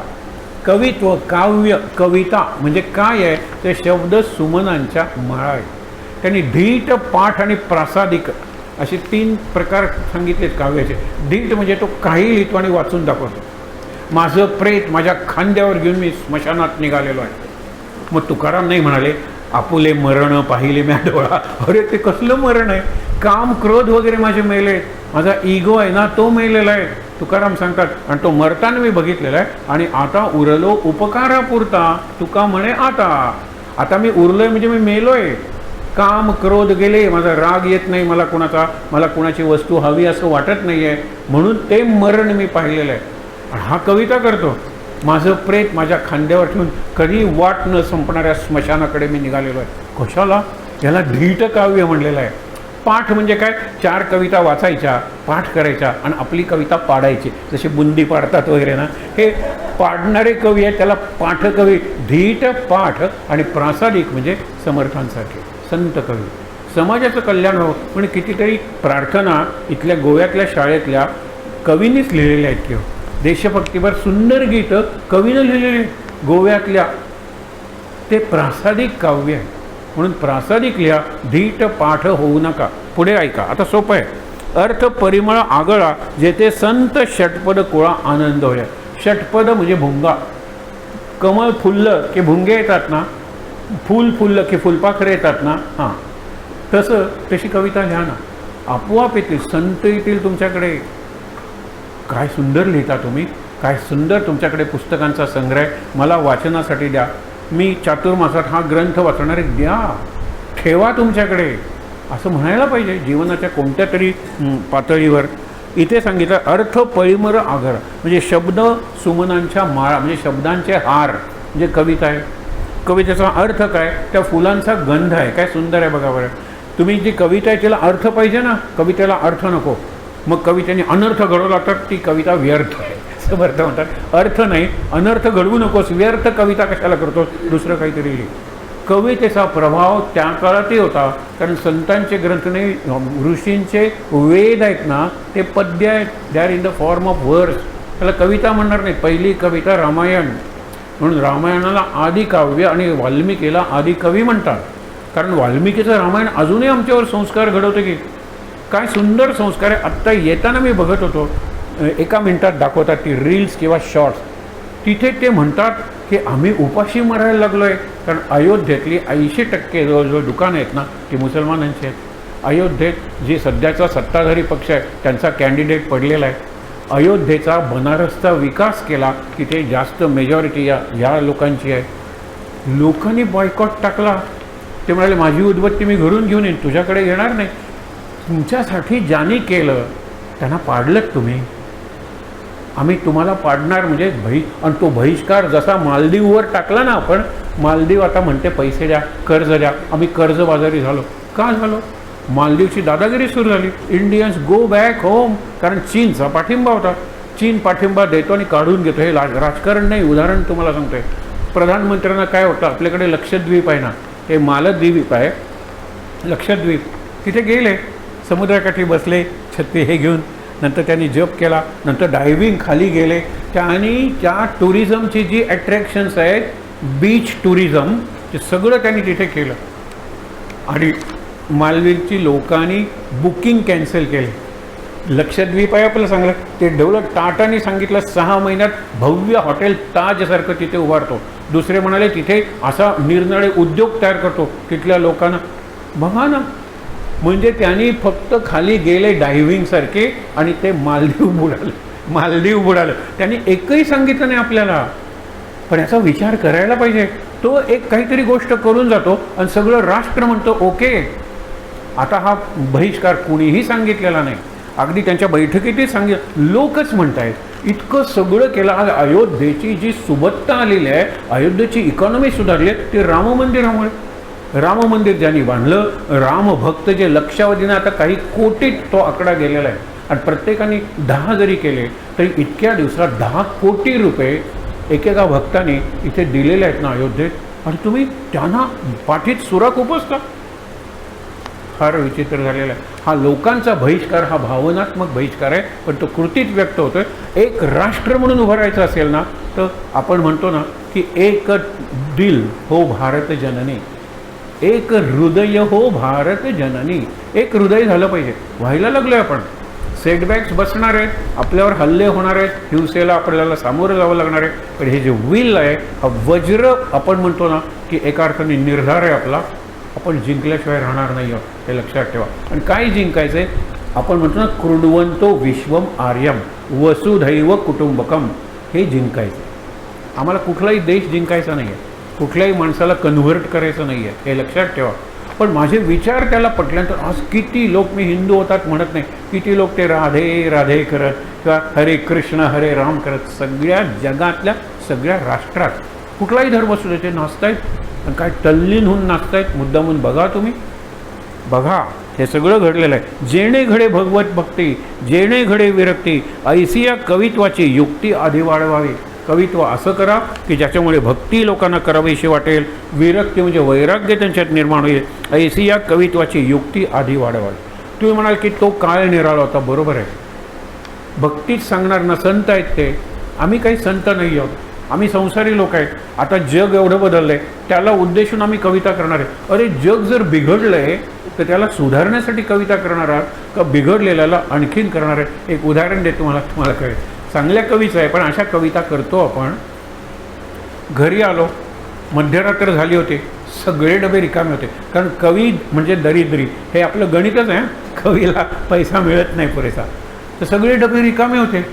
कवित्व, काव्य, कविता म्हणजे काय आहे, ते शब्द सुमनांच्या माळा आहे. त्यांनी धीट, पाठ आणि प्रासादिक असे 3 प्रकार सांगितलेत काव्याचे. धीट म्हणजे तो काही लिहितो आणि वाचून दाखवतो. माझं प्रेत माझ्या खांद्यावर घेऊन मी स्मशानात निघालेलो आहे. मग तुकाराम नाही म्हणाले आपुले मरण पाहिले म्या डोळा. अरे ते कसलं मरण आहे? काम, क्रोध वगैरे माझे मेले आहेत, माझा इगो आहे ना तो मेलेला आहे, तुकाराम सांगतात. आणि तो मरताना मी बघितलेला आहे. आणि आता उरलो उपकारापुरता, तुका म्हणे आता मी उरलोय म्हणजे मी मेलोय. काम, क्रोध गेले, माझा राग येत नाही मला कुणाची वस्तू हवी असं वाटत नाही आहे, म्हणून ते मरण मी पाहिलेलं आहे. हा कविता करतो. माझं प्रेत माझ्या खांद्यावर ठेवून कधी वाट न संपणाऱ्या स्मशानाकडे मी निघालेलो आहे. कशाला? याला धीट काव्य म्हणलेलं आहे. पाठ म्हणजे काय? 4 कविता वाचायच्या, पाठ करायच्या आणि आपली कविता पाडायची, जसे बुंदी पाडतात वगैरे ना, हे पाडणारे कवी आहेत, त्याला पाठकवी. धीट, पाठ आणि प्रासादिक म्हणजे समर्थांसाठी संत कवी. समाजाचं कल्याण हो पण कितीतरी प्रार्थना इथल्या गोव्यातल्या शाळेतल्या कवींनीच लिहिलेल्या आहेत किंवा देशभक्तीवर सुंदर गीतं कवीनं लिहिलेली गोव्यातल्या. ते प्रासादिक काव्य आहे. म्हणून प्रासादिक लिहा, धीट पाठ होऊ नका. पुढे ऐका, आता सोपं आहे. अर्थ परिमळ आगळा जेथे संत षटपद कुळा आनंद होया. षटपद म्हणजे भुंगा. कमळ फुललं की भुंगे येतात ना, फूल फुललं की फुलपाखरे येतात ना, हां तशी कविता लिहा ना, आपोआप येतील. संत येतील तुमच्याकडे. काय सुंदर लिहिता तुम्ही, काय सुंदर तुमच्याकडे पुस्तकांचा संग्रह आहे, मला वाचनासाठी द्या, मी चातुर्मासात हा ग्रंथ वाचणारे द्या, ठेवा तुमच्याकडे, असं म्हणायला पाहिजे जीवनाच्या कोणत्या तरी पातळीवर. इथे सांगितलं अर्थ परिमळ आगर म्हणजे शब्द सुमनांच्या माळा म्हणजे शब्दांचे हार म्हणजे कविता आहे. कवितेचा अर्थ काय? त्या फुलांचा गंध आहे. काय सुंदर आहे बघा बरं. तुम्ही जी कविता आहे तिला अर्थ पाहिजे ना, कवितेला अर्थ नको. मग कवितेने अनर्थ घडवला तर ती कविता व्यर्थ आहे. समर्थ म्हणतात अर्थ नाही, अनर्थ घडवू नकोस, व्यर्थ कविता कशाला करतोस, दुसरं काहीतरी लिही. कवितेचा प्रभाव त्या काळातही होता, कारण संतांचे ग्रंथ नाही, ऋषींचे वेद आहेत ना ते पद्य आहेत, they are in the form of वर्स. त्याला कविता म्हणणार नाही. पहिली कविता रामायण, म्हणून रामायणाला आदिकाव्य आणि वाल्मिकीला आदिकवी म्हणतात, कारण वाल्मिकीचं रामायण अजूनही आमच्यावर संस्कार घडवतं की काय सुंदर संस्कार आहे. आत्ता येताना मी बघत होतो, 1 मिनिटात दाखवतात ती रील्स किंवा शॉर्ट्स, तिथे ते म्हणतात की आम्ही उपाशी मरायला लागलो आहे, कारण अयोध्येतली 80% जवळजवळ दुकानं आहेत ना ती मुसलमानांची आहेत. अयोध्येत जी सध्याचा सत्ताधारी पक्ष आहे त्यांचा कॅन्डिडेट पडलेला आहे. अयोध्येचा बनारसचा विकास केला की ते जास्त मेजॉरिटी या लोकांची आहे. लोकांनी बॉयकॉट टाकला. ते म्हणाले माझी उदबत्ती मी घरून घेऊन येईन, तुझ्याकडे येणार नाही. तुमच्यासाठी ज्यांनी केलं त्यांना पाडलंत तुम्ही. आम्ही तुम्हाला पाडणार म्हणजे आणि तो बहिष्कार जसा मालदीववर टाकला ना आपण, मालदीव आता म्हणते पैसे द्या, कर्ज द्या. आम्ही कर्जबाजारी झालो. का झालो? मालदीवची दादागिरी सुरू झाली. Indians go back home. कारण चीनचा पाठिंबा होता. चीन पाठिंबा देतो आणि काढून घेतो. हे राजकारण नाही, उदाहरण तुम्हाला सांगतोय. प्रधानमंत्र्यांना काय होतं, आपल्याकडे लक्षद्वीप आहे ना, हे मालदीप आहे लक्षद्वीप, तिथे गेले, समुद्राकाठी बसले छत्री हे घेऊन, नंतर त्यांनी जप केला, नंतर डायव्हिंग खाली गेले. त्यांनी त्या टुरिझमची जी अट्रॅक्शन्स आहेत, बीच टुरिझम, ते सगळं त्यांनी तिथे केलं. आणि मालदीवची लोकांनी बुकिंग कॅन्सल केले. लक्षद्वीप आहे आपलं सांगलं, ते डेव्हलप टाटाने सांगितलं 6 महिन्यात भव्य हॉटेल ताजसारखं तिथे उभारतो. दुसरे म्हणाले तिथे असा निरनिराळे उद्योग तयार करतो तिथल्या लोकांना. बघा ना, म्हणजे त्यांनी फक्त खाली गेले डायव्हिंगसारखे आणि ते मालदीव बुडालं. त्यांनी एकही सांगितलं नाही आपल्याला. पण याचा विचार करायला पाहिजे. तो एक काहीतरी गोष्ट करून जातो आणि सगळं राष्ट्र म्हणतं ओके. आता हा बहिष्कार कुणीही सांगितलेला नाही, अगदी त्यांच्या बैठकीतही लोकच म्हणत आहेत. इतकं सगळं केलं. आज अयोध्येची जी सुबत्ता आलेली आहे, अयोध्येची इकॉनॉमी सुधारली आहे, ते राम मंदिरामुळे. राम मंदिर ज्यांनी बांधलं, रामभक्त जे लक्षावधीनं, आता काही कोटीत तो आकडा गेलेला आहे. आणि प्रत्येकाने 10 जरी केले तरी इतक्या दिवसात 10 कोटी रुपये एकेका भक्ताने इथे दिलेले आहेत ना अयोध्येत. आणि तुम्ही त्यांना पाठीत सुराख उपसता. फार विचित्र झालेला आहे. हा लोकांचा बहिष्कार हा भावनात्मक बहिष्कार आहे, पण तो कृतीत व्यक्त होतोय. एक राष्ट्र म्हणून उभं राहायचं असेल ना, तर आपण म्हणतो ना की एक दिल हो भारत जननी, एक हृदय हो भारत जननी. एक हृदय झालं पाहिजे. व्हायला लागलोय आपण. सेटबॅक्स बसणार आहेत, आपल्यावर हल्ले होणार आहेत, हिंसेला आपल्याला सामोरं जावं लागणार आहे. पण हे जे विल आहे, हा वज्र आपण म्हणतो ना की एका अर्थाने निर्धार आहे आपला. आपण जिंकल्याशिवाय राहणार नाही आहोत, हे लक्षात ठेवा. आणि काय जिंकायचं आहे? आपण म्हणतो ना कृण्वन्तो विश्वम आर्यम वसुधैव कुटुंबकम. हे जिंकायचं. आम्हाला कुठलाही देश जिंकायचा नाही आहे, कुठल्याही माणसाला कन्व्हर्ट करायचं नाही आहे, हे लक्षात ठेवा. पण माझे विचार त्याला पटल्यानंतर आज किती लोक, मी हिंदू होतात म्हणत नाही, किती लोक ते राधे राधे करत किंवा हरे कृष्ण हरे राम करत सगळ्या जगातल्या सगळ्या राष्ट्रात कुठलाही धर्म असू दे ते नाचतायत. आणि काय तल्लीन होऊन नाचतायत मुद्दामून. बघा तुम्ही, बघा हे सगळं घडलेलं आहे. जेणे घडे भगवत भक्ती, जेणे घडे विरक्ती, ऐसी या कवित्वाची युक्ती आधी वाढवावी. कवित्व असं करा की ज्याच्यामुळे भक्ती लोकांना करावीशी वाटेल, विरक्ती म्हणजे वैराग्य त्यांच्यात निर्माण होईल. ऐसी या कवित्वाची युक्ती आधी वाढवावी. तुम्ही म्हणाल की तो काळ निराळा होता. बरोबर आहे, भक्तीच सांगणार ना संत आहेत ते. आम्ही काही संत नाही आहोत, आम्ही संसारी लोक आहेत. आता जग एवढं बदललं आहे, त्याला उद्देशून आम्ही कविता करणार आहे. अरे जग जर बिघडलं आहे तर त्याला सुधारण्यासाठी कविता करणार आहात का बिघडलेल्याला आणखीन करणार आहे? एक उदाहरण देतो तुम्हाला कळेल. चांगल्या कवीच आहे, पण अशा कविता करतो आपण. घरी आलो, मध्यरात्र झाली होती, सगळे डबे रिकामे होते. कारण कवी म्हणजे दरिद्री, हे आपलं गणितच आहे. कवीला पैसा मिळत नाही पुरेसा, तर सगळे डबे रिकामे होते.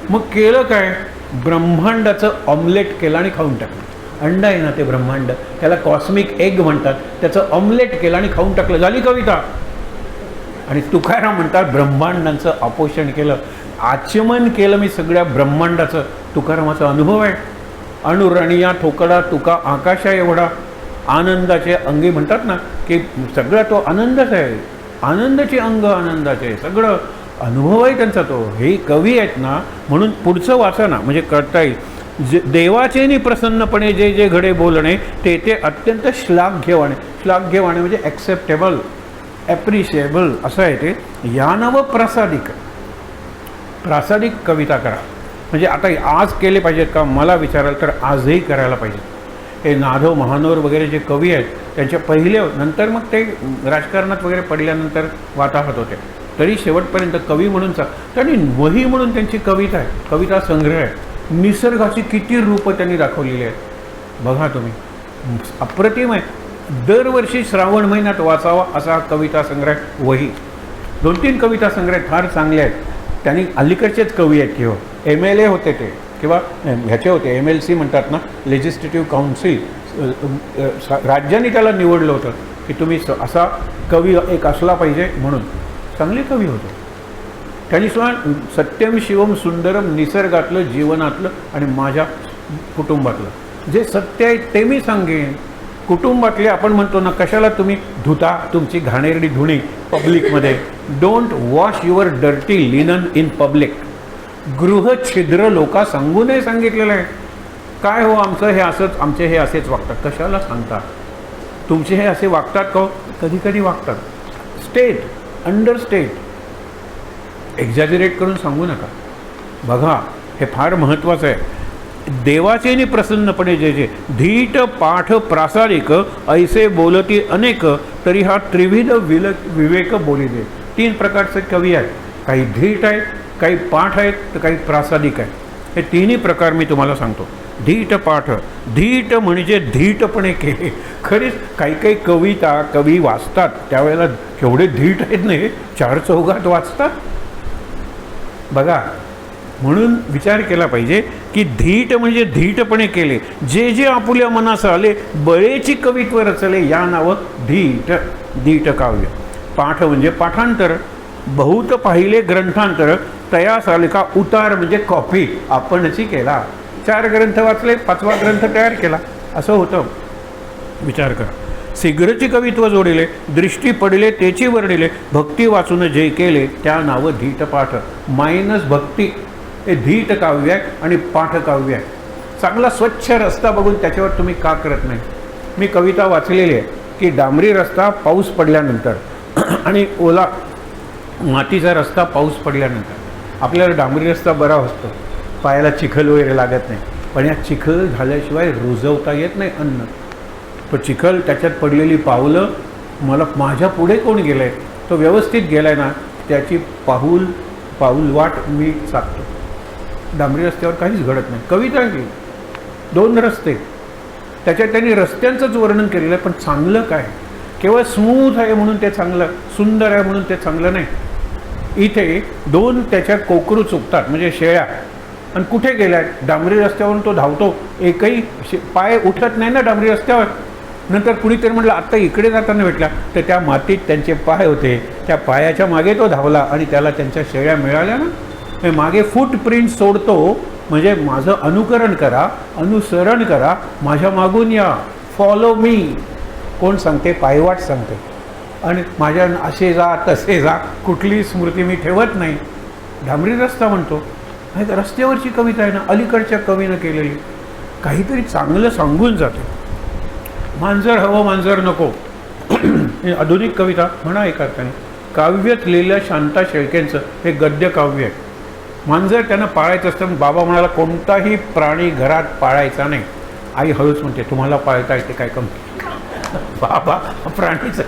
मग केलं काय? ब्रह्मांडाचं ऑमलेट केलं आणि खाऊन टाकलं. अंड आहे ना ते ब्रह्मांड, त्याला कॉस्मिक एग म्हणतात. त्याचं ऑमलेट केलं आणि खाऊन टाकलं, झाली कविता. आणि तुकाराम म्हणतात ब्रह्मांडाचं आपोषण केलं, आचमन केलं मी सगळ्या ब्रह्मांडाचं. तुकारामाचा अनुभव आहे. अणुरणिया ठोकडा तुका आकाशा एवढा, आनंदाचे अंगी म्हणतात ना की सगळा तो आनंदच आहे. आनंदाचे अंग आनंदाचे, सगळं अनुभव आहे त्यांचा तो. हे कवी आहेत ना, म्हणून पुढचं वाचा ना म्हणजे कळता येईल. देवाचेनी प्रसन्नपणे जे जे घडे बोलणे ते ते अत्यंत श्लाघ्यवाणे. श्लाघ्यवाणे म्हणजे ॲक्सेप्टेबल, ॲप्रिशिएबल असं आहे ते. यानव प्रासादिक, प्रासादिक कविता करा. म्हणजे आता आज केले पाहिजेत का मला विचाराल तर आजही करायला पाहिजे. हे नाधव महानोर वगैरे जे कवी आहेत त्यांच्या पहिले, नंतर मग ते राजकारणात वगैरे पडल्यानंतर वाताहत होते, तरी शेवटपर्यंत कवी म्हणून त्यांनी वही म्हणून त्यांची कविता आहे, कविता संग्रह आहे. निसर्गाची किती रूपं त्यांनी दाखवलेली आहेत बघा तुम्ही, अप्रतिम आहे. दरवर्षी श्रावण महिन्यात वाचावा असा कविता संग्रह वही. 2-3 कविता संग्रह फार चांगले आहेत. त्यांनी अलीकडचेच कवी आहेत किंवा MLA होते ते किंवा ह्याचे होते MLC म्हणतात ना, लेजिस्लेटिव्ह काउन्सिल. राज्याने त्याला निवडलं होतं की तुम्ही असा कवी एक असला पाहिजे म्हणून. चांगले कवी होते. त्यांनी सुद्धा सत्यम शिवम सुंदरम निसर्गातलं, जीवनातलं आणि माझ्या कुटुंबातलं जे सत्य आहे ते मी सांगेन. कुटुंबातले आपण म्हणतो ना, कशाला तुम्ही धुता तुमची घाणेरडी धुणी पब्लिकमध्ये. Don't wash your dirty linen in public. गृहछिद्र लोका सांगू नये सांगितलेलं आहे. काय हो आमचं हे असंच, आमचे हे असेच वागतात. कशाला सांगता? तुमचे हे असे वागतात का? कधी कधी वागतात. स्टेट अंडरस्टेट, एक्झॅजरेट करून सांगू नका. बघा हे फार महत्त्वाचं आहे. देवाचेनी प्रसन्नपणे जे जे धीट पाठ प्रासादिक ऐसे बोलती अनेक तरी हा त्रिविध विवेक बोली दे. 3 प्रकारचे कवी आहेत. काही धीट आहेत, काही पाठ आहेत, तर काही प्रासादिक आहेत. हे तिन्ही प्रकार मी तुम्हाला सांगतो. धीट पाठ, धीट म्हणजे धीटपणे केले. खरीच काही काही कविता कवी वाचतात त्यावेळेला केवढे धीट आहेत नाही, 4 चौघात वाचतात. बघा म्हणून विचार केला पाहिजे की धीट म्हणजे धीटपणे केले. जे जे आपुल्या मनास आले बळेची कवित्व रचले या नावं धीट. धीट काव्य. पाठ म्हणजे पाठांतर. बहुत पाहिले ग्रंथांतर तयास आले का उतार म्हणजे कॉपी आपणची केला. 4 ग्रंथ वाचले, 5वा ग्रंथ तयार केला, असं होतं. विचार करा. शीघ्रची कवित्व जोडिले, दृष्टी पडिले तेची वर्णिले, भक्ती वाचून जे केले त्या नावं धीट पाठ. मायनस भक्ती हे धीट काव्य आहे आणि पाठ काव्य आहे. चांगला स्वच्छ रस्ता बघून त्याच्यावर तुम्ही का करत नाही? मी कविता वाचलेली आहे की डांबरी रस्ता पाऊस पडल्यानंतर आणि ओला मातीचा रस्ता पाऊस पडल्यानंतर आपल्याला डांबरी रस्ता बरा असतो, पायाला चिखल वगैरे लागत नाही. पण या चिखल झाल्याशिवाय रुजवता येत नाही अन्न. तो चिखल, त्याच्यात पडलेली पावलं, मला माझ्या पुढे कोण गेलं आहे तो व्यवस्थित गेला आहे ना त्याची पाऊलवाट मी साधतो. डांबरी रस्त्यावर काहीच घडत नाही. कविता आहे 2 रस्ते, त्याच्यात त्यांनी रस्त्यांचंच वर्णन केलेलं आहे. पण चांगलं काय? केवळ स्मूथ आहे म्हणून ते चांगलं, सुंदर आहे म्हणून ते चांगलं नाही. इथे 2 त्याच्यात कोकरू चुकतात म्हणजे शेळ्या. आणि कुठे गेल्या? डांबरी रस्त्यावरून तो धावतो, एकही पाय उठत नाही ना डांबरी रस्त्यावर. नंतर कुणीतरी म्हटलं आत्ता इकडे जाताना भेटला, तर त्या मातीत त्यांचे पाय होते. त्या पायाच्या मागे तो धावला आणि त्याला त्यांच्या शेळ्या मिळाल्या ना. हे मागे फूटप्रिंट सोडतो म्हणजे माझं अनुकरण करा, अनुसरण करा, माझ्या मागून या, फॉलो मी. कोण सांगते? पायवाट सांगते. आणि माझ्या असे जा तसे जा कुठली स्मृती मी ठेवत नाही. डांबरी रस्ता म्हणतो. रस्त्यावरची कविता आहे ना, अलीकडच्या कवीनं केलेली, काहीतरी चांगलं सांगून जाते. मांजर हवं मांजर नको हे आधुनिक कविता म्हणा एका अर्थाने. काव्यात लिहिलेल्या शांता शेळकेंचं हे गद्य काव्य आहे. मांजर त्यांना पाळायचं असतं. बाबा म्हणाला कोणताही प्राणी घरात पाळायचा नाही. आई हळूच म्हणते तुम्हाला पाळता येते काय कमी? बाबा प्राणीच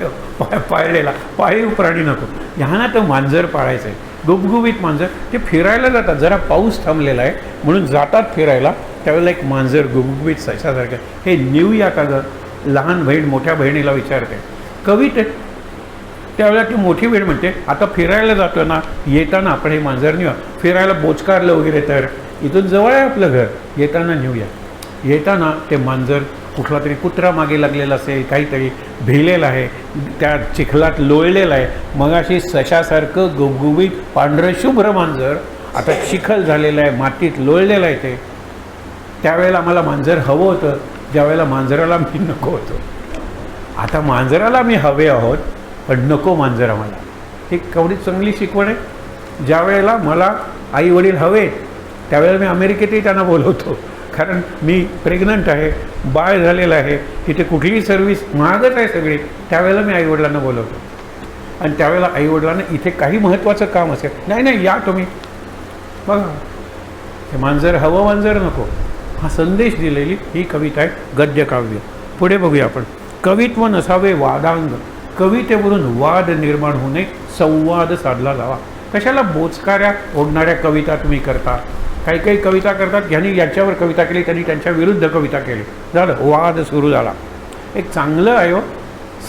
पाळलेला, पाळीव प्राणी नको. ह्यांना तर मांजर पाळायचं आहे. गुबगुबीत मांजर. ते फिरायला जातात, जरा पाऊस थांबलेला आहे म्हणून जातात फिरायला. त्यावेळेला एक मांजर गुबगुबीत सशासारखं, हे नेऊया का गं? लहान बहीण मोठ्या बहिणीला विचारते. कवितेत त्यावेळेला ती मोठी बहीण म्हणते आता फिरायला जातो ना, येताना आपण हे मांजर नेऊया. फिरायला बोचकारलं वगैरे तर इथून जवळ आहे आपलं घर, येताना नेऊया. येताना ते मांजर कुठला तरी कुत्रा मागे लागलेला असेल, काहीतरी भिलेलं आहे, त्या चिखलात लोळलेलं आहे. मगाशी सशासारखं गुबगुबीत पांढरं शुभ्र मांजर आता चिखल झालेलं आहे, मातीत लोळलेलं आहे. ते त्यावेळेला मला मांजर हवं होतं, ज्यावेळेला मांजराला मी नको होतो. आता मांजराला मी हवे आहोत पण नको मांजर आम्हाला. ही केवढी चांगली शिकवण आहे. ज्या वेळेला मला आई वडील हवे त्यावेळेला मी अमेरिकेतही त्यांना बोलवतो, कारण मी प्रेग्नंट आहे, बाळ झालेलं आहे, तिथे कुठलीही सर्व्हिस महागच आहे सगळी. त्यावेळेला मी आईवडिलांना बोलवतो. आणि त्यावेळेला आईवडिलांना इथे काही महत्त्वाचं काम असेल, नाही नाही या तुम्ही. बघा हे मांजर हवं मांजर नको हा संदेश दिलेली ही कविता आहे, गद्यकाव्य. पुढे बघूया आपण. कवित्व नसावे वादांग, कवितेवरून वाद निर्माण होऊ नये, संवाद साधला जावा. कशाला बोचकाऱ्या ओढणाऱ्या कविता तुम्ही करता? काही काही कविता करतात, ह्यांनी याच्यावर कविता केली, त्यांनी त्यांच्या विरुद्ध कविता केली, झालं वाद सुरू झाला. एक चांगलं आहे हो,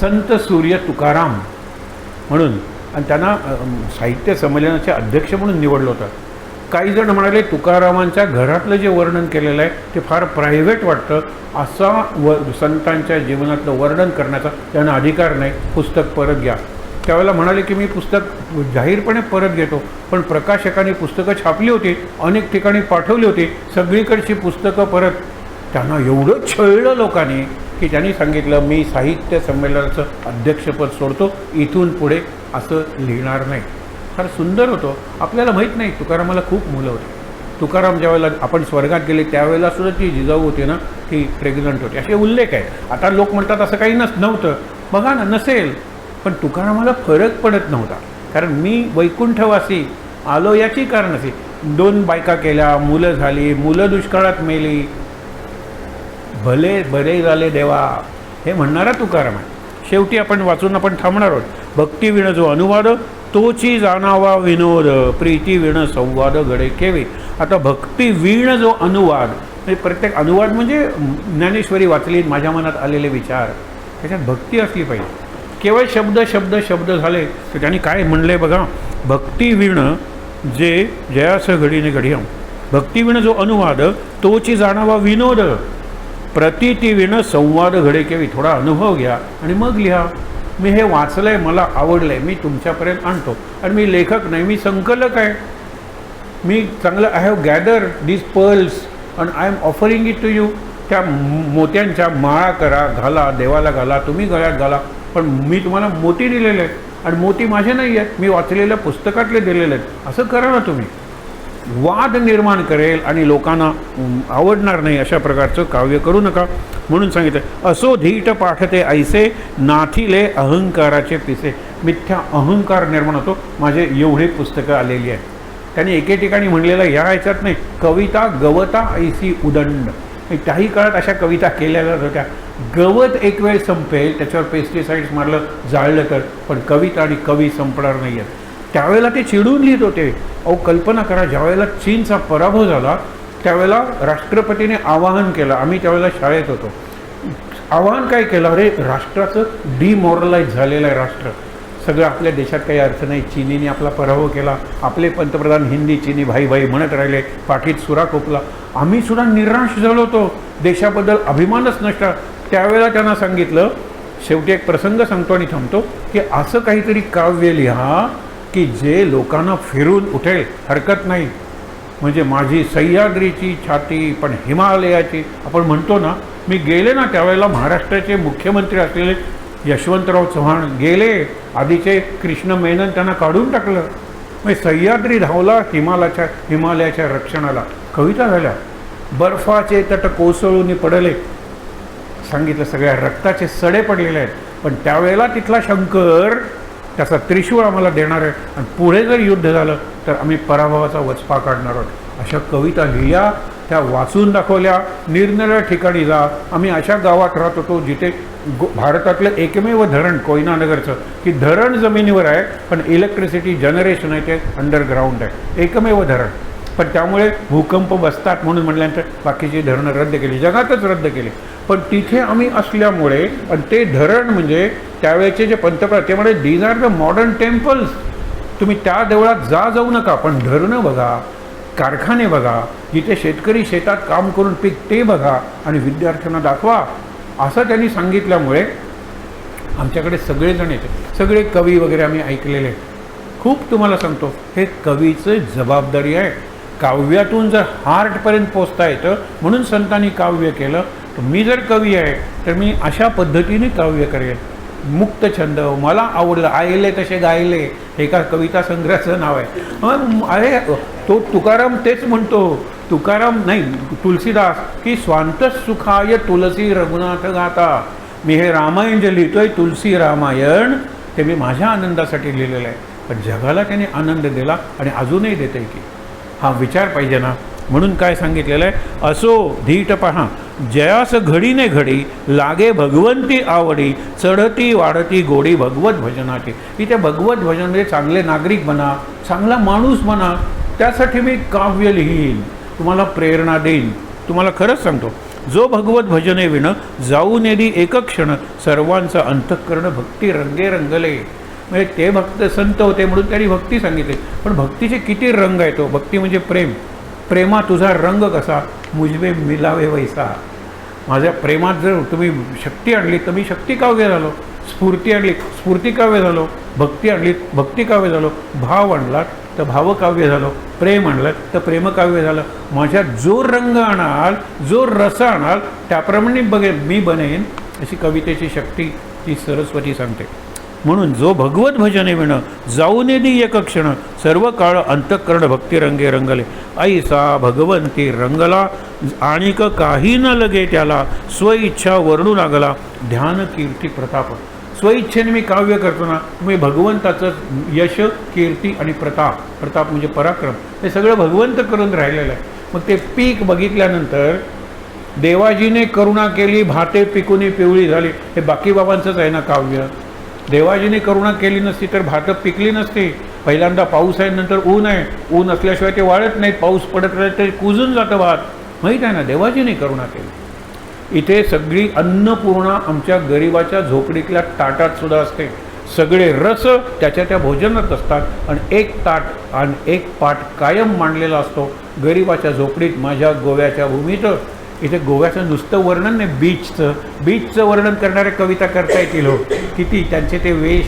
संत सूर्य तुकाराम म्हणून, आणि त्यांना साहित्य संमेलनाचे अध्यक्ष म्हणून निवडलं होतं. काही जण म्हणाले तुकारामांच्या घरातलं जे वर्णन केलेलं आहे ते फार प्रायव्हेट वाटतं, असा संतांच्या जीवनातलं वर्णन करण्याचा त्यांना अधिकार नाही, पुस्तक परत घ्या. त्यावेळेला म्हणाले की मी पुस्तक जाहीरपणे परत घेतो, पण प्रकाशकांनी पुस्तकं छापली होती, अनेक ठिकाणी पाठवली होती, सगळीकडची पुस्तकं परत. त्यांना एवढं छळलं लोकांनी की त्यांनी सांगितलं मी साहित्य संमेलनाचं अध्यक्षपद सोडतो, इथून पुढे असं लिहिणार नाही. फार सुंदर होतं. आपल्याला माहीत नाही, तुकारामाला खूप मुलं होती. तुकाराम ज्यावेळेला आपण स्वर्गात गेले त्यावेळेला सुद्धा ती जिजाऊ होती ना, ती प्रेग्नंट होती, असे उल्लेख आहे. आता लोक म्हणतात असं काही नव्हतं, बघा ना, नसेल, पण तुकारामाला फरक पडत नव्हता. कारण मी वैकुंठवासी आलो याची कारण असे, 2 बायका केल्या, मुलं झाली, मुलं दुष्काळात मेली, भले बरे झाले देवा, हे म्हणणारा तुकाराम आहे. शेवटी आपण वाचून आपण थांबणार आहोत. भक्ती विण जो अनुवाद तोची जाणावा विनोद, प्रीती विण संवाद घडे केवे. आता भक्ती विण जो अनुवाद, म्हणजे प्रत्येक अनुवाद म्हणजे ज्ञानेश्वरी वाचली, माझ्या मनात आलेले विचार, त्याच्यात भक्ती असली पाहिजे. केवळ शब्द शब्द शब्द झाले तर त्यांनी काय म्हणले बघा, भक्ती विण जे जयास घडीने घडियम, भक्ती विण जो अनुवाद तोची जाणावा विनोद, प्रतीती विण संवाद घडे केवी. थोडा अनुभव घ्या आणि मग लिहा. मी हे वाचलं आहे, मला आवडलं आहे, मी तुमच्यापर्यंत आणतो. आणि मी लेखक नाही, मी संकलक आहे. मी चांगलं I have gather these pearls and I am offering it to you. त्या मोत्यांच्या माळा करा, घाला, देवाला घाला, तुम्ही गळ्यात घाला, पण मी तुम्हाला मोती दिलेले आहेत आणि मोती माझे नाही आहेत, मी वाचलेल्या पुस्तकातले दिलेले आहेत. असं करा ना तुम्ही. वाद निर्माण करेल आणि लोकांना आवडणार नाही अशा प्रकारचं काव्य करू नका. म्हणून सांगितलं असो धीट पाठते ऐसे नाथिले अहंकाराचे पिसे. मिथ्या अहंकार निर्माण होतो. माझे एवढे पुस्तकं आलेली आहेत. त्यांनी एके ठिकाणी म्हणलेलं या ह्याच्यात नाही, कविता गवता ऐसी उदंड. त्याही काळात अशा कविता केल्या जात होत्या. गवत एक वेळ संपेल, त्याच्यावर पेस्टिसाइड्स मारलं, जाळलं तर, पण कविता आणि कवी संपणार नाही आहेत. त्यावेळेला ते चिडून लिहित होते. अहो कल्पना करा, ज्यावेळेला चीनचा पराभव झाला त्यावेळेला राष्ट्रपतीने आवाहन केलं. आम्ही त्यावेळेला शाळेत होतो. आवाहन काय केलं, अरे राष्ट्राचं डिमॉरलाइज झालेलं आहे राष्ट्र, सगळं आपल्या देशात काही अर्थ नाही, चीनीने आपला पराभव केला, आपले पंतप्रधान हिंदी चीनी भाई भाई म्हणत राहिले, पाठीत सुरा खोकला. आम्ही सुद्धा निराश झालो होतो, देशाबद्दल अभिमानच नसता. त्यावेळेला त्यांना सांगितलं, शेवटी एक प्रसंग सांगतो आणि थांबतो, की असं काहीतरी काव्य लिहा की जे लोकांना फिरून उठेल. हरकत नाही, म्हणजे माझी सह्याद्रीची छाती पण हिमालयाची, आपण म्हणतो ना. मी गेले ना त्यावेळेला, महाराष्ट्राचे मुख्यमंत्री असलेले यशवंतराव चव्हाण गेले, आधीचे कृष्ण मेनन त्यांना काढून टाकलं. म्हणजे सह्याद्री धावला हिमालयाच्या रक्षणाला. कविता झाल्या. बर्फाचे तट कोसळून पडले, सांगितलं सगळ्या रक्ताचे सडे पडलेले आहेत, पण त्यावेळेला तिथला शंकर त्याचा त्रिशूळ आम्हाला देणार आहे आणि पुढे जर युद्ध झालं तर आम्ही पराभवाचा वचपा काढणार आहोत. अशा कविता लिहिल्या, त्या वाचून दाखवल्या. निरनिराळ्या ठिकाणी जा. आम्ही अशा गावात राहत होतो जिथे भारतातलं एकमेव धरण कोयनानगरचं, की धरण जमिनीवर आहे पण इलेक्ट्रिसिटी जनरेशन आहे ते अंडरग्राऊंड आहे, एकमेव धरण. पण त्यामुळे भूकंप बसतात म्हणून म्हटल्यानंतर बाकीची धरणं रद्द केली, जगातच रद्द केली. पण तिथे आम्ही असल्यामुळे, आणि ते धरण म्हणजे त्यावेळेचे जे पंतप्रधान ते म्हणे these are the modern temples. तुम्ही त्या देवळात जाऊ नका, पण धरणं बघा, कारखाने बघा, जिथे शेतकरी शेतात काम करून पीक ते बघा आणि विद्यार्थ्यांना दाखवा. असं त्यांनी सांगितल्यामुळे आमच्याकडे सगळेजण येते, सगळे कवी वगैरे आम्ही ऐकलेले. खूप तुम्हाला सांगतो, हे कवीचं जबाबदारी आहे. काव्यातून जर हार्टपर्यंत पोचता येतं, म्हणून संतांनी काव्य केलं. तर मी जर कवी आहे तर मी अशा पद्धतीने काव्य करेन. मुक्त छंद मला आवडलं, आयले तसे गायले, एका कविता संग्रहाचं नाव आहे. अरे तो तुकाराम तेच म्हणतो, तुकाराम नाही तुलसीदास, की स्वांत सुखाय तुलसी रघुनाथ गाता. मी हे रामायण जे लिहितोय, तुलसी रामायण, ते मी माझ्या आनंदासाठी लिहिलेलं आहे, पण जगाला त्याने आनंद दिला आणि अजूनही देते की. हा विचार पाहिजे ना. म्हणून काय सांगितलेलं आहे, असो धीट पहा जयास घडीने घडी लागे भगवंती आवडी, चढती वाढती गोडी भगवत भजनाची. इथे भगवत भजन म्हणजे चांगले नागरिक बना, चांगला माणूस बना. त्यासाठी मी काव्य लिहीन, तुम्हाला प्रेरणा देईन. तुम्हाला खरंच सांगतो, जो भगवत भजने विण जाऊ नेदी एक क्षण सर्वांचा अंतःकरण भक्ती रंगे रंगले. म्हणजे ते भक्त संत होते म्हणून त्यांनी भक्ती सांगितली. पण भक्तीचे किती रंग आहे तो. भक्ती म्हणजे प्रेम. प्रेमा तुझा रंग कसा मुझवे मिलावे वैसा. माझ्या प्रेमात जर तुम्ही शक्ती आणली तर मी शक्ती काव्य झालो. स्फूर्ती आणली स्फूर्ती काव्य झालो. भक्ती आणली भक्ती काव्य झालो. भाव आणलात तर भावकाव्य झालो. प्रेम आणलं तर प्रेमकाव्य झालं. माझ्यात जो रंग आणाल जो रस आणाल त्याप्रमाणे मी बनेन अशी कवितेची शक्ती ती सरस्वती सांगते. म्हणून जो भगवत भजने विण जाऊ नेदी एक क्षण सर्व काळ अंतःकरण भक्ती रंगे रंगले. ऐसा भगवंती रंगला आणिक काही न लगे त्याला स्वइच्छा वर्णू लागला ध्यान कीर्ती प्रताप. स्वइच्छेने मी काव्य करतो ना मी भगवंताचं यश कीर्ती आणि प्रताप. प्रताप म्हणजे पराक्रम. हे सगळं भगवंत करून राहिलेलं आहे. मग ते पीक बघितल्यानंतर देवाजीने करुणा केली भाते पिकुनी पिवळी झाली. हे बाकी बाबांचंच आहे ना काव्य. देवाजीने करुणा केली नसती तर भातं पिकली नसती. पहिल्यांदा पाऊस आहे नंतर ऊन आहे. ऊन असल्याशिवाय ते वाळत नाहीत. पाऊस पडत राहील ते कुजून जातं भात. माहीत आहे ना देवाजीने करुणा केली. इथे सगळी अन्नपूर्णा आमच्या गरिबाच्या झोपडीतल्या ताटात सुद्धा असते. सगळे रस त्याच्या त्या भोजनात असतात आणि एक ताट आणि एक पाट कायम मांडलेला असतो गरिबाच्या झोपडीत माझ्या गोव्याच्या भूमीत. इथे गोव्याचं नुसतं वर्णन नाही बीचचं वर्णन करणाऱ्या कविता करता येतील हो. किती त्यांचे ते वेश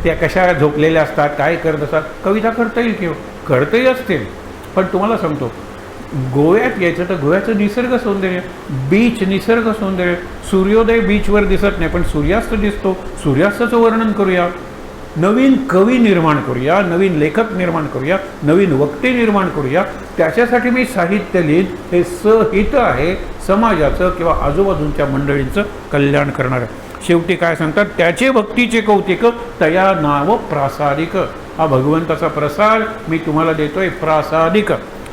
त्या कशा झोपलेल्या असतात काय करत असतात कविता करता येईल किंवा करतही असतील. पण तुम्हाला सांगतो गोव्यात यायचं तर गोव्याचं निसर्ग सौंदर्य बीच निसर्ग सौंदर्य. सूर्योदय बीचवर दिसत नाही पण सूर्यास्त दिसतो. सूर्यास्ताचं वर्णन करूया. नवीन कवी निर्माण करूया. नवीन लेखक निर्माण करूया. नवीन वक्ते निर्माण करूया. त्याच्यासाठी मी साहित्य लिहिन. हे सहित आहे समाजाचं किंवा आजूबाजूच्या मंडळींचं कल्याण करणारं. शेवटी काय सांगतात त्याचे भक्तीचे कौतिक तया नाव प्रासादिक. हा भगवंताचा प्रसाद मी तुम्हाला देतोय प्रासादिक.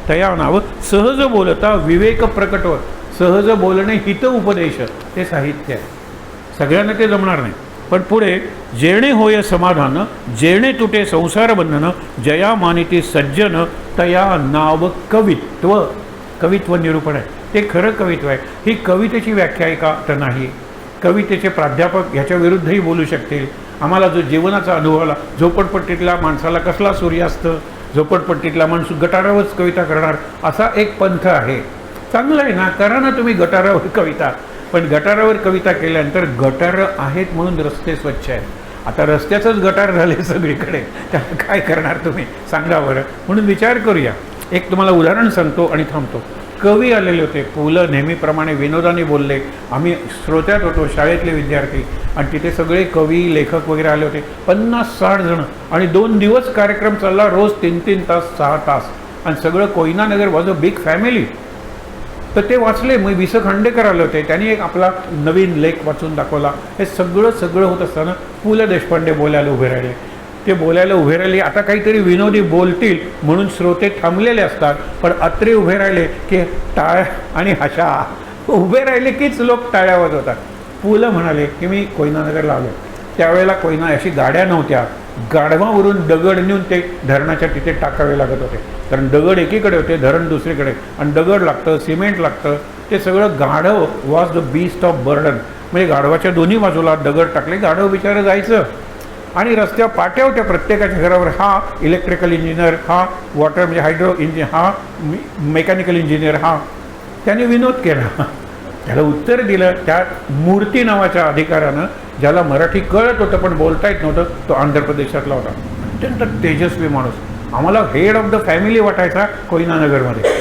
तया नाव सहज बोलता विवेक प्रकटवर. सहज बोलणे हित उपदेश ते साहित्य आहे. सगळ्यांना ते जमणार नाही. पण पुढे जेणे होय समाधान जेणे तुटे संसार बंधन जया मानिती सज्जन तया नाव कवित्व. कवित्व निरूपण आहे. ते खरं कवित्व आहे. ही कवितेची व्याख्या आहे का तर नाही. कवितेचे प्राध्यापक ह्याच्या विरुद्धही बोलू शकतील. आम्हाला जो जीवनाचा अनुभव आला झोपडपट्टीतल्या माणसाला कसला सूर्यास्त. झोपडपट्टीतला माणूस गटारावरच कविता करणार असा एक पंथ आहे. चांगलं आहे ना करा ना तुम्ही गटारावर कविता. पण गटारावर कविता केल्यानंतर गटारं आहेत म्हणून रस्ते स्वच्छ आहेत. आता रस्त्याचंच गटार झाले सगळीकडे त्याला काय करणार तुम्ही सांगा बरं. म्हणून विचार करूया. एक तुम्हाला उदाहरण सांगतो आणि थांबतो. कवी आलेले होते. पु ल नेहमीप्रमाणे विनोदाने बोलले. आम्ही श्रोत्यात होतो शाळेतले विद्यार्थी आणि तिथे सगळे कवी लेखक वगैरे आले होते. 50-60 जण आणि 2 दिवस कार्यक्रम चालला. रोज 3-3 तास 6 तास आणि सगळं कोयना नगर वॉज अ बिग फॅमिली. तर ते वाचले. मग वि स खांडेकर आले होते. त्यांनी एक आपला नवीन लेख वाचून दाखवला. हे सगळं होत असताना पु ल देशपांडे बोलायला उभे राहिले. ते बोलायला उभे राहिले. आता काहीतरी विनोदी बोलतील म्हणून श्रोते थांबलेले असतात. पण अत्रे उभे राहिले की टाळ्या आणि हशा. उभे राहिले कीच लोक टाळ्या वाजवतात. पु ल म्हणाले की मी कोयनानगरला आलो. त्यावेळेला कोयना अशी गाड्या नव्हत्या. गाढवावरून दगड नेऊन ते धरणाच्या तिथे टाकावे लागत होते. कारण दगड एकीकडे होते धरण दुसरीकडे आणि दगड लागतं सिमेंट लागतं. ते सगळं गाढव was the beast of burden. म्हणजे गाढवाच्या दोन्ही बाजूला दगड टाकले. गाढव बिचारं जायचं आणि रस्त्या पाट्या होत्या प्रत्येकाच्या घरावर. हा इलेक्ट्रिकल इंजिनियर हा वॉटर म्हणजे हायड्रो इंजिनियर हा मेकॅनिकल इंजिनियर हा. त्याने विनोद केला. त्याला उत्तर दिलं त्या मूर्ती नावाच्या अधिकाऱ्यानं ज्याला मराठी कळत होतं पण बोलता येत नव्हतं. तो आंध्र प्रदेशातला होता. अत्यंत तेजस्वी माणूस. आम्हाला हेड ऑफ द फॅमिली वाटायचा कोयनानगरमध्ये.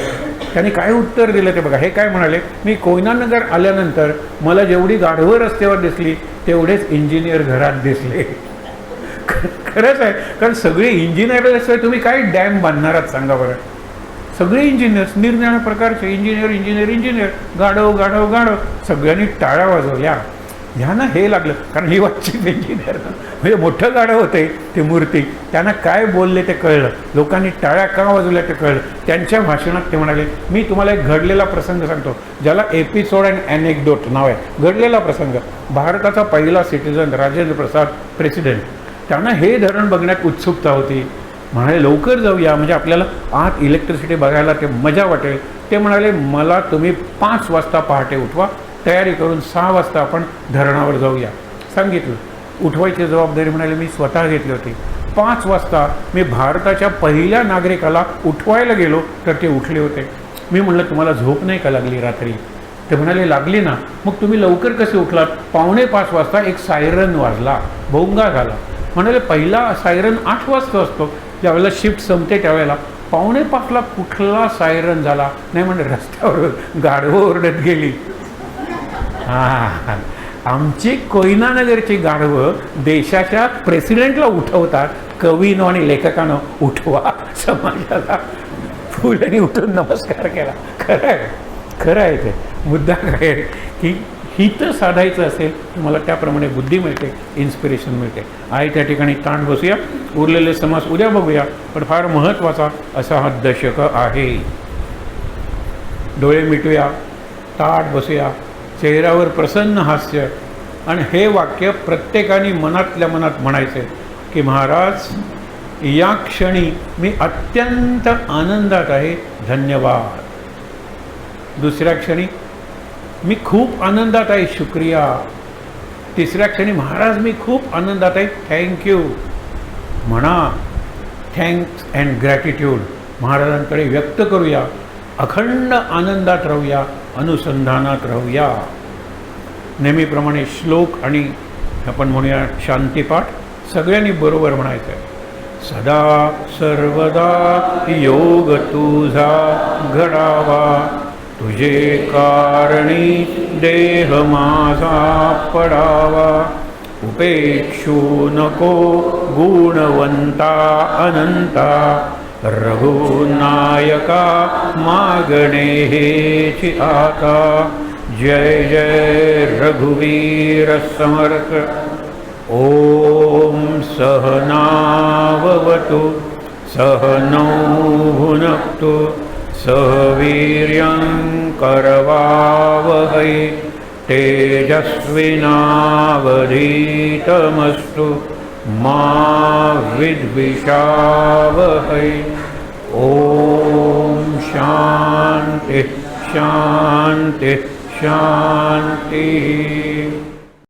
त्यांनी काय उत्तर दिलं ते बघा. हे काय म्हणाले मी कोयनानगर आल्यानंतर मला जेवढी गाढवं रस्त्यावर दिसली तेवढेच इंजिनियर घरात दिसले. खरंच आहे. कारण सगळे इंजिनियर असल्याशिवाय तुम्ही काय डॅम बांधणार आहात सांगा बरं. सगळे इंजिनियर्स निरनिराळ्या प्रकारचे इंजिनियर गाढव सगळ्यांनी टाळ्या वाजवल्या. ह्यांना हे लागलं कारण ही वाचित इंजिनियर म्हणजे मोठं गाढव होते ते मूर्ती. त्यांना काय बोलले ते कळलं. लोकांनी टाळ्या का वाजवल्या ते कळलं. त्यांच्या भाषणात ते म्हणाले मी तुम्हाला एक घडलेला प्रसंग सांगतो ज्याला एपिसोड अँड ॲनेक्डोट नाव आहे. घडलेला प्रसंग. भारताचा पहिला सिटिझन राजेंद्र प्रसाद प्रेसिडेंट. त्यांना हे धरण बघण्यात उत्सुकता होती. म्हणाले लवकर जाऊया म्हणजे आपल्याला आत इलेक्ट्रिसिटी बघायला ते मजा वाटेल. ते म्हणाले मला तुम्ही 5 वाजता पहाटे उठवा, तयारी करून 6 वाजता आपण धरणावर जाऊया. सांगितलं. उठवायची जबाबदारी म्हणाले मी स्वतः घेतली होती. 5 वाजता मी भारताच्या पहिल्या नागरिकाला उठवायला गेलो तर ते उठले होते. मी म्हणलं तुम्हाला झोप नाही का लागली रात्री? ते म्हणाले लागली ना. मग तुम्ही लवकर कसे उठलात? 4:45 वाजता एक सायरन वाजला, भोंगा झाला. म्हणाले पहिला सायरन 8 वाजता असतो, ज्यावेळेला शिफ्ट संपते त्यावेळेला. 4:45ला कुठला सायरन झाला? नाही म्हणजे रस्त्यावर गाढवं ओरडत गेली. हां, आमची कोयनानगरची गाढवं देशाच्या प्रेसिडेंटला उठवतात. कवीनं आणि लेखकानं उठवा समाजाला. फुलांनी उठून नमस्कार केला. खरं आहे, खरं आहे. ते मुद्दा काय आहे की हित साधायचं असेल तर मला त्याप्रमाणे बुद्धी मिळते, इन्स्पिरेशन मिळते. आहे त्या ठिकाणी ताण बसूया. उरलेले समास उद्या बघूया. पण फार महत्त्वाचा असा हा दशक आहे. डोळे मिटूया, ताट बसूया, चेहऱ्यावर प्रसन्न हास्य. आणि हे वाक्य प्रत्येकाने मनातल्या मनात म्हणायचे की महाराज या क्षणी मी अत्यंत आनंदात आहे, धन्यवाद. दुसऱ्या क्षणी मी खूप आनंदात आहे, शुक्रिया. तिसऱ्या क्षणी महाराज मी खूप आनंदात आहे, थँक्यू. म्हणा थँक्स अँड ग्रॅटिट्यूड महाराजांकडे व्यक्त करूया. अखंड आनंदात राहूया, अनुसंधानात राहूया. नेहमीप्रमाणे श्लोक आणि आपण म्हणूया शांतीपाठ सगळ्यांनी बरोबर म्हणायचं आहे. सदा सर्वदा योग तुझा घडावा, तुझे कारणी देह माझा पडावा. उपेक्षू नको गुणवंता अनंता, रघुनायका मागणे हेची आता. जय जय रघुवीर समर्थ. ओम सहनाववतु सहनौ भुनक्तु सह वीर्यं करवावहै तेजस्विनावधीतमस्तु मा विद्विषावहै. ओम शांति शांति शांति.